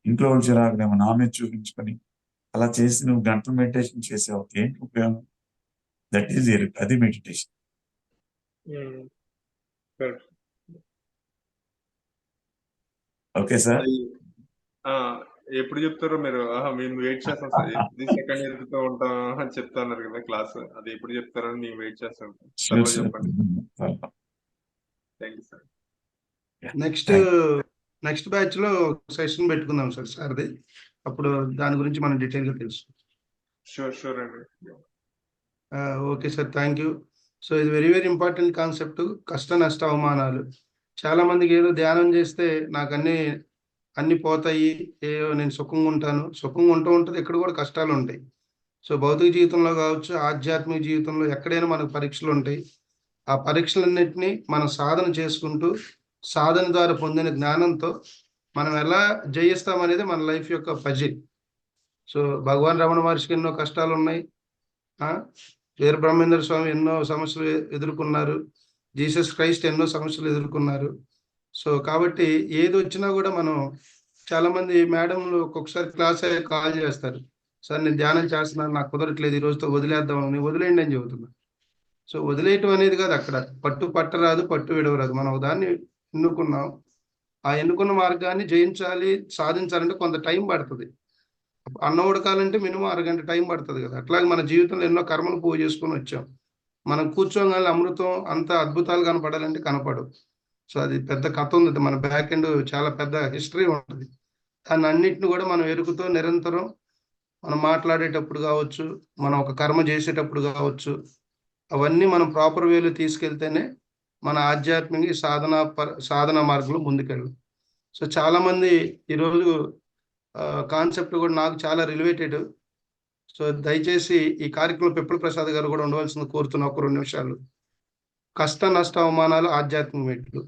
ఇంట్లో వాళ్ళు చిరాకులేమో నా మీద చూపించుకొని అలా చేసి నువ్వు గంటలు మెడిటేషన్ చేసావు, ఏంటి ఉపయోగం? దట్ ఈస్ ఎరుకు, అది మెడిటేషన్. Okay sir. ఎప్పుడు చెప్తారో మీరు? మేము వెయిట్ చేస్తాం సార్. ఎవ్రీ సెకండ్ ఎదుగుతూ ఉంటాం అని చెప్తున్నారు కదా క్లాస్, అది ఎప్పుడు చెప్తారని మేము వెయిట్ చేస్తాం. త్వరలో చెప్పండి. Thank you sir. Next batch లో సెషన్ పెట్టుకుందాం సార్ సార్ది. అప్పుడు దాని గురించి మనం డీటెయిల్ గా తెలుసు. షూర్ అండి. Okay sir, thank you. So ఇది వెరీ వెరీ ఇంపార్టెంట్ కాన్సెప్ట్, కష్ట నష్ట అవమానాలు. చాలా మందికి ఏదో ధ్యానం చేస్తే నాకు అన్ని పోతాయి, ఏదో నేను సుఖంగా ఉంటాను. సుఖంగా ఉంటుంది, ఇక్కడ కూడా కష్టాలు ఉంటాయి. సో భౌతిక జీవితంలో కావచ్చు, ఆధ్యాత్మిక జీవితంలో ఎక్కడైనా మనకు పరీక్షలు ఉంటాయి. ఆ పరీక్షలన్నింటినీ మనం సాధన చేసుకుంటూ, సాధన ద్వారా పొందిన జ్ఞానంతో మనం ఎలా జయిస్తామనేది మన లైఫ్ యొక్క పజిల్. సో భగవాన్ రమణ మహర్షికి ఎన్నో కష్టాలు ఉన్నాయి, వీర బ్రహ్మేంద్ర స్వామి ఎన్నో సమస్యలు ఎదుర్కొన్నారు, జీసస్ క్రైస్ట్ ఎన్నో సమస్యలు ఎదుర్కొన్నారు. సో కాబట్టి ఏది వచ్చినా కూడా మనం, చాలా మంది మేడంలు ఒక్కొక్కసారి క్లాస్ కాల్ చేస్తారు, సార్ నేను ధ్యానం చేస్తున్నాను, నాకు కుదరట్లేదు, ఈ రోజుతో వదిలేద్దామని. వదిలేయండి అని చెబుతున్నా. సో వదిలేయటం అనేది కాదు, అక్కడ పట్టరాదు, పట్టు విడవరాదు. మనం దాన్ని ఎన్నుకున్నాం, ఆ ఎన్నుకున్న మార్గాన్ని జయించాలి, సాధించాలంటే కొంత టైం పడుతుంది. అన్నం ఉడకాలంటే మినిమం అరగంట టైం పడుతుంది కదా. అట్లాగే మన జీవితంలో ఎన్నో కర్మలు పూజ చేసుకొని వచ్చాం. మనం కూర్చోగానే అమృతం అంత అద్భుతాలు కనపడాలంటే కనపడవు. సో అది పెద్ద కథ ఉంది, మన బ్యాక్ ఎండ్ చాలా పెద్ద హిస్టరీ ఉంటుంది. దాన్ని అన్నింటిని కూడా మనం ఎరుకుతో నిరంతరం మనం మాట్లాడేటప్పుడు కావచ్చు, మనం ఒక కర్మ చేసేటప్పుడు కావచ్చు, అవన్నీ మనం ప్రాపర్ వేలో తీసుకెళ్తేనే మన ఆధ్యాత్మిక సాధన మార్గంలో ముందుకెళ్ళాలి. సో చాలా మంది ఈరోజు కాన్సెప్ట్ కూడా నాకు చాలా రిలేటెడ్. సో దయచేసి ఈ కార్యక్రమం పిప్పల ప్రసాద్ గారు కూడా ఉండవలసింది కోరుతున్నా. ఒక 2 నిమిషాలు. కష్ట నష్ట అవమానాలు ఆధ్యాత్మిక మెట్లు.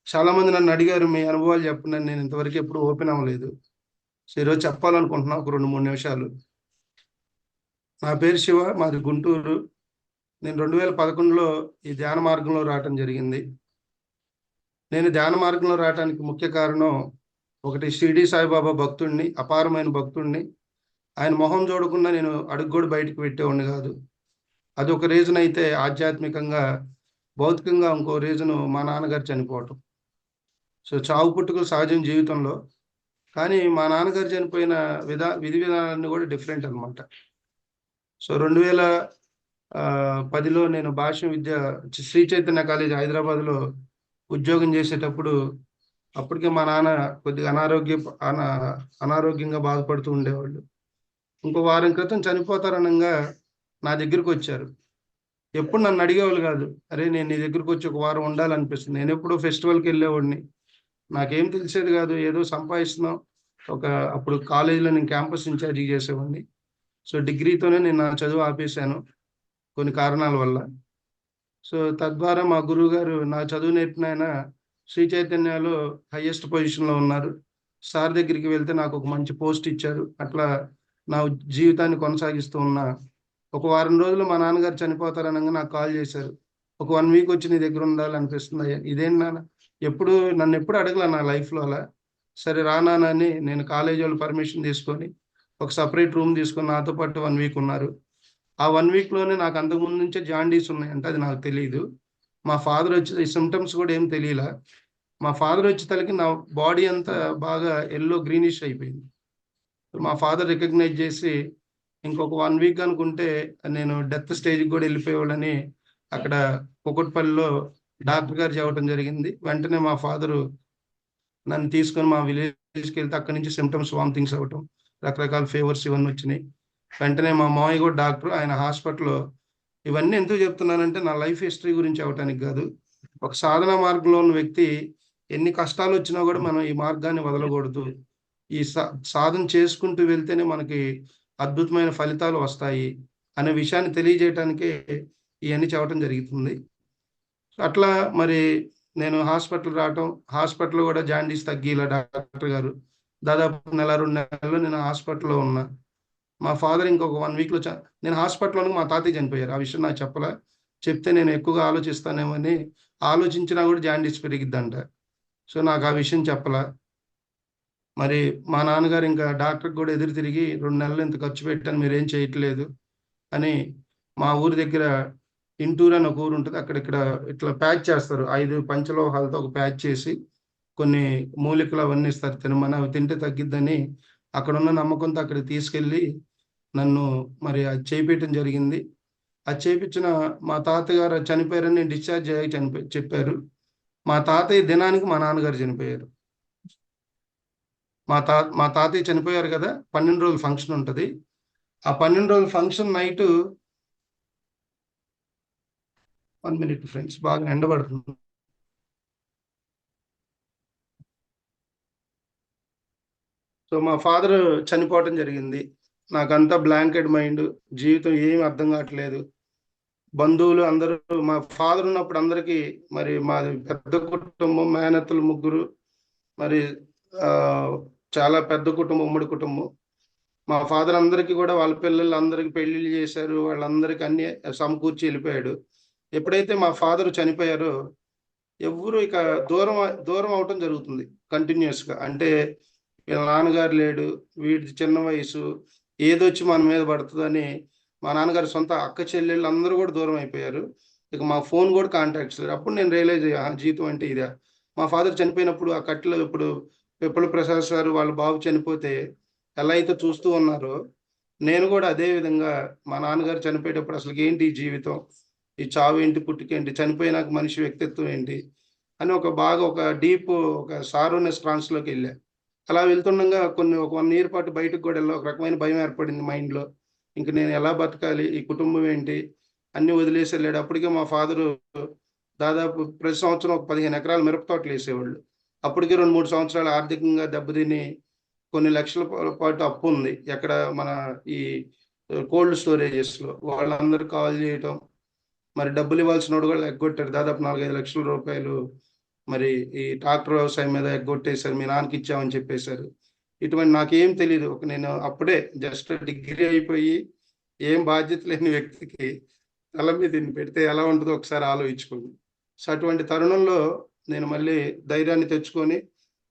చాలా మంది నన్ను అడిగారు, మీ అనుభవాలు చెప్పండి. నేను ఇంతవరకు ఎప్పుడు ఓపెన్ అవ్వలేదు. సో ఈరోజు చెప్పాలనుకుంటున్నా ఒక 2-3 నిమిషాలు. నా పేరు శివ, మాది గుంటూరు. నేను 2011లో ఈ ధ్యాన మార్గంలో రావటం జరిగింది. నేను ధ్యాన మార్గంలో రావడానికి ముఖ్య కారణం ఒకటి, షిరిడి సాయిబాబా భక్తుడిని, అపారమైన భక్తుడిని. ఆయన మొహం చూడకుండా నేను అడుగు కూడా బయటకు పెట్టేవాడిని కాదు. అది ఒక రీజన్ అయితే, ఆధ్యాత్మికంగా భౌతికంగా ఇంకో రీజను మా నాన్నగారు చనిపోవటం. సో చావు పుట్టుకలు సహజం జీవితంలో, కానీ మా నాన్నగారు చనిపోయిన విధి విధానాలన్నీ కూడా డిఫరెంట్ అనమాట. సో 2010లో నేను భాష్యం విద్య శ్రీ చైతన్య కాలేజ్ హైదరాబాద్లో ఉద్యోగం చేసేటప్పుడు, అప్పటికే మా నాన్న కొద్దిగా అనారోగ్యంగా బాధపడుతూ ఉండేవాళ్ళు. ఇంకో వారం క్రితం చనిపోతారనగా నా దగ్గరికి వచ్చారు. ఎప్పుడు నన్ను అడిగేవాళ్ళు కాదు, అరే నేను నీ దగ్గరికి వచ్చి ఒక వారం ఉండాలనిపిస్తుంది. నేను ఎప్పుడూ ఫెస్టివల్కి వెళ్ళేవాడిని, నాకేం తెలిసేది కాదు, ఏదో సంపాదిస్తున్నాం. అప్పుడు కాలేజీలో నేను క్యాంపస్ ఇన్ఛార్జి చేసేవాడిని. సో డిగ్రీతోనే నేను నా చదువు ఆపేశాను కొన్ని కారణాల వల్ల. సో తద్వారా మా గురువు గారు నా చదువు నేర్పిన ఆయన శ్రీ చైతన్యలో హైయెస్ట్ పొజిషన్లో ఉన్నారు. సార్ దగ్గరికి వెళ్తే నాకు ఒక మంచి పోస్ట్ ఇచ్చారు. అట్లా నా జీవితాన్ని కొనసాగిస్తూ ఉన్నా. ఒక వారం రోజులు మా నాన్నగారు చనిపోతారనగా నాకు కాల్ చేశారు, ఒక 1 వీక్ వచ్చి నీ దగ్గర ఉండాలనిపిస్తుంది. ఇదేంటి నాన్న, నన్ను ఎప్పుడు అడగలే నా లైఫ్లో అలా. సరే రా నాన్న అని నేను కాలేజీ వాళ్ళు పర్మిషన్ తీసుకొని ఒక సపరేట్ రూమ్ తీసుకొని నాతో పాటు 1 వీక్ ఉన్నారు. ఆ 1 వీక్లోనే నాకు అంతకుముందు నుంచే జాండీస్ ఉన్నాయంటే అది నాకు తెలియదు. మా ఫాదర్ వచ్చి సిమ్టమ్స్ కూడా ఏం తెలియలా. మా ఫాదర్ వచ్చేసరికి నా బాడీ అంతా బాగా ఎల్లో గ్రీనిష్ అయిపోయింది. మా ఫాదర్ రికగ్నైజ్ చేసి ఇంకొక 1 వీక్ అనుకుంటే నేను డెత్ స్టేజ్కి కూడా వెళ్ళిపోయేవాళ్ళని అక్కడ కుకట్పల్లిలో డాక్టర్ గారు చెప్పడం జరిగింది. వెంటనే మా ఫాదరు నన్ను తీసుకొని మా విలేజ్కి వెళ్తే అక్కడి నుంచి సిమ్టమ్స్ వామిటింగ్స్ అవ్వటం, రకరకాల ఫీవర్స్ ఇవన్నీ వచ్చినాయి. వెంటనే మా మామయ్య కూడా డాక్టర్, ఆయన హాస్పిటల్లో. ఇవన్నీ ఎందుకు చెప్తున్నానంటే నా లైఫ్ హిస్టరీ గురించి అవటానికి కాదు. ఒక సాధన మార్గంలో ఉన్న వ్యక్తి ఎన్ని కష్టాలు వచ్చినా కూడా మనం ఈ మార్గాన్ని వదలకూడదు. ఈ సాధన చేసుకుంటూ వెళ్తేనే మనకి అద్భుతమైన ఫలితాలు వస్తాయి అనే విషయాన్ని తెలియజేయటానికే ఇవన్నీ చెప్పడం జరుగుతుంది. అట్లా మరి నేను హాస్పిటల్ రావటం, హాస్పిటల్ కూడా జాండీస్ తగ్గిలా డాక్టర్ గారు. దాదాపు 1-2 నెలలు నేను హాస్పిటల్లో ఉన్నా. మా ఫాదర్ ఇంకొక 1 వీక్లో నేను హాస్పిటల్లో మా తాతయ్య చనిపోయారు. ఆ విషయం నాకు చెప్పలా. చెప్తే నేను ఎక్కువగా ఆలోచిస్తానేమని, ఆలోచించినా కూడా జాండీస్ పెరిగిద్దంట. సో నాకు ఆ విషయం చెప్పలా. మరి మా నాన్నగారు ఇంకా డాక్టర్కి కూడా ఎదురు తిరిగి 2 నెలలు ఇంత ఖర్చు పెట్టాను, మీరేం చేయట్లేదు అని మా ఊరి దగ్గర ఇంటూరు అని ఒక ఊరు ఉంటుంది, అక్కడ ఇట్లా ప్యాచ్ చేస్తారు. 5 పంచలోహాలతో ఒక ప్యాచ్ చేసి కొన్ని మూలికలు అవన్నీ ఇస్తారు తినమని. అవి తింటే తగ్గిద్దని అక్కడ ఉన్న నమ్మకంతో అక్కడికి తీసుకెళ్ళి నన్ను మరి అది చేయించడం జరిగింది. అది చేయించిన మా తాతగారు చనిపోయారని నేను డిశ్చార్జ్ అయ్యి చెప్పారు. మా తాతయ్య దినానికి మా నాన్నగారు చనిపోయారు. మా తాతయ్య చనిపోయారు కదా, 12 రోజుల ఫంక్షన్ ఉంటుంది. ఆ 12 రోజుల ఫంక్షన్ నైట్ 1 minute ఫ్రెండ్స్, బాగా ఎండబడుతుంది. సో మా ఫాదర్ చనిపోవటం జరిగింది. నాకంతా బ్లాంకెట్ మైండ్, జీవితం ఏమి అర్థం కావట్లేదు. బంధువులు అందరూ, మా ఫాదర్ ఉన్నప్పుడు అందరికీ మరి మాది పెద్ద కుటుంబం, మేనత్తలు 3, మరి చాలా పెద్ద కుటుంబం, ఉమ్మడి కుటుంబం. మా ఫాదర్ అందరికీ కూడా వాళ్ళ పిల్లలు అందరికి పెళ్లిళ్ళు చేశారు, వాళ్ళందరికీ అన్ని సమకూర్చి వెళ్ళిపోయాడు. ఎప్పుడైతే మా ఫాదర్ చనిపోయారో ఎవరు ఇక దూరం అవటం జరుగుతుంది కంటిన్యూస్గా. అంటే వీళ్ళ నాన్నగారు లేడు, వీడి చిన్న వయసు, ఏదొచ్చి మన మీద పడుతుందని మా నాన్నగారు సొంత అక్క చెల్లెళ్ళు అందరూ కూడా దూరం అయిపోయారు. ఇక మా ఫోన్ కూడా కాంటాక్ట్స్ లేరు. అప్పుడు నేను రియలైజ్ అయ్యా జీవితం అంటే ఇదే. మా ఫాదర్ చనిపోయినప్పుడు ఆ కట్టెలో ఇప్పుడు పిప్పల ప్రసాద్ సార్ వాళ్ళ బాబు చనిపోతే ఎలా అయితే చూస్తూ ఉన్నారో, నేను కూడా అదే విధంగా మా నాన్నగారు చనిపోయేటప్పుడు అసలు ఏంటి ఈ జీవితం, ఈ చావు ఏంటి, పుట్టుకేంటి, చనిపోయినాక మనిషి వ్యక్తిత్వం ఏంటి అని ఒక డీప్ ఒక సారోనెస్ ట్రాన్స్లోకి వెళ్ళా. అలా వెళ్తుండగా ఒక 1 year పాటు బయటకు కూడా వెళ్ళా. ఒక రకమైన భయం ఏర్పడింది మైండ్లో. ఇంక నేను ఎలా బతకాలి, ఈ కుటుంబం ఏంటి, అన్ని వదిలేసి వెళ్ళాడు. అప్పటికే మా ఫాదరు దాదాపు ప్రతి సంవత్సరం ఒక 15 ఎకరాల మిరప తోటలు వేసేవాళ్ళు. అప్పటికే 2-3 సంవత్సరాలు ఆర్థికంగా దెబ్బతిని కొన్ని లక్షల పాటు అప్పు ఉంది. ఎక్కడ మన ఈ కోల్డ్ స్టోరేజెస్లో వాళ్ళందరూ కాల్ చేయటం, మరి డబ్బులు ఇవ్వాల్సిన కూడా ఎగ్గొట్టారు. దాదాపు 4-5 లక్షల రూపాయలు మరి ఈ ట్రాక్టర్ వ్యవసాయం మీద ఎగ్గొట్టేశారు, మీ నాన్నకి ఇచ్చామని చెప్పేశారు. ఇటువంటి నాకేం తెలియదు. నేను అప్పుడే జస్ట్ డిగ్రీ అయిపోయి ఏం బాధ్యత లేని వ్యక్తికి తల మీద పెడితే ఎలా ఉంటుందో ఒకసారి ఆలోచించుకోండి. సో అటువంటి తరుణంలో నేను మళ్ళీ ధైర్యాన్ని తెచ్చుకొని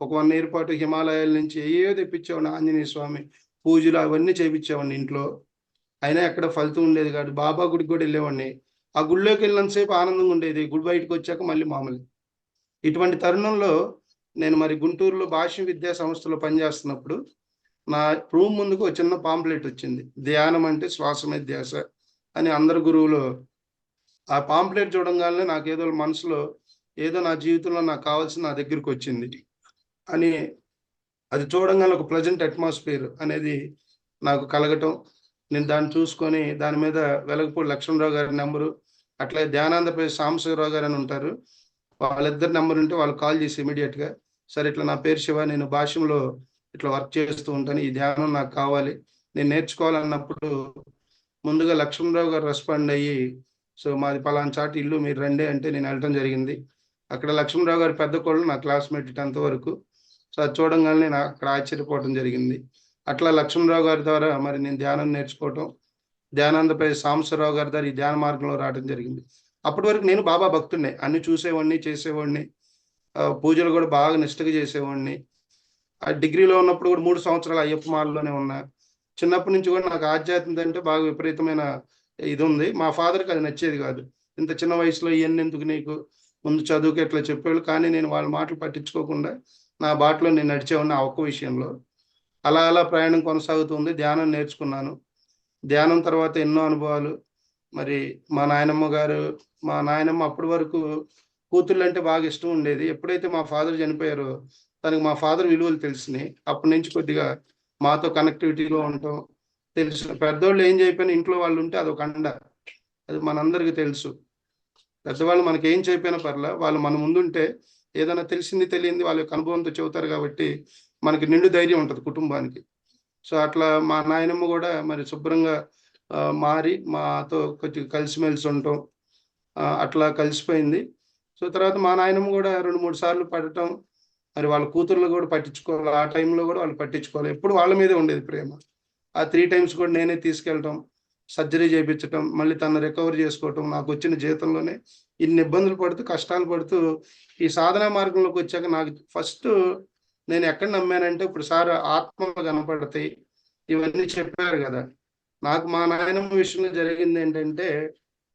ఒక 1 year పాటు హిమాలయాల నుంచి ఏయో తెప్పించేవాడిని. ఆంజనేయ స్వామి పూజలు అవన్నీ చేయించేవాడిని ఇంట్లో. అయినా ఎక్కడ ఫలితం ఉండేది కాదు. బాబా గుడికి కూడా వెళ్ళేవాడిని. ఆ గుడిలోకి వెళ్ళినంతసేపు ఆనందంగా ఉండేది, గుడి బయటకు వచ్చాక మళ్ళీ మామూలు. ఇటువంటి తరుణంలో నేను మరి గుంటూరులో భాష్య విద్యా సంస్థలో పనిచేస్తున్నప్పుడు నా రూమ్ ముందుకు ఒక చిన్న పాంప్లెట్ వచ్చింది, ధ్యానం అంటే శ్వాస మీద ధ్యాస అని అందరు గురువులు. ఆ పాంప్లెట్ చూడంగానే నాకేదో మనసులో ఏదో నా జీవితంలో నాకు కావాల్సిన నా దగ్గరికి వచ్చింది అని, అది చూడంగానే ఒక ప్లెజెంట్ అట్మాస్ఫియర్ అనేది నాకు కలగటం. నేను దాన్ని చూసుకొని దాని మీద వెలగపూడి లక్ష్మణరావు గారి నెంబరు, అట్లా ధ్యానాంధ్రప్రదేశ్ సాంబశివరావు గారు అని ఉంటారు, వాళ్ళిద్దరు నెంబర్ ఉంటే వాళ్ళు కాల్ చేసి ఇమీడియట్గా, సరే ఇట్లా నా పేరు శివ, నేను భాష్యంలో ఇట్లా వర్క్ చేస్తూ ఉంటాను, ఈ ధ్యానం నాకు కావాలి, నేను నేర్చుకోవాలన్నప్పుడు ముందుగా లక్ష్మణరావు గారు రెస్పాండ్ అయ్యి, సో మాది పలానా చాటి ఇల్లు, మీరు రండి అంటే నేను వెళ్ళటం జరిగింది. అక్కడ లక్ష్మణరావు గారి పెద్ద కోళ్ళు నా క్లాస్మేట్ 10th వరకు. సో అది చూడంగానే నేను అక్కడ ఆశ్చర్యపోవడం జరిగింది. అట్లా లక్ష్మణరావు గారి ద్వారా మరి నేను ధ్యానం నేర్చుకోవటం, ధ్యానాంధ్రప్రదేశ్ సాంబశివరావు గారి ద్వారా ఈ ధ్యాన మార్గంలో రావడం జరిగింది. అప్పటి వరకు నేను బాబా భక్తుడినే, అన్ని చూసేవాడిని, చేసేవాడిని. పూజలు కూడా బాగా నిష్టగా చేసేవాడిని. ఆ డిగ్రీలో ఉన్నప్పుడు కూడా 3 సంవత్సరాలు అయ్యప్ప మాలలోనే ఉన్నా. చిన్నప్పటి నుంచి కూడా నాకు ఆధ్యాత్మికత అంటే బాగా విపరీతమైన ఇది ఉంది. మా ఫాదర్‌కి అది నచ్చేది కాదు. ఇంత చిన్న వయసులో ఇయన్నీ ఎందుకు నీకు? ముందు చదువుకి ఇట్లా చెప్పేవాళ్ళు. కానీ నేను వాళ్ళ మాటలు పట్టించుకోకుండా నా బాటలో నేను నడిచేవాడిని ఆ ఒక్క విషయంలో. అలా అలా ప్రయాణం కొనసాగుతుంది. ధ్యానం నేర్చుకున్నాను. ధ్యానం తర్వాత ఎన్నో అనుభవాలు. మరి మా నాయనమ్మ అప్పటి వరకు కూతుళ్ళంటే బాగా ఇష్టం ఉండేది. ఎప్పుడైతే మా ఫాదర్ చనిపోయారో తనకి మా ఫాదర్ విలువలు తెలిసినాయి. అప్పటి నుంచి కొద్దిగా మాతో కనెక్టివిటీలో ఉండటం తెలుసు. పెద్దోళ్ళు ఏం చెప్పినా ఇంట్లో వాళ్ళు ఉంటే అదొక అండ. అది మనందరికీ తెలుసు. పెద్దవాళ్ళు మనకి ఏం చెప్పినా పర్లా, వాళ్ళు మన ముందుంటే ఏదైనా తెలిసింది తెలియంది వాళ్ళ యొక్క అనుభవంతో చెబుతారు కాబట్టి మనకి నిండు ధైర్యం ఉంటుంది కుటుంబానికి. సో అట్లా మా నాయనమ్మ కూడా మరి శుభ్రంగా మారి మాతో కొద్దిగా కలిసిమెలిసి ఉండటం అట్లా కలిసిపోయింది. సో తర్వాత మా నాయనమ్మ కూడా 2-3 సార్లు పడటం, మరి వాళ్ళ కూతుర్లు కూడా పట్టించుకోవాలి. ఆ టైంలో కూడా వాళ్ళు పట్టించుకోవాలి. ఎప్పుడు వాళ్ళ మీదే ఉండేది ప్రేమ. ఆ 3 టైమ్స్ కూడా నేనే తీసుకెళ్ళటం, సర్జరీ చేయించటం, మళ్ళీ తను రికవర్ చేసుకోవటం. నాకు వచ్చిన జీవితంలోనే ఇన్ని ఇబ్బందులు పడుతూ, కష్టాలు పడుతూ ఈ సాధనా మార్గంలోకి వచ్చాక నాకు ఫస్ట్ నేను ఎక్కడ నమ్మానంటే, ఇప్పుడు సార్ ఆత్మలు కనపడతాయి ఇవన్నీ చెప్పారు కదా. నాకు మా నాయనమ్మ విషయంలో జరిగింది ఏంటంటే,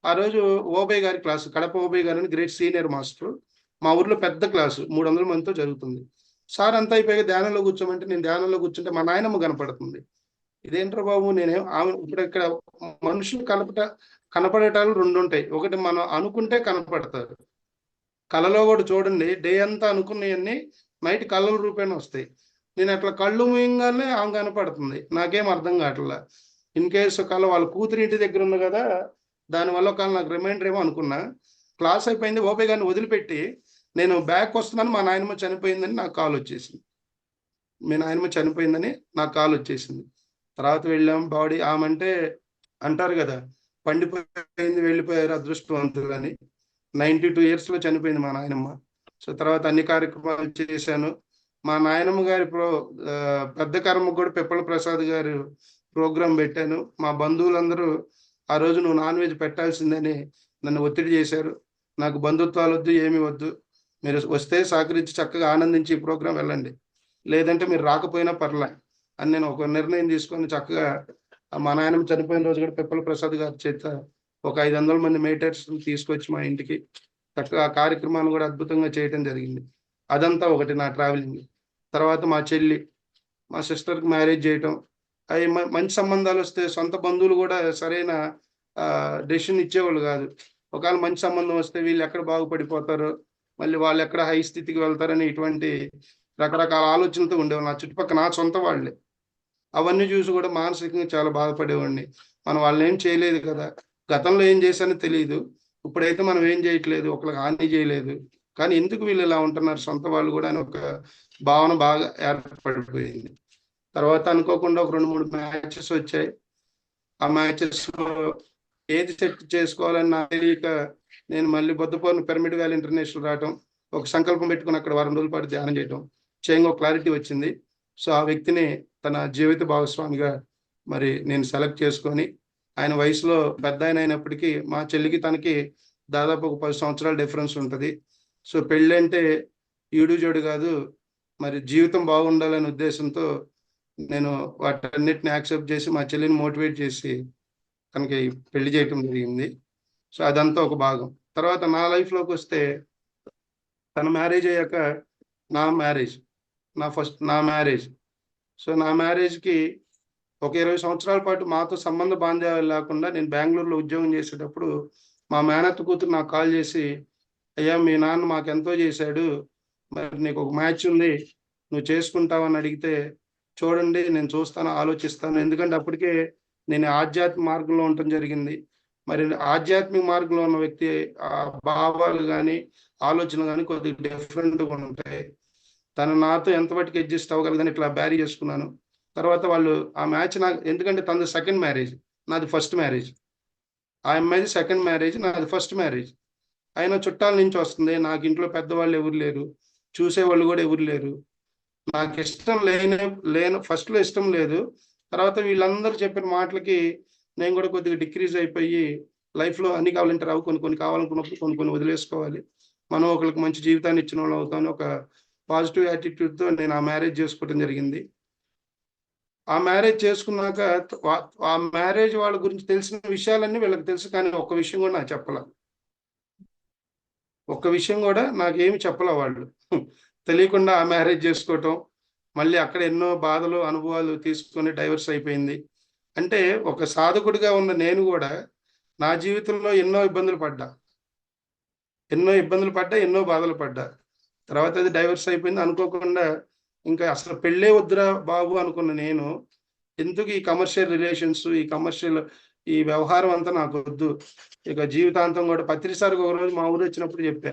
ఆ రోజు ఓబయ్య గారి క్లాసు, కడప ఓబయ్య గారు అని గ్రేట్ సీనియర్ మాస్టర్. మా ఊర్లో పెద్ద క్లాసు 300 మందితో జరుగుతుంది. సార్ అంతా అయిపోయాక ధ్యానంలో కూర్చోమంటే నేను ధ్యానంలో కూర్చుంటే మా నాయనమ్మ కనపడుతుంది. ఇదేంట్రా బాబు, నేనేం ఆమె ఇప్పుడు ఇక్కడ మనుషులు కనపడేటాలు 2 ఉంటాయి. ఒకటి మనం అనుకుంటే కనపడతారు. కళలో కూడా చూడండి, డే అంతా అనుకున్నవన్నీ నైట్ కళ్ళల రూపేణ వస్తాయి. నేను అట్లా కళ్ళు మూయంగానే ఆమె కనపడుతుంది. నాకేం అర్థం కావట్లా. ఇన్ కేసు కళ వాళ్ళ కూతురి ఇంటి దగ్గర ఉంది కదా, దానివల్ల ఒక నాకు రిమైండర్ ఏమో అనుకున్నా. క్లాస్ అయిపోయింది, ఓపే గారిని వదిలిపెట్టి నేను బ్యాక్ వస్తున్నాను, మా నాయనమ్మ చనిపోయిందని నాకు కాల్ వచ్చేసింది. మీ నాయనమ్మ చనిపోయిందని నాకు కాల్ వచ్చేసింది. తర్వాత వెళ్ళాం. బాడీ ఆమంటే అంటారు కదా, పండిపోయింది వెళ్ళిపోయారు అదృష్టవంతులు అని. 92 ఇయర్స్లో చనిపోయింది మా నాయనమ్మ. సో తర్వాత అన్ని కార్యక్రమాలు చేశాను. మా నాయనమ్మ గారి పెద్ద కర్మకు కూడా పిప్పల ప్రసాద్ గారు ప్రోగ్రాం పెట్టాను. మా బంధువులందరూ ఆ రోజు నువ్వు నాన్ వెజ్ పెట్టాల్సిందని నన్ను ఒత్తిడి చేశారు. నాకు బంధుత్వాలు వద్దు, ఏమి వద్దు, మీరు వస్తే సహకరించి చక్కగా ఆనందించి ఈ ప్రోగ్రాం వెళ్ళండి, లేదంటే మీరు రాకపోయినా పర్లే అని నేను ఒక నిర్ణయం తీసుకొని చక్కగా మా నాయనమ్మ చనిపోయిన రోజు కూడా పిప్పల ప్రసాద్ గారి చేత ఒక 500 మంది మేటర్స్ తీసుకొచ్చి మా ఇంటికి చక్కగా ఆ కార్యక్రమాన్ని కూడా అద్భుతంగా చేయటం జరిగింది. అదంతా ఒకటి నా ట్రావెలింగ్. తర్వాత మా చెల్లి, మా సిస్టర్కి మ్యారేజ్ చేయటం, అవి మంచి సంబంధాలు వస్తే సొంత బంధువులు కూడా సరైన డెసిషన్ ఇచ్చేవాళ్ళు కాదు. ఒకవేళ మంచి సంబంధం వస్తే వీళ్ళు ఎక్కడ బాగుపడిపోతారో, మళ్ళీ వాళ్ళు ఎక్కడ హై స్థితికి వెళ్తారని ఇటువంటి రకరకాల ఆలోచనలతో ఉండేవాళ్ళు నా చుట్టుపక్కల, నా సొంత వాళ్ళే. అవన్నీ చూసి కూడా మానసికంగా చాలా బాధపడేవాడిని. మనం వాళ్ళని ఏం చేయలేదు కదా, గతంలో ఏం చేశానో తెలియదు, ఇప్పుడైతే మనం ఏం చేయట్లేదు, ఒకరికి హాని చేయలేదు, కానీ ఎందుకు వీళ్ళు ఇలా ఉంటున్నారు సొంత వాళ్ళు కూడా అని ఒక భావన బాగా ఏర్పడిపోయింది. తర్వాత అనుకోకుండా ఒక 2-3 మ్యాచెస్ వచ్చాయి. ఆ మ్యాచెస్లో ఏది సెట్ చేసుకోవాలని నాకు తెలియక నేను మళ్ళీ బొద్దపూర్ణ పిరమిడ్ వ్యాలీ ఇంటర్నేషనల్ రావటం, ఒక సంకల్పం పెట్టుకుని అక్కడ 1 రోజుల పాటు ధ్యానం చేయటం, చేయంగా క్లారిటీ వచ్చింది. సో ఆ వ్యక్తిని తన జీవిత భాగస్వామిగా మరి నేను సెలెక్ట్ చేసుకొని, ఆయన వయసులో పెద్ద ఆయన అయినప్పటికీ మా చెల్లికి తనకి దాదాపు ఒక 10 సంవత్సరాల డిఫరెన్స్ ఉంటుంది. సో పెళ్ళి అంటే ఈడు జోడు కాదు, మరి జీవితం బాగుండాలనే ఉద్దేశంతో నేను వాటన్నిటిని యాక్సెప్ట్ చేసి మా చెల్లిని మోటివేట్ చేసి తనకి పెళ్లి చేయటం జరిగింది. సో అదంతా ఒక భాగం. తర్వాత నా లైఫ్లోకి వస్తే, తన మ్యారేజ్ అయ్యాక నా మ్యారేజ్. సో నా మ్యారేజ్కి ఒక 20 సంవత్సరాల పాటు మాతో సంబంధ బాంధవ్యాలు లేకుండా నేను బెంగళూరులో ఉద్యోగం చేసేటప్పుడు మా మేనత్త కూతురు నాకు కాల్ చేసి, అయ్యా మీ నాన్న మాకెంతో చేశాడు, మరి నీకు ఒక మ్యాచ్ ఉంది, నువ్వు చేసుకుంటావని అడిగితే, చూడండి నేను చూస్తాను, ఆలోచిస్తాను. ఎందుకంటే అప్పటికే నేను ఆధ్యాత్మిక మార్గంలో ఉండటం జరిగింది. మరి ఆధ్యాత్మిక మార్గంలో ఉన్న వ్యక్తి భావాలు కానీ ఆలోచనలు కానీ కొద్దిగా డిఫరెంట్గా ఉంటాయి. తను నాతో ఎంతవరకు అడ్జస్ట్ అవ్వగలదని ఇట్లా బ్యారీ చేసుకున్నాను. తర్వాత వాళ్ళు ఆ మ్యాచ్ నాకు, ఎందుకంటే తనది సెకండ్ మ్యారేజ్, నాది ఫస్ట్ మ్యారేజ్. ఆ అమ్మాయిది సెకండ్ మ్యారేజ్, నాది ఫస్ట్ మ్యారేజ్. అయినా చుట్టాల నుంచి వస్తుంది, నాకు ఇంట్లో పెద్దవాళ్ళు ఎవరు లేరు, చూసేవాళ్ళు కూడా ఎవరు లేరు. నాకు ఇష్టం ఫస్ట్లో ఇష్టం లేదు. తర్వాత వీళ్ళందరూ చెప్పిన మాటలకి నేను కూడా కొద్దిగా డిక్రీజ్ అయిపోయి లైఫ్లో అన్ని కావాలంటే రావు, కొన్ని కొన్ని కావాలనుకున్నప్పుడు కొన్ని కొన్ని వదిలేసుకోవాలి. మనం ఒకరికి మంచి జీవితాన్ని ఇచ్చిన వాళ్ళు అవుతామని ఒక పాజిటివ్ యాటిట్యూడ్తో నేను ఆ మ్యారేజ్ చేసుకోవడం జరిగింది. ఆ మ్యారేజ్ చేసుకున్నాక ఆ మ్యారేజ్ వాళ్ళ గురించి తెలిసిన విషయాలన్నీ వీళ్ళకి తెలుసు, కానీ ఒక్క విషయం కూడా నాకు చెప్పాల. ఒక్క విషయం కూడా నాకేమి చెప్పలే వాళ్ళు. తెలియకుండా ఆ మ్యారేజ్ చేసుకోవటం, మళ్ళీ అక్కడ ఎన్నో బాధలు అనుభవాలు తీసుకొని డైవర్స్ అయిపోయింది. అంటే ఒక సాధకుడిగా ఉన్న నేను కూడా నా జీవితంలో ఎన్నో ఇబ్బందులు పడ్డా, ఎన్నో బాధలు పడ్డా. తర్వాత అది డైవర్స్ అయిపోయింది. అనుకోకుండా ఇంకా అసలు పెళ్ళే వద్దురా బాబు అనుకున్న నేను, ఎందుకు ఈ కమర్షియల్ రిలేషన్స్, ఈ వ్యవహారం అంతా నాకు వద్దు, ఇక జీవితాంతం కూడా పత్రిసారికి ఒక రోజు మా ఊరు వచ్చినప్పుడు చెప్పా,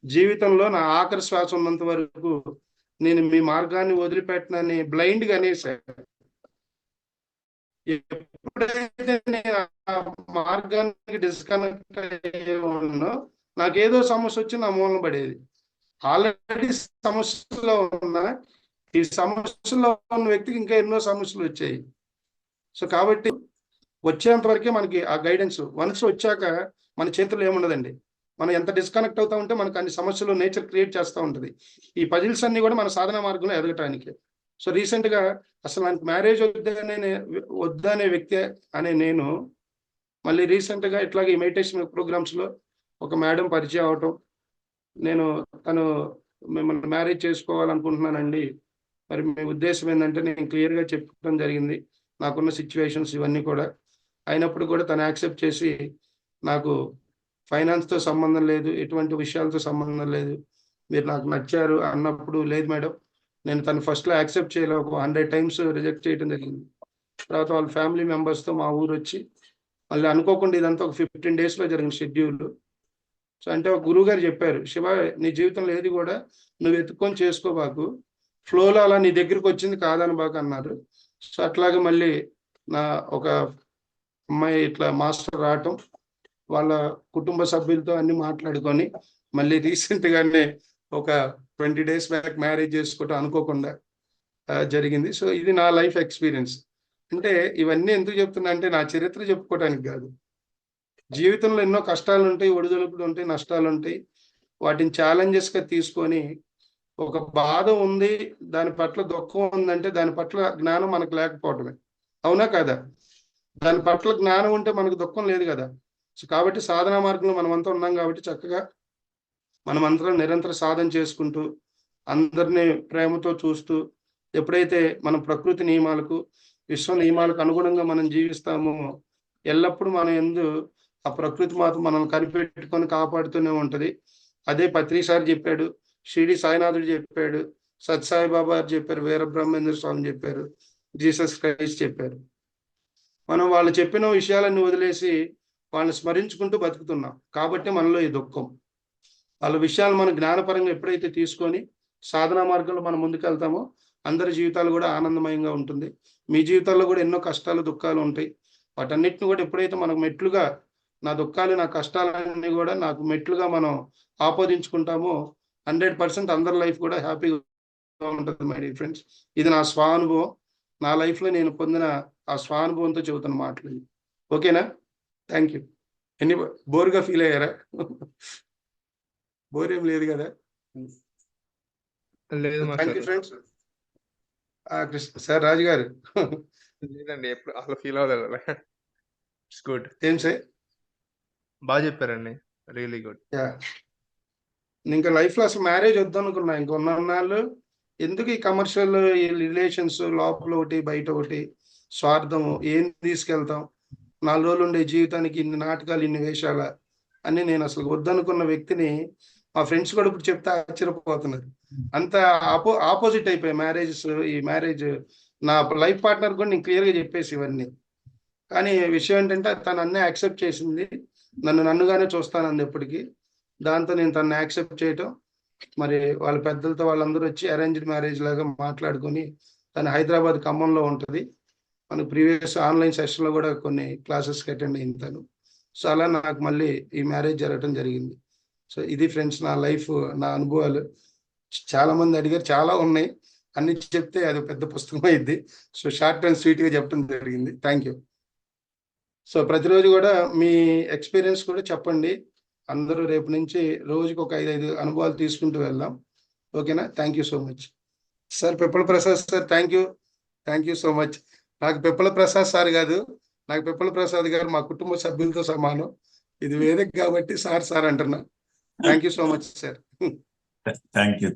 జీవితంలో నా ఆఖరి శ్వాస ఉన్నంత వరకు నేను మీ మార్గాన్ని వదిలిపెట్టనని బ్లైండ్గా అనేసాను. ఎప్పుడైతే నేను ఆ మార్గానికి డిస్కనెక్ట్ అయ్యే ఉన్నో నాకేదో సమస్య వచ్చి నా మూలన పడేది. ఆల్రెడీ సమస్యలో ఉన్న ఈ సమస్యలో ఉన్న వ్యక్తికి ఇంకా ఎన్నో సమస్యలు వచ్చాయి. సో కాబట్టి వచ్చేంత వరకే మనకి ఆ గైడెన్స్. వన్స్ వచ్చాక మన చేతుల్లో ఏముండదండి. మనం ఎంత డిస్కనెక్ట్ అవుతా ఉంటే మనకు అన్ని సమస్యలు నేచర్ క్రియేట్ చేస్తూ ఉంటుంది. ఈ పజిల్స్ అన్ని కూడా మన సాధన మార్గంలో ఎదగటానికి. సో రీసెంట్గా అసలు నాకు మ్యారేజ్ వద్దనే వ్యక్తి అనే నేను మళ్ళీ రీసెంట్గా ఇట్లాగే ఈ మెడిటేషన్ ప్రోగ్రామ్స్లో ఒక మేడం పరిచయం అవటం, తను మిమ్మల్ని మ్యారేజ్ చేసుకోవాలనుకుంటున్నానండి, మరి మీ ఉద్దేశం ఏంటంటే నేను క్లియర్గా చెప్పడం జరిగింది నాకున్న సిచ్యువేషన్స్ ఇవన్నీ కూడా. అయినప్పుడు కూడా తను యాక్సెప్ట్ చేసి, నాకు ఫైనాన్స్తో సంబంధం లేదు, ఎటువంటి విషయాలతో సంబంధం లేదు, మీరు నాకు నచ్చారు అన్నప్పుడు, లేదు మేడం నేను తను ఫస్ట్లో యాక్సెప్ట్ చేయలేదు, ఒక 100 times రిజెక్ట్ చేయడం జరిగింది. తర్వాత వాళ్ళ ఫ్యామిలీ మెంబర్స్తో మా ఊరు వచ్చి మళ్ళీ అనుకోకుండా ఇదంతా ఒక 15 daysలో జరిగిన షెడ్యూల్. సో అంటే ఒక గురువు గారు చెప్పారు, శివ నీ జీవితంలో ఏది కూడా నువ్వు ఎత్తుక్కొని చేసుకోబాకు, ఫ్లోలో అలా నీ దగ్గరికి వచ్చింది కాదని బాకు అన్నారు. సో అట్లాగే మళ్ళీ నా ఒక అమ్మాయి ఇట్లా మాస్టర్ రావటం, వాళ్ళ కుటుంబ సభ్యులతో అన్ని మాట్లాడుకొని మళ్ళీ రీసెంట్గానే ఒక 20 days బ్యాక్ మ్యారేజ్ చేసుకోవటం అనుకోకుండా జరిగింది. సో ఇది నా లైఫ్ ఎక్స్పీరియన్స్. అంటే ఇవన్నీ ఎందుకు చెప్తున్నా అంటే నా చరిత్ర చెప్పుకోవడానికి కాదు. జీవితంలో ఎన్నో కష్టాలు ఉంటాయి, ఒడిదుడుకులు ఉంటాయి, నష్టాలు ఉంటాయి. వాటిని ఛాలెంజెస్గా తీసుకొని, ఒక బాధ ఉంది దాని పట్ల దుఃఖం ఉందంటే దాని పట్ల జ్ఞానం మనకు లేకపోవటమే, అవునా కదా? దాని పట్ల జ్ఞానం ఉంటే మనకు దుఃఖం లేదు కదా. సో కాబట్టి సాధనా మార్గంలో మనమంతా ఉన్నాం కాబట్టి చక్కగా మనమంతా నిరంతర సాధన చేసుకుంటూ అందరినీ ప్రేమతో చూస్తూ, ఎప్పుడైతే మనం ప్రకృతి నియమాలకు, విశ్వ నియమాలకు అనుగుణంగా మనం జీవిస్తామో ఎల్లప్పుడూ మన యందు ఆ ప్రకృతి మాత మనల్ని కనిపెట్టుకొని కాపాడుతూనే ఉంటుంది. అదే పత్రిసారి చెప్పాడు, షిరిడి సాయినాథుడు చెప్పాడు, సత్సాయిబాబా చెప్పారు, వీరబ్రహ్మేంద్ర స్వామి చెప్పారు, జీసస్ క్రైస్ట్ చెప్పారు. మనం వాళ్ళు చెప్పిన విషయాలన్నీ వదిలేసి వాళ్ళని స్మరించుకుంటూ బతుకుతున్నాం కాబట్టి మనలో ఈ దుఃఖం. వాళ్ళ విషయాలు మన జ్ఞానపరంగా ఎప్పుడైతే తీసుకొని సాధనా మార్గంలో మనం ముందుకెళ్తామో అందరి జీవితాలు కూడా ఆనందమయంగా ఉంటుంది. మీ జీవితాల్లో కూడా ఎన్నో కష్టాలు దుఃఖాలు ఉంటాయి. వాటన్నిటిని కూడా ఎప్పుడైతే మనకు మెట్లుగా, నా దుఃఖాలు నా కష్టాలన్నీ కూడా నాకు మెట్లుగా మనం ఆపోదించుకుంటామో 100% అందరి లైఫ్ కూడా హ్యాపీగా ఉంటుంది మై డియర్ ఫ్రెండ్స్. ఇది నా స్వానుభవం. నా లైఫ్లో నేను పొందిన ఆ స్వానుభవంతో చెబుతున్న మాటలు. ఓకేనా? Thank you. ఎన్ని బోర్గా ఫీల్ అయ్యారా? బోర్ ఏం లేదు కదా? లేదు thank you friends. Krishna sir, Raju garu లేదండి, ఎప్పుడు అసలు ఫీల్ అవ్వలేదు. It's good. ఏం సార్ బాగా చెప్పారండి, రియలీ గుడ్. ఇంకా లైఫ్లో అసలు మ్యారేజ్ వద్దనుకున్నా. ఇంకొన్నాళ్ళు ఎందుకు ఈ కమర్షియల్ ఈ రిలేషన్స్, లోపల ఒకటి బయట ఒకటి, స్వార్థము, ఏం తీసుకెళ్తాం, 4 రోజులు ఉండే జీవితానికి ఇన్ని నాటకాలు, ఇన్ని వేషాల అని నేను అసలు వద్దనుకున్న వ్యక్తిని మా ఫ్రెండ్స్ కూడా ఇప్పుడు చెప్తే ఆశ్చర్యపోతున్నారు. అంత ఆపోజిట్ అయిపోయాయి మ్యారేజెస్. ఈ మ్యారేజ్ నా లైఫ్ పార్ట్నర్ కూడా నేను క్లియర్గా చెప్పేసి ఇవన్నీ. కానీ విషయం ఏంటంటే తను అన్నీ యాక్సెప్ట్ చేసింది, నన్నుగానే చూస్తానంది ఎప్పటికీ. దాంతో నేను తను యాక్సెప్ట్ చేయటం, మరి వాళ్ళ పెద్దలతో వాళ్ళందరూ వచ్చి అరేంజ్డ్ మ్యారేజ్ లాగా మాట్లాడుకొని, తను హైదరాబాద్ ఖమ్మంలో ఉంటుంది. మనకు ప్రీవియస్ ఆన్లైన్ సెషన్లో కూడా కొన్ని క్లాసెస్కి అటెండ్ అయింది తను. సో అలా నాకు మళ్ళీ ఈ మ్యారేజ్ జరగటం జరిగింది. సో ఇది ఫ్రెండ్స్ నా లైఫ్, నా అనుభవాలు. చాలా మంది అడిగారు, చాలా ఉన్నాయి, అన్ని చెప్తే అది పెద్ద పుస్తకం అయింది. సో షార్ట్ అండ్ స్వీట్గా చెప్పడం జరిగింది. Thank you. సో ప్రతిరోజు కూడా మీ ఎక్స్పీరియన్స్ కూడా చెప్పండి. అందరూ రేపు నుంచి రోజుకి ఒక 5 అనుభవాలు తీసుకుంటూ వెళ్దాం. ఓకేనా? Thank you so much. Sir పిప్పల Prasad sir, thank you so much. నాకు పిప్పల ప్రసాద్ సార్ కాదు, నాకు పిప్పల ప్రసాద్ గారు మా కుటుంబ సభ్యులతో సమానం. ఇది వేదిక కాబట్టి సార్ అంటున్నా. Thank you so much sir. Thank you